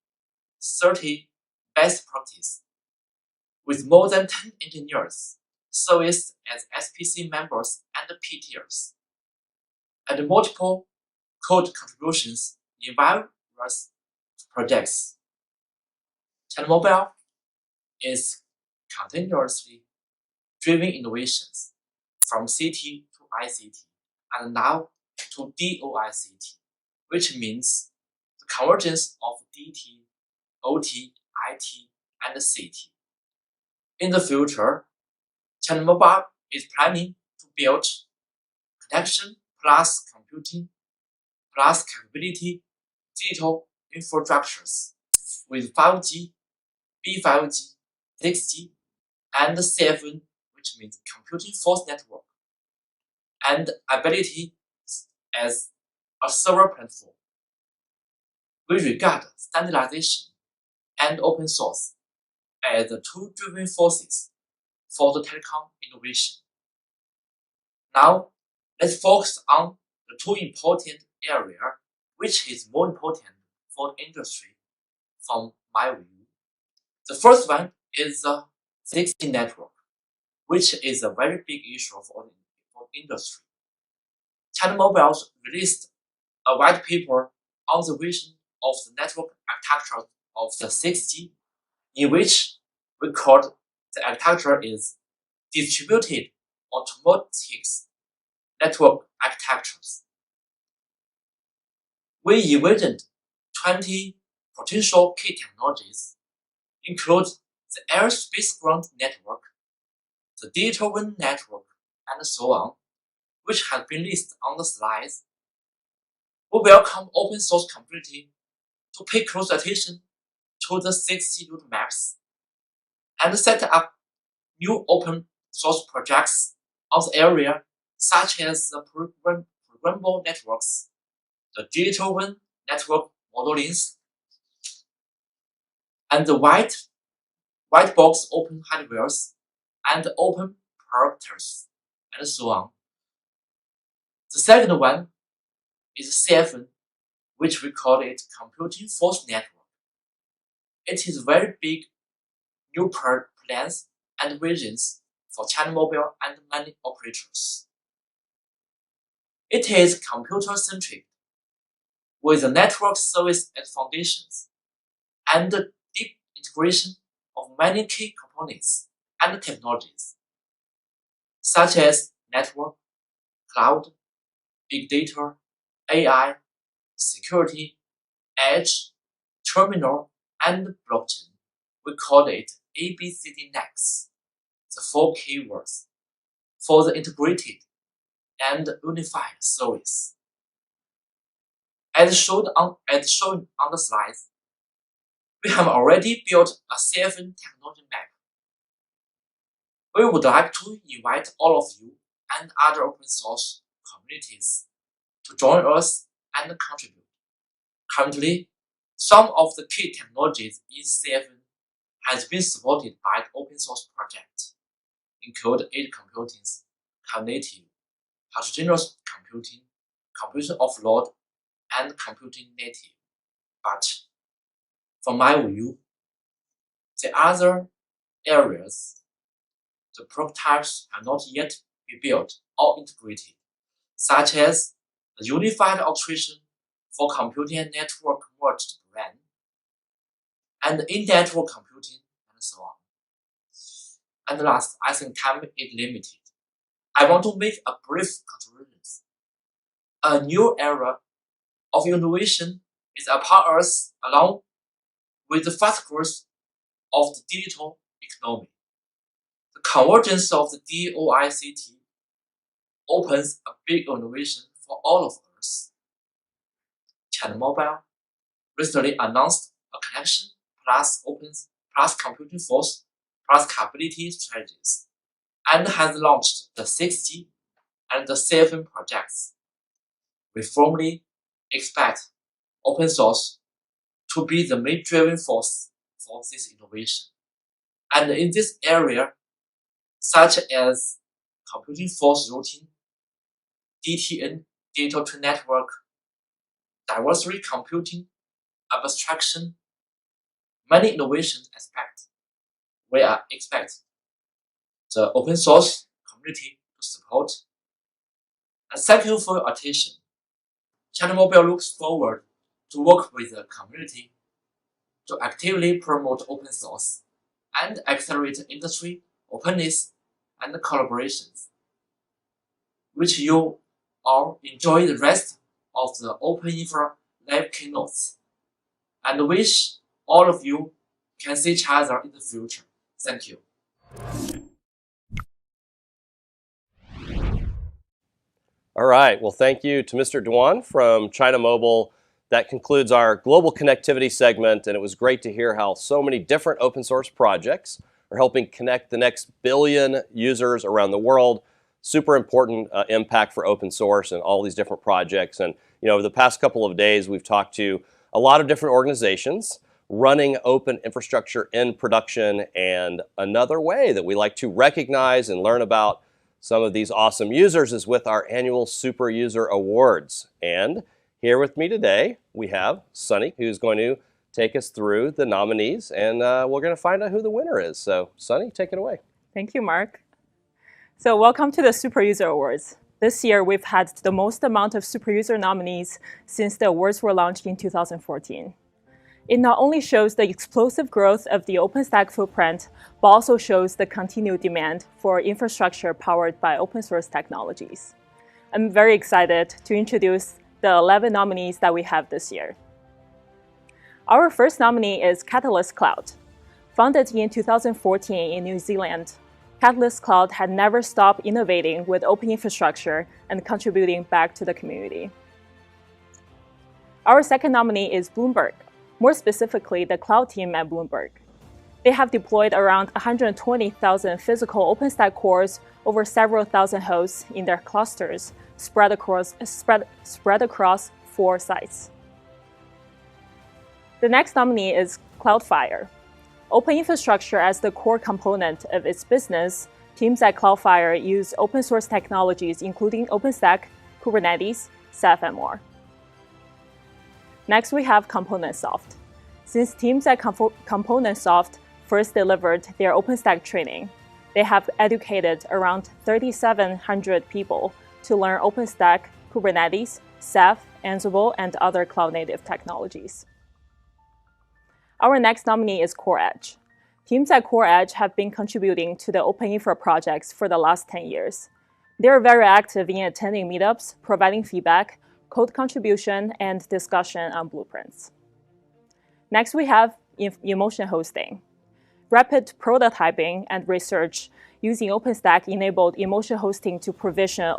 30 best practices, with more than 10 engineers serviced as SPC members and PTers, and multiple code contributions in various projects. China Mobile is continuously driving innovations from CT to ICT and now to DOICT, which means the convergence of DT, OT, IT, and CT. In the future, China Mobile is planning to build connection plus computing plus capability digital infrastructures with 5G, B5G, 6G, and 7, which which means computing force network, and ability as a server platform. We regard standardization and open source as the two driving forces for the telecom innovation. Now, let's focus on the two important areas, which is more important for the industry from my view. The first one is the 6G network, which is a very big issue for the industry. China Mobile released a white paper on the vision of the network architecture of the 6G, in which we called the architecture is distributed automatic network architectures. We envisioned 20 potential key technologies, include the airspace ground network, the digital WAN network, and so on, which has been listed on the slides. We welcome open source community to pay close attention to the 6G roadmaps and set up new open source projects on the area, such as the programmable networks, the digital WAN network modelings, and the white box open hardwares and open parameters, and so on. The second one is CFN, which we call it Computing Force Network. It is very big new plans and visions for China Mobile and many operators. It is computer-centric, with the network service as foundations and the deep integration of many key components and technologies, such as network, cloud, big data, AI, security, edge, terminal, and blockchain. We call it ABCD-NEX, the 4 keywords for the integrated and unified service. As shown on the slides, we have already built a CFN technology map. We would like to invite all of you and other open source communities to join us and contribute. Currently, some of the key technologies in CFN has been supported by the open source project, include edge computing, cognitive, heterogeneous computing, computing offload, and computing native. But from my view, the other areas, the prototypes are not yet be built or integrated, such as the unified operation for computing and network merged RAN, and in-network computing, and so on. And last, I think time is limited. I want to make a brief contribution. A new era of innovation is upon us along with the fast growth of the digital economy. The convergence of the DOICT opens a big innovation for all of us. China Mobile recently announced a connection plus computing force plus capability strategies and has launched the 6G and the 7 projects. We firmly expect open source to be the main driving force for this innovation. And in this area, such as computing force routing, DTN, digital to network, diversity computing, abstraction, many innovation aspects, we expect the open source community to support. And thank you for your attention. China Mobile looks forward to work with the community to actively promote open source and accelerate industry openness and collaborations, which you all enjoy the rest of the OpenInfra live keynotes, and wish all of you can see each other in the future. Thank you. All right, well, thank you to Mr. Duan from China Mobile. That concludes our global connectivity segment, and it was great to hear how so many different open source projects are helping connect the next billion users around the world. Super important impact for open source and all these different projects. And over the past couple of days, we've talked to a lot of different organizations running open infrastructure in production. And another way that we like to recognize and learn about some of these awesome users is with our annual Super User Awards. And here with me today, we have Sunny, who's going to take us through the nominees, and we're going to find out who the winner is. So, Sunny, take it away. Thank you, Mark. So welcome to the Super User Awards. This year, we've had the most amount of Super User nominees since the awards were launched in 2014. It not only shows the explosive growth of the OpenStack footprint, but also shows the continued demand for infrastructure powered by open source technologies. I'm very excited to introduce the 11 nominees that we have this year. Our first nominee is Catalyst Cloud. Founded in 2014 in New Zealand, Catalyst Cloud had never stopped innovating with open infrastructure and contributing back to the community. Our second nominee is Bloomberg, more specifically the cloud team at Bloomberg. They have deployed around 120,000 physical OpenStack cores over several thousand hosts in their clusters, spread across 4 sites. The next nominee is Cloudflare. Open infrastructure as the core component of its business, teams at Cloudflare use open source technologies including OpenStack, Kubernetes, Ceph, and more. Next, we have ComponentSoft. Since teams at ComponentSoft first delivered their OpenStack training, they have educated around 3,700 people to learn OpenStack, Kubernetes, Ceph, Ansible, and other cloud-native technologies. Our next nominee is CoreEdge. Teams at CoreEdge have been contributing to the OpenInfra projects for the last 10 years. They are very active in attending meetups, providing feedback, code contribution, and discussion on blueprints. Next, we have Emotion Hosting. Rapid prototyping and research using OpenStack enabled Emotion Hosting to provision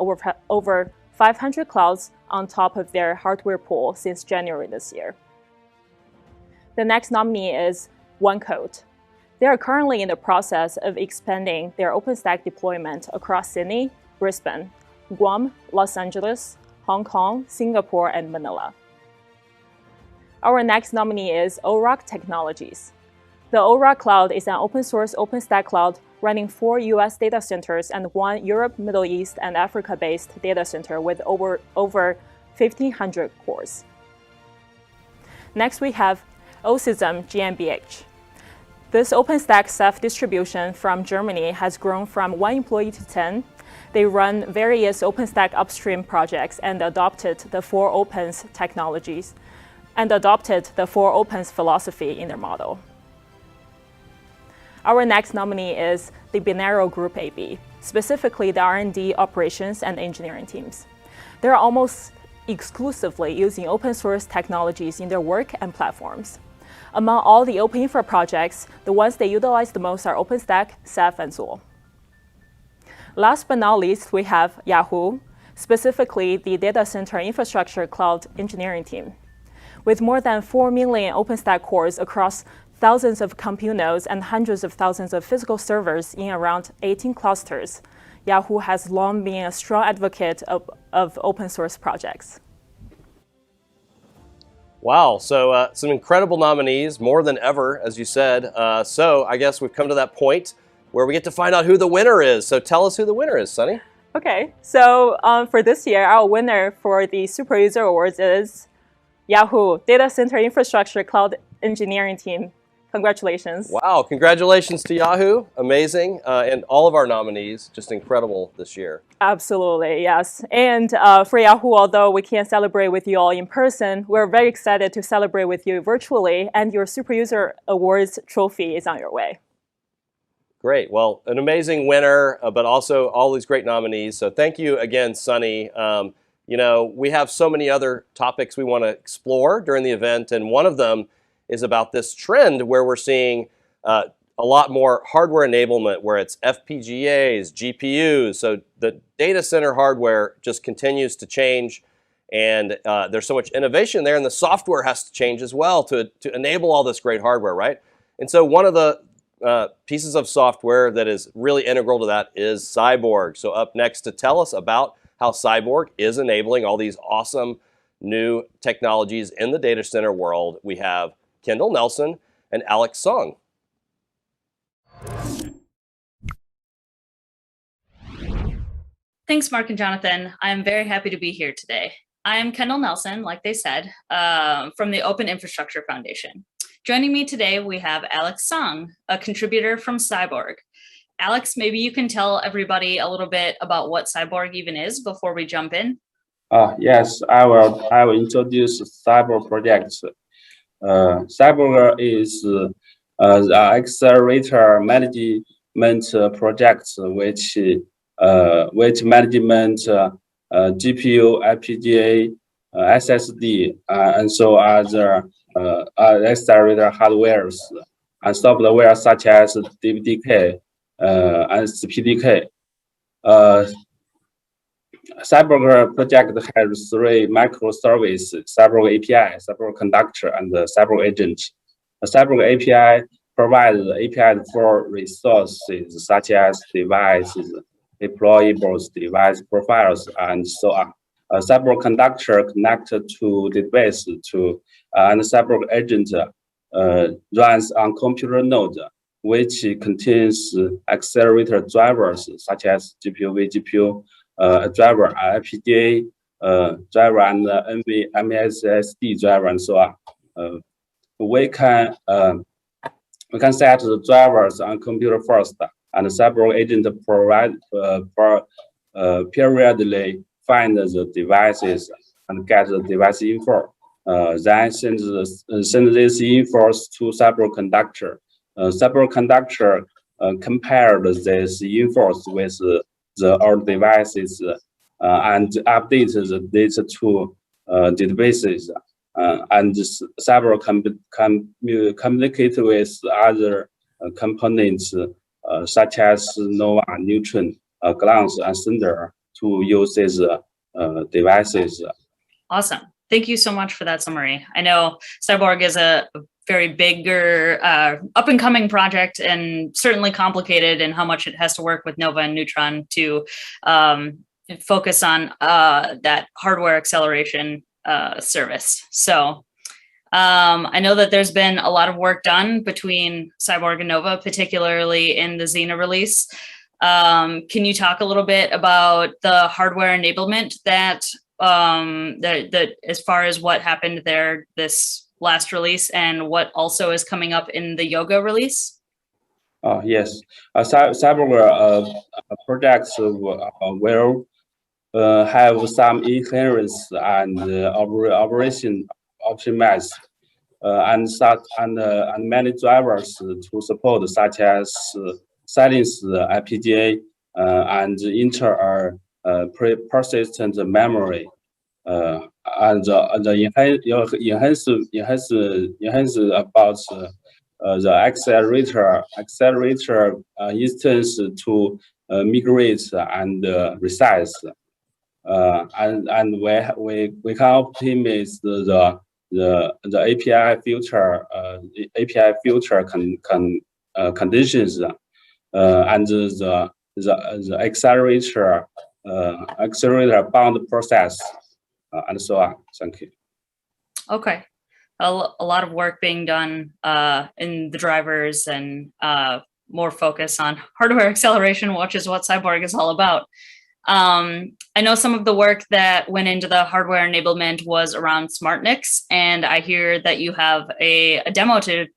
over 500 clouds on top of their hardware pool since January this year. The next nominee is OneCode. They are currently in the process of expanding their OpenStack deployment across Sydney, Brisbane, Guam, Los Angeles, Hong Kong, Singapore, and Manila. Our next nominee is OROC Technologies. The OROC Cloud is an open-source OpenStack cloud running 4 US data centers and 1 Europe, Middle East, and Africa-based data center with over 1,500 cores. Next, we have OSISM GmbH. This OpenStack Ceph distribution from Germany has grown from 1 employee to 10. They run various OpenStack upstream projects and adopted the 4 opens technologies and adopted the 4 opens philosophy in their model. Our next nominee is the Binero Group AB, specifically the R&D operations and engineering teams. They're almost exclusively using open source technologies in their work and platforms. Among all the OpenInfra projects, the ones they utilize the most are OpenStack, Ceph, and Zuul. Last but not least, we have Yahoo, specifically the data center infrastructure cloud engineering team. With more than 4 million OpenStack cores across thousands of compute nodes and hundreds of thousands of physical servers in around 18 clusters, Yahoo has long been a strong advocate of open source projects. Wow, so some incredible nominees, more than ever, as you said. So I guess we've come to that point where we get to find out who the winner is. So tell us who the winner is, Sunny. Okay, so for this year, our winner for the Super User Awards is Yahoo, Data Center Infrastructure Cloud Engineering Team. Congratulations. Wow, congratulations to Yahoo. Amazing. And all of our nominees, just incredible this year. Absolutely, yes. And for Yahoo, although we can't celebrate with you all in person, we're very excited to celebrate with you virtually, and your Super User Awards trophy is on your way. Great. Well, an amazing winner, but also all these great nominees. So thank you again, Sunny. You know, we have so many other topics we want to explore during the event, and one of them is about this trend where we're seeing a lot more hardware enablement, where it's FPGAs, GPUs. So the data center hardware just continues to change, and there's so much innovation there, and the software has to change as well to enable all this great hardware, right? And so one of the pieces of software that is really integral to that is Cyborg. So up next to tell us about how Cyborg is enabling all these awesome new technologies in the data center world, we have Kendall Nelson and Alex Song. Thanks, Mark and Jonathan. I'm very happy to be here today. I'm Kendall Nelson, like they said, from the Open Infrastructure Foundation. Joining me today, we have Alex Song, a contributor from Cyborg. Alex, maybe you can tell everybody a little bit about what Cyborg even is before we jump in. Yes, I will introduce Cyborg projects. Cyborg is the accelerator management project which management GPU, FPGA, SSD, and so other accelerator hardwares and software such as DVDK and PDK. Cyborg project has 3 microservices: Cyborg API, Cyborg Conductor, and the Cyborg Agent. The Cyborg API provides APIs for resources such as devices, deployables, device profiles, and so on. A Cyborg Conductor connected to database and Cyborg Agent runs on computer node, which contains accelerator drivers such as GPU, vGPU driver, FPGA driver, and MSSD driver, and so on. We can set the drivers on computer first, and the Cyborg Agent provide periodically find the devices and get the device info. Then send this info to Cyborg Conductor. Cyborg Conductor compared this info with the old devices and update the data to databases. And Cyborg can communicate with other components such as Nova, Neutron, Glance, and Thunder to use these devices. Awesome. Thank you so much for that summary. I know Cyborg is a very bigger up-and-coming project and certainly complicated in how much it has to work with Nova and Neutron to focus on that hardware acceleration service. So I know that there's been a lot of work done between Cyborg and Nova, particularly in the Xena release. Can you talk a little bit about the hardware enablement that as far as what happened there this last release and what also is coming up in the Yoga release? Yes, Cyborg projects will have some inherence and operation optimized and many drivers to support, such as Silence FPGA and persistent memory. And the enhance about the accelerator instance to migrate and resize. And we can optimize the API filter conditions and the accelerator bound process and so on. Thank you. Okay, a lot of work being done in the drivers and more focus on hardware acceleration, which is what Cyborg is all about. I know some of the work that went into the hardware enablement was around SmartNICs, and I hear that you have a demo to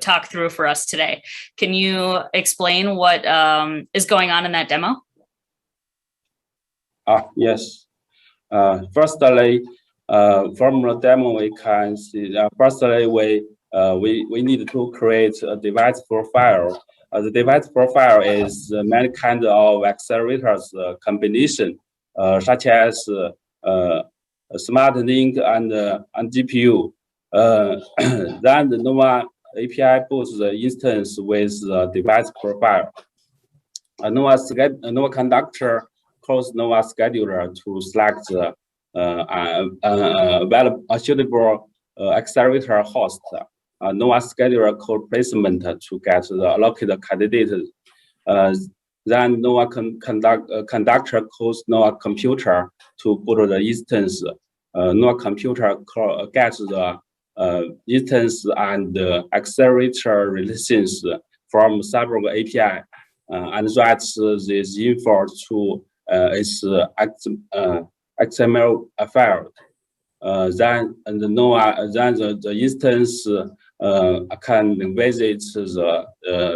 talk through for us today. Can you explain what is going on in that demo? Yes. Firstly, from the demo we can see. Firstly, we need to create a device profile. The device profile is many kinds of accelerators combination, such as SmartLink and GPU. Then the Nova API boosts the instance with the device profile. Nova Conductor calls Nova Scheduler to select a suitable accelerator host. NOA scheduler code placement to get the allocated candidate. Then NOA conductor calls NOA computer to boot the instance. NOA computer gets the instance and accelerator releases from several API and writes this info to its XML file. Then the instance can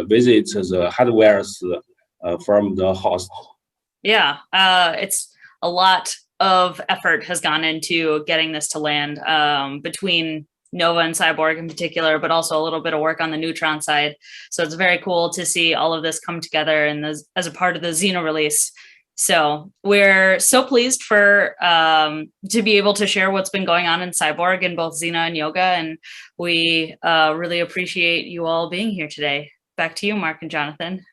visit the hardwares from the host. Yeah, it's a lot of effort has gone into getting this to land between Nova and Cyborg in particular, but also a little bit of work on the Neutron side. So it's very cool to see all of this come together and as a part of the Xena release. So we're so pleased for to be able to share what's been going on in Cyborg in both Xena and Yoga, and we really appreciate you all being here today. Back to you, Mark and Jonathan.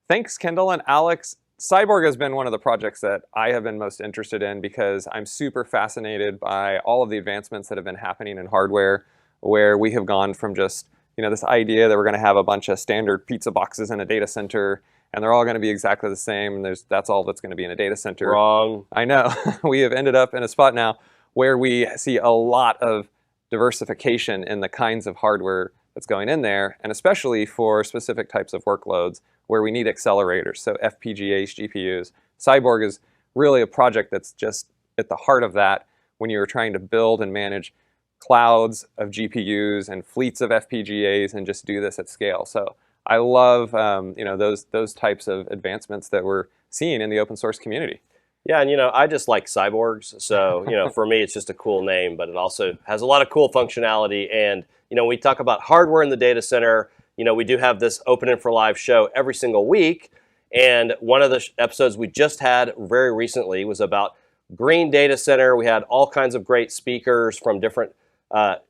Thanks, Kendall and Alex. Cyborg has been one of the projects that I have been most interested in because I'm super fascinated by all of the advancements that have been happening in hardware, where we have gone from just this idea that we're going to have a bunch of standard pizza boxes in a data center and they're all going to be exactly the same and that's all that's going to be in a data center. Wrong. I know. We have ended up in a spot now where we see a lot of diversification in the kinds of hardware that's going in there, and especially for specific types of workloads where we need accelerators, so FPGAs, GPUs. Cyborg is really a project that's just at the heart of that when you're trying to build and manage clouds of GPUs and fleets of FPGAs and just do this at scale. So I love those types of advancements that we're seeing in the open source community. Yeah, and I just like cyborgs, so for me it's just a cool name, but it also has a lot of cool functionality. And when we talk about hardware in the data center, we do have this OpenInfra Live show every single week, and one of the episodes we just had very recently was about green data center. We had all kinds of great speakers from different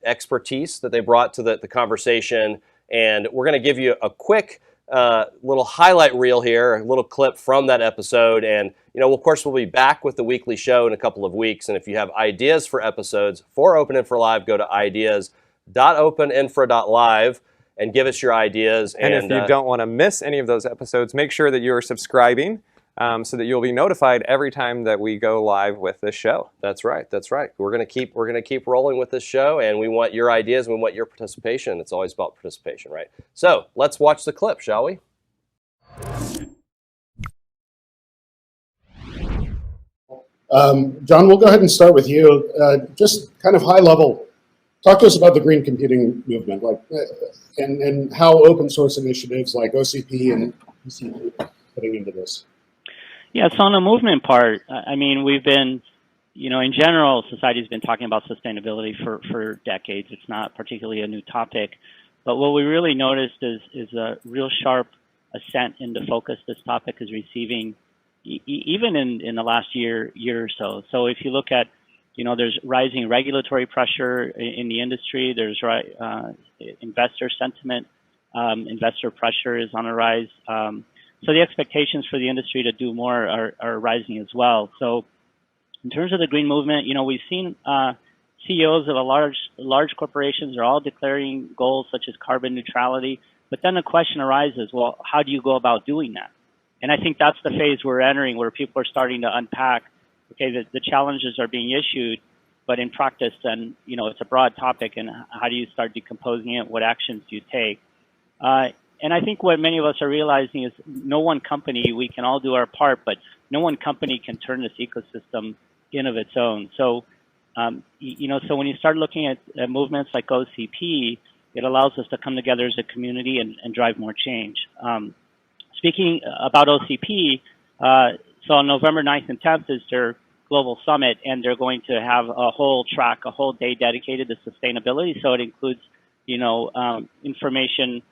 expertise that they brought to the conversation, and we're going to give you a quick little highlight reel here, a little clip from that episode. And of course we'll be back with the weekly show in a couple of weeks, and if you have ideas for episodes for OpenInfra Live, go to ideas.openinfra.live and give us your ideas. And if you don't want to miss any of those episodes, make sure that you're subscribing so that you'll be notified every time that we go live with this show. That's right. That's right. We're gonna keep rolling with this show, and we want your ideas. We want your participation. It's always about participation, right? So let's watch the clip, shall we? John, we'll go ahead and start with you. Just kind of high level, talk to us about the green computing movement, and how open source initiatives like OCP and PCP are fitting into this. Yeah, so on the movement part, I mean, we've been, in general, society's been talking about sustainability for decades. It's not particularly a new topic, but what we really noticed is a real sharp ascent into focus this topic is receiving, even in the last year or so. So if you look at, there's rising regulatory pressure in the industry. There's investor sentiment, investor pressure is on a rise. So the expectations for the industry to do more are rising as well. So in terms of the green movement, we've seen CEOs of large corporations are all declaring goals such as carbon neutrality. But then the question arises, well, how do you go about doing that? And I think that's the phase we're entering, where people are starting to unpack, okay, the challenges are being issued, but in practice, then, it's a broad topic, and how do you start decomposing it? What actions do you take? And I think what many of us are realizing is no one company, we can all do our part, but no one company can turn this ecosystem in of its own. So, so when you start looking at movements like OCP, it allows us to come together as a community and drive more change. Speaking about OCP, so on November 9th and 10th is their global summit, and they're going to have a whole day dedicated to sustainability. So it includes, information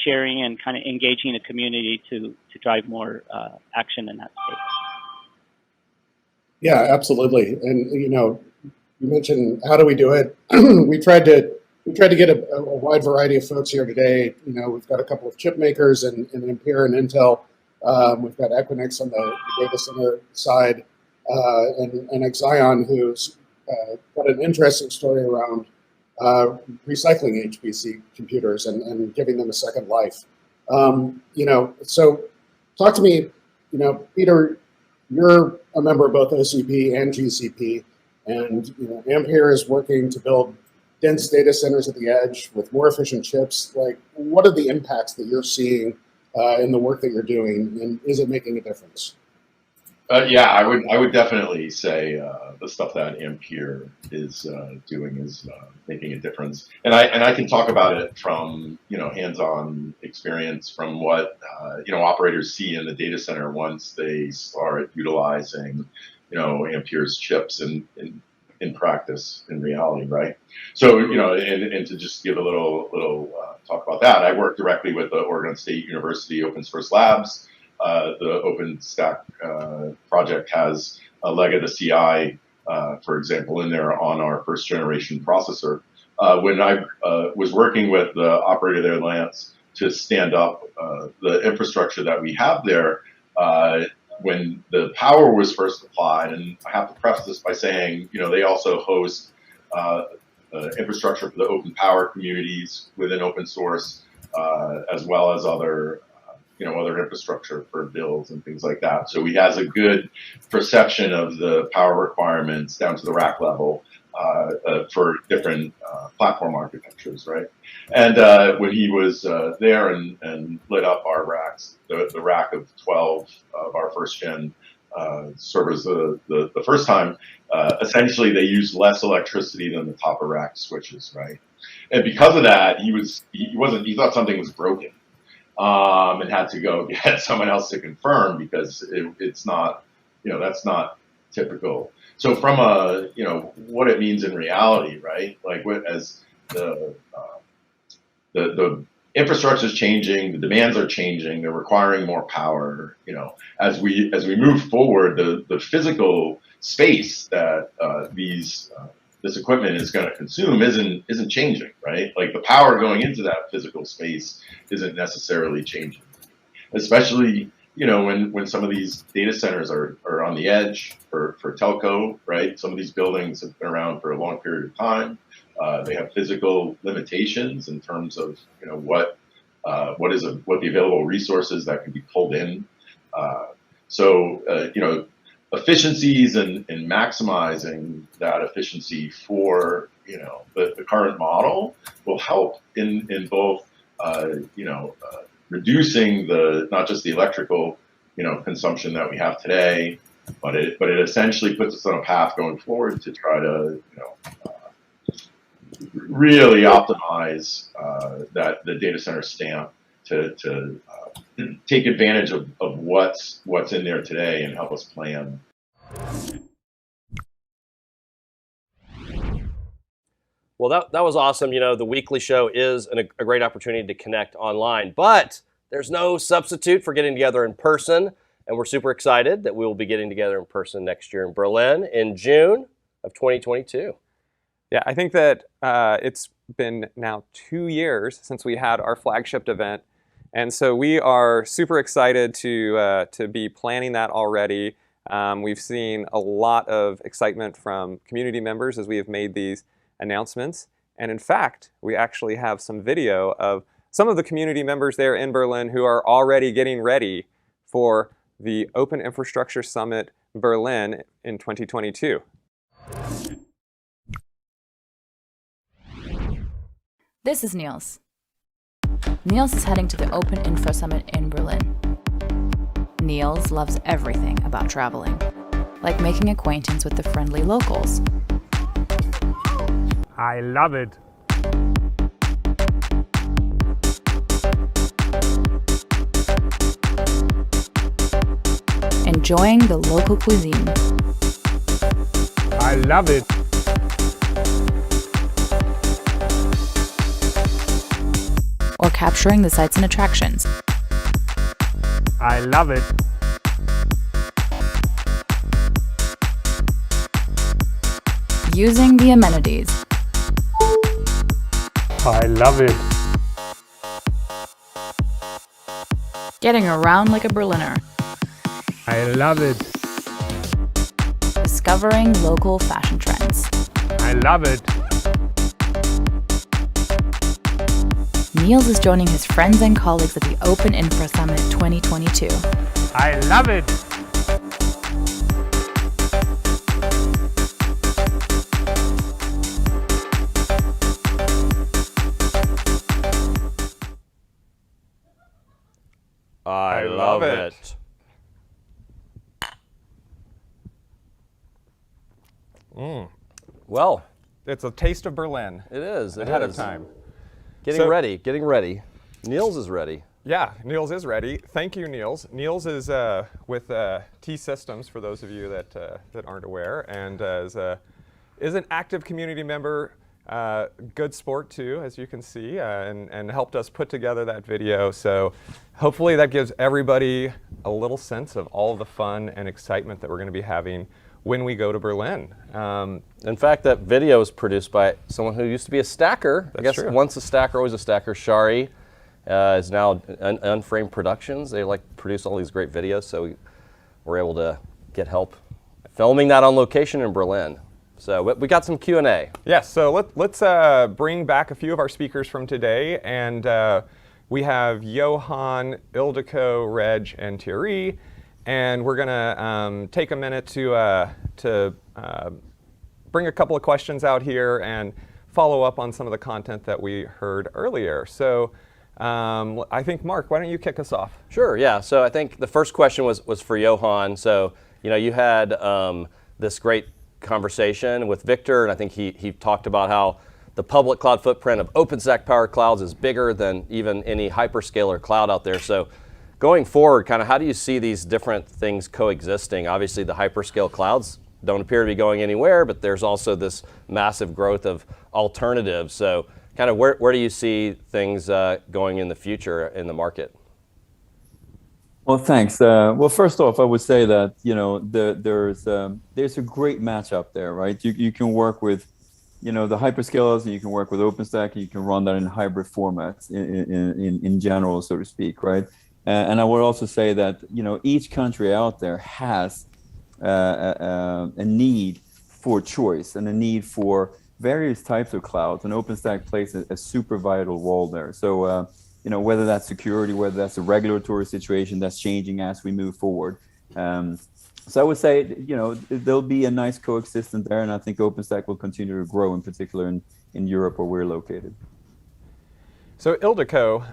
sharing and kind of engaging the community to drive more action in that space. Yeah, absolutely. And you mentioned how do we do it? we tried to get a wide variety of folks here today. We've got a couple of chip makers and Ampere and Intel. We've got Equinix on the data center side. and Zion, who's got an interesting story around recycling HPC computers and giving them a second life. So talk to me, Peter, you're a member of both OCP and GCP, and Ampere is working to build dense data centers at the edge with more efficient chips. Like, what are the impacts that you're seeing in the work that you're doing, and is it making a difference? Yeah, I would definitely say the stuff that Ampere is doing is making a difference, and I can talk about it from hands-on experience from what operators see in the data center once they start utilizing Ampere's chips in practice, in reality, right? So and to just give a little talk about that, I work directly with the Oregon State University Open Source Labs. The OpenStack project has a leg of the CI, for example, in there on our first generation processor. When I was working with the operator there, Lance, to stand up the infrastructure that we have there, when the power was first applied, and I have to preface this by saying, they also host infrastructure for the open power communities within open source, as well as other other infrastructure for builds and things like that. So he has a good perception of the power requirements down to the rack level for different platform architectures, right? And when he was there and lit up our racks, the rack of 12 of our first gen servers the first time, essentially they used less electricity than the top of rack switches, right? And because of that, he thought something was broken. And had to go get someone else to confirm because it's not, that's not typical. So from what it means in reality, right? Like as the infrastructure is changing, the demands are changing, they're requiring more power. As we move forward, the physical space that this equipment is going to consume isn't changing, right? Like the power going into that physical space isn't necessarily changing, especially when some of these data centers are on the edge for telco, right? Some of these buildings have been around for a long period of time. They have physical limitations in terms of what the available resources that can be pulled in. Efficiencies and maximizing that efficiency for the current model will help in both reducing not just the electrical consumption that we have today, but it essentially puts us on a path going forward to try to really optimize the data center stamp to take advantage of what's in there today and help us plan. Well, that was awesome. The weekly show is a great opportunity to connect online, but there's no substitute for getting together in person, and we're super excited that we will be getting together in person next year in Berlin in June of 2022. Yeah, I think that it's been now 2 years since we had our flagship event. And so we are super excited to be planning that already. We've seen a lot of excitement from community members as we have made these announcements. And in fact, we actually have some video of some of the community members there in Berlin who are already getting ready for the Open Infrastructure Summit Berlin in 2022. This is Niels. Niels is heading to the OpenInfra Summit in Berlin. Niels loves everything about traveling, like making acquaintance with the friendly locals. I love it. Enjoying the local cuisine. I love it. Or capturing the sights and attractions. I love it. Using the amenities. I love it. Getting around like a Berliner. I love it. discovering local fashion trends. I love it. Niels is joining his friends and colleagues at the OpenInfra Summit 2022. I love it. I love it. Well, it's a taste of Berlin. It is. Ahead of time. Getting ready. Niels is ready. Yeah, Niels is ready. Thank you, Niels. Niels is with T-Systems, for those of you that aren't aware, and is an active community member, good sport too, as you can see, and helped us put together that video. So hopefully that gives everybody a little sense of all the fun and excitement that we're going to be having when we go to Berlin. In fact, that video was produced by someone who used to be a stacker. That's I guess true. Once a stacker, always a stacker. Shari is now Unframed Productions. They produce all these great videos, so we were able to get help filming that on location in Berlin. So we got some Q&A. Yes, so let's bring back a few of our speakers from today, and we have Johan, Ildiko, Reg, and Thierry. And we're gonna take a minute to bring a couple of questions out here and follow up on some of the content that we heard earlier. So I think, Mark, why don't you kick us off? Sure, yeah. So I think the first question was for Johan. So, you had this great conversation with Victor, and I think he talked about how the public cloud footprint of OpenStack powered clouds is bigger than even any hyperscaler cloud out there. So going forward, kind of how do you see these different things coexisting? Obviously, the hyperscale clouds don't appear to be going anywhere, but there's also this massive growth of alternatives. So kind of where do you see things going in the future in the market? Well, thanks. Well, first off, I would say that, there's a great matchup there, right? You can work with, the hyperscalers, and you can work with OpenStack, and you can run that in hybrid formats in general, so to speak, right? And I would also say that, each country out there has a need for choice and a need for various types of clouds, and OpenStack plays a super vital role there. So, whether that's security, whether that's a regulatory situation that's changing as we move forward. So I would say, there'll be a nice coexistence there, and I think OpenStack will continue to grow, in particular in Europe where we're located. So Ildiko,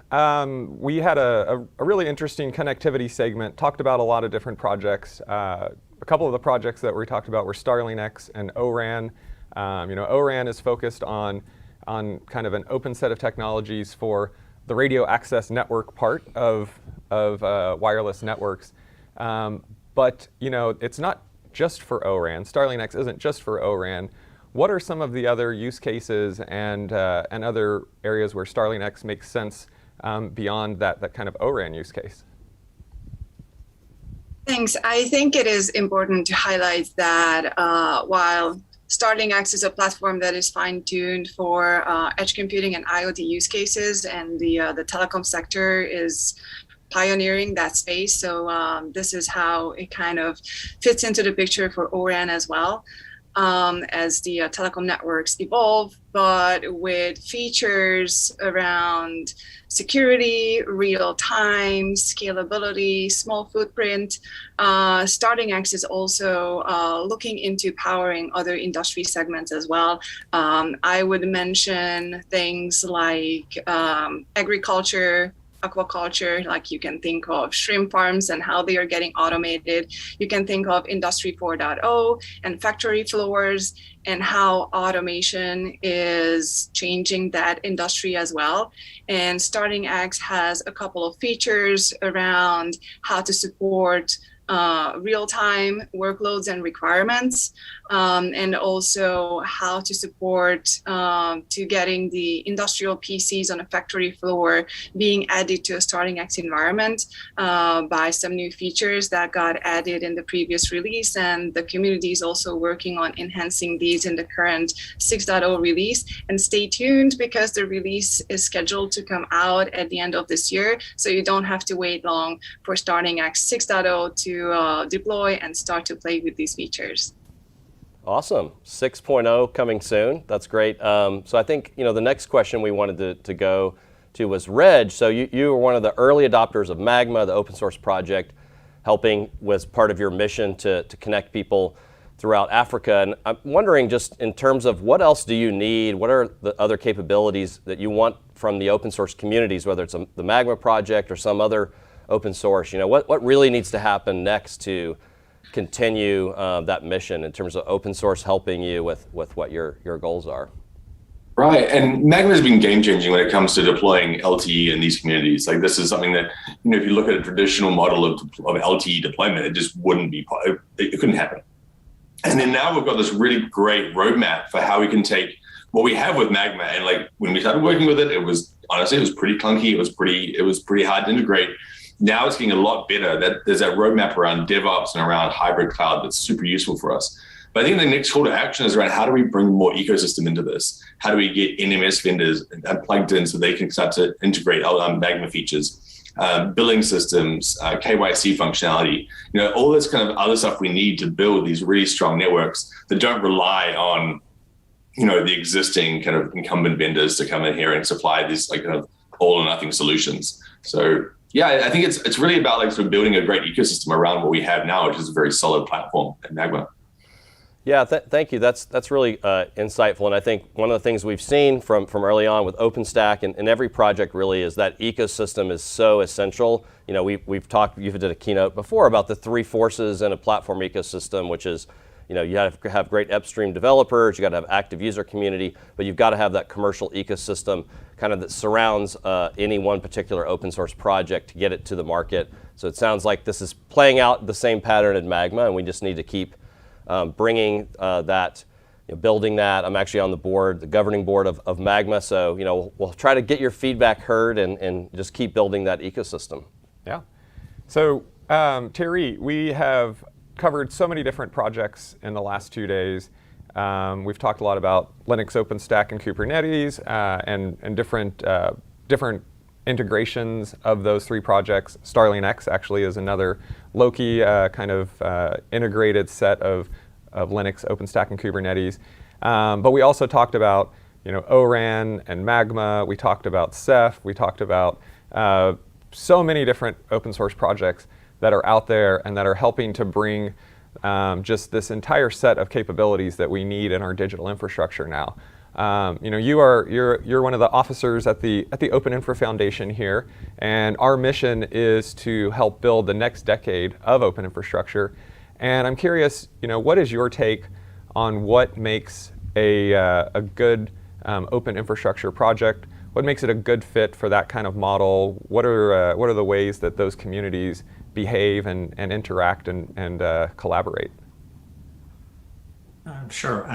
we had a really interesting connectivity segment, talked about a lot of different projects. A couple of the projects that we talked about were StarlingX and ORAN. ORAN is focused on kind of an open set of technologies for the radio access network part of wireless networks. But it's not just for ORAN. StarlingX isn't just for ORAN. What are some of the other use cases and other areas where StarlingX makes sense beyond that kind of ORAN use case? Thanks. I think it is important to highlight that while StarlingX is a platform that is fine-tuned for edge computing and IoT use cases, and the telecom sector is pioneering that space. So this is how it kind of fits into the picture for ORAN as well. As the telecom networks evolve, but with features around security, real time, scalability, small footprint. StarlingX is also looking into powering other industry segments as well. I would mention things like agriculture, aquaculture, like you can think of shrimp farms and how they are getting automated. You can think of Industry 4.0 and factory floors and how automation is changing that industry as well. And StarlingX has a couple of features around how to support real-time workloads and requirements, and also how to support to getting the industrial PCs on a factory floor being added to a StarlingX environment by some new features that got added in the previous release. And the community is also working on enhancing these in the current 6.0 release. And stay tuned, because the release is scheduled to come out at the end of this year. So you don't have to wait long for StarlingX 6.0 to deploy and start to play with these features. Awesome. 6.0 coming soon. That's great. So I think, the next question we wanted to go to was Reg. So you were one of the early adopters of Magma, the open source project, helping with part of your mission to connect people throughout Africa. And I'm wondering, just in terms of what else do you need? What are the other capabilities that you want from the open source communities, whether it's the Magma project or some other open source? What really needs to happen next to continue that mission in terms of open source helping you with what your goals are? Right, and Magma has been game-changing when it comes to deploying LTE in these communities. Like, this is something that, if you look at a traditional model of LTE deployment, it just wouldn't be, it couldn't happen. And then now we've got this really great roadmap for how we can take what we have with Magma. And like, when we started working with it, it was pretty clunky. It was pretty hard to integrate. Now it's getting a lot better. There's that roadmap around DevOps and around hybrid cloud that's super useful for us. But I think the next call to action is around how do we bring more ecosystem into this? How do we get NMS vendors plugged in so they can start to integrate Magma features, billing systems, KYC functionality, all this kind of other stuff we need to build these really strong networks that don't rely on, the existing kind of incumbent vendors to come in here and supply these like kind of all or nothing solutions. So yeah, I think it's really about like sort of building a great ecosystem around what we have now, which is a very solid platform at Magma. Yeah, thank you. That's really insightful, and I think one of the things we've seen from early on with OpenStack and every project really is that ecosystem is so essential. We've talked, you've did a keynote before about the three forces in a platform ecosystem, which is, you have to have great upstream developers, you got to have active user community, but you've got to have that commercial ecosystem kind of that surrounds any one particular open source project to get it to the market. So it sounds like this is playing out the same pattern in Magma, and we just need to keep bringing that, building that. I'm actually on the governing board of Magma, so we'll try to get your feedback heard and just keep building that ecosystem. Yeah. So Thierry, we have covered so many different projects in the last 2 days. We've talked a lot about Linux, OpenStack, and Kubernetes, and different integrations of those three projects. StarlingX actually is another low-key kind of integrated set of Linux, OpenStack, and Kubernetes. But we also talked about ORAN and Magma. We talked about Ceph. We talked about so many different open source projects that are out there and that are helping to bring just this entire set of capabilities that we need in our digital infrastructure now. You're one of the officers at the OpenInfra Foundation here, and our mission is to help build the next decade of open infrastructure. And I'm curious, what is your take on what makes a good open infrastructure project? What makes it a good fit for that kind of model? What are the ways that those communities behave and interact and collaborate? Sure.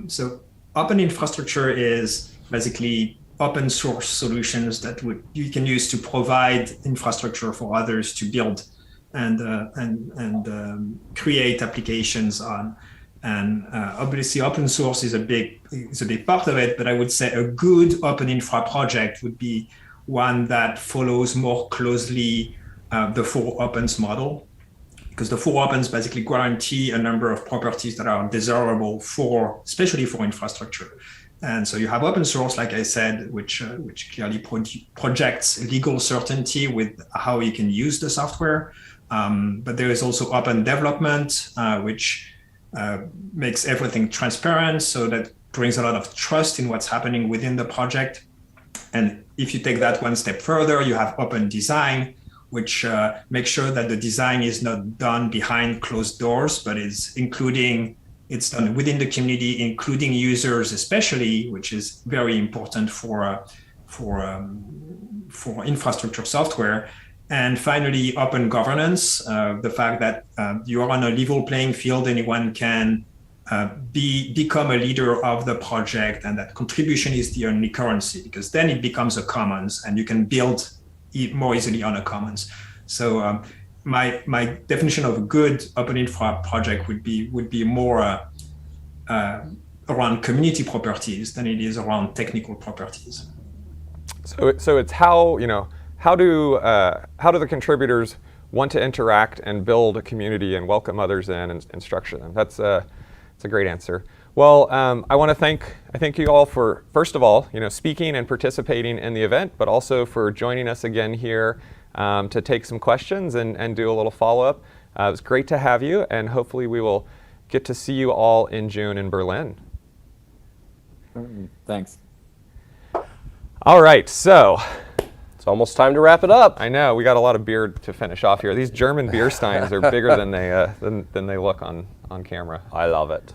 So open infrastructure is basically open source solutions that you can use to provide infrastructure for others to build and create applications on. And obviously, open source is a big part of it. But I would say a good open infra project would be one that follows more closely the 4 opens model, because the 4 opens basically guarantee a number of properties that are desirable especially for infrastructure. And so you have open source, like I said, which clearly projects legal certainty with how you can use the software. But there is also open development, which makes everything transparent, so that brings a lot of trust in what's happening within the project. And if you take that one step further, you have open design, which makes sure that the design is not done behind closed doors, but it's done within the community, including users especially, which is very important for infrastructure software. And finally, open governance, the fact that you are on a level playing field, anyone can become a leader of the project, and that contribution is the only currency, because then it becomes a commons and you can build more easily on a commons. So my definition of a good open infra project would be more around community properties than it is around technical properties. So it's how do the contributors want to interact and build a community and welcome others in and structure them? It's That's a great answer. Well, I want to thank you all for, first of all, speaking and participating in the event, but also for joining us again here to take some questions and do a little follow-up. It was great to have you, and hopefully we will get to see you all in June in Berlin. Thanks. All right, so it's almost time to wrap it up. I know, we got a lot of beer to finish off here. These German beer steins are bigger than they look on camera. I love it.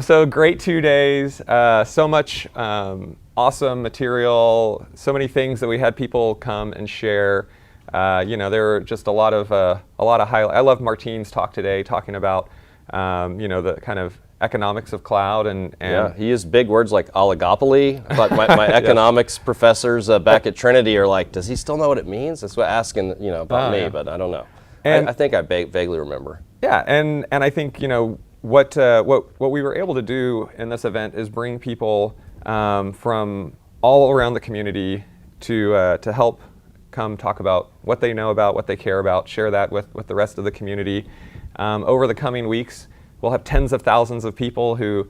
So great 2 days, so much awesome material, so many things that we had people come and share. There were just a lot of highlights. I love Martine's talk today, talking about the kind of economics of cloud and yeah, he used big words like oligopoly. But my economics professors back at Trinity are like, does he still know what it means? That's what asking about me, but I don't know. And I think I vaguely remember. Yeah, and I think what we were able to do in this event is bring people from all around the community to help come talk about what they know about, what they care about, share that with the rest of the community. Over the coming weeks, we'll have tens of thousands of people who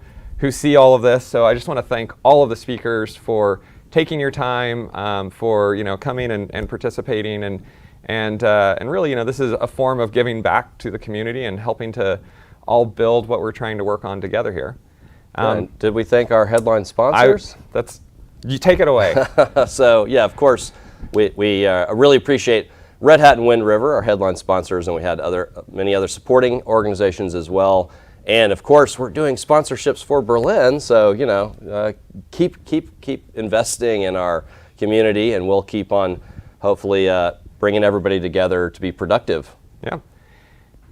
see all of this. So I just want to thank all of the speakers for taking your time, for coming and participating, and really this is a form of giving back to the community and helping to all build what we're trying to work on together here. And did we thank our headline sponsors? You take it away. So yeah, of course, we really appreciate Red Hat and Wind River, our headline sponsors, and we had many other supporting organizations as well. And of course, we're doing sponsorships for Berlin, so keep investing in our community, and we'll keep on hopefully bringing everybody together to be productive. Yeah.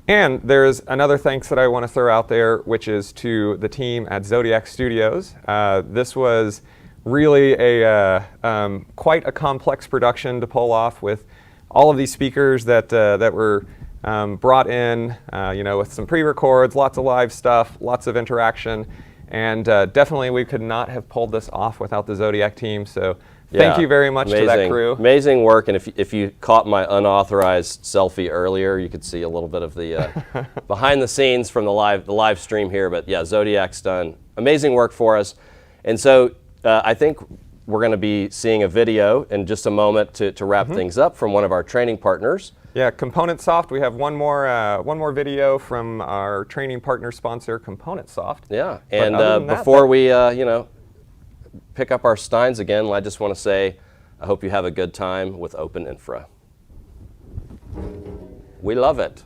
And there's another thanks that I want to throw out there, which is to the team at Zodiac Studios. This was really quite a complex production to pull off, with all of these speakers that were brought in, with some pre-records, lots of live stuff, lots of interaction, and definitely we could not have pulled this off without the Zodiac team. So thank you very much to that crew. Amazing work, and if you caught my unauthorized selfie earlier, you could see a little bit of the behind the scenes from the live stream here. But yeah, Zodiac's done amazing work for us, and so I think we're going to be seeing a video in just a moment to wrap things up from one of our training partners. Yeah, ComponentSoft. We have one more video from our training partner sponsor, ComponentSoft. Yeah, and before we pick up our steins again, I just want to say I hope you have a good time with OpenInfra. We love it.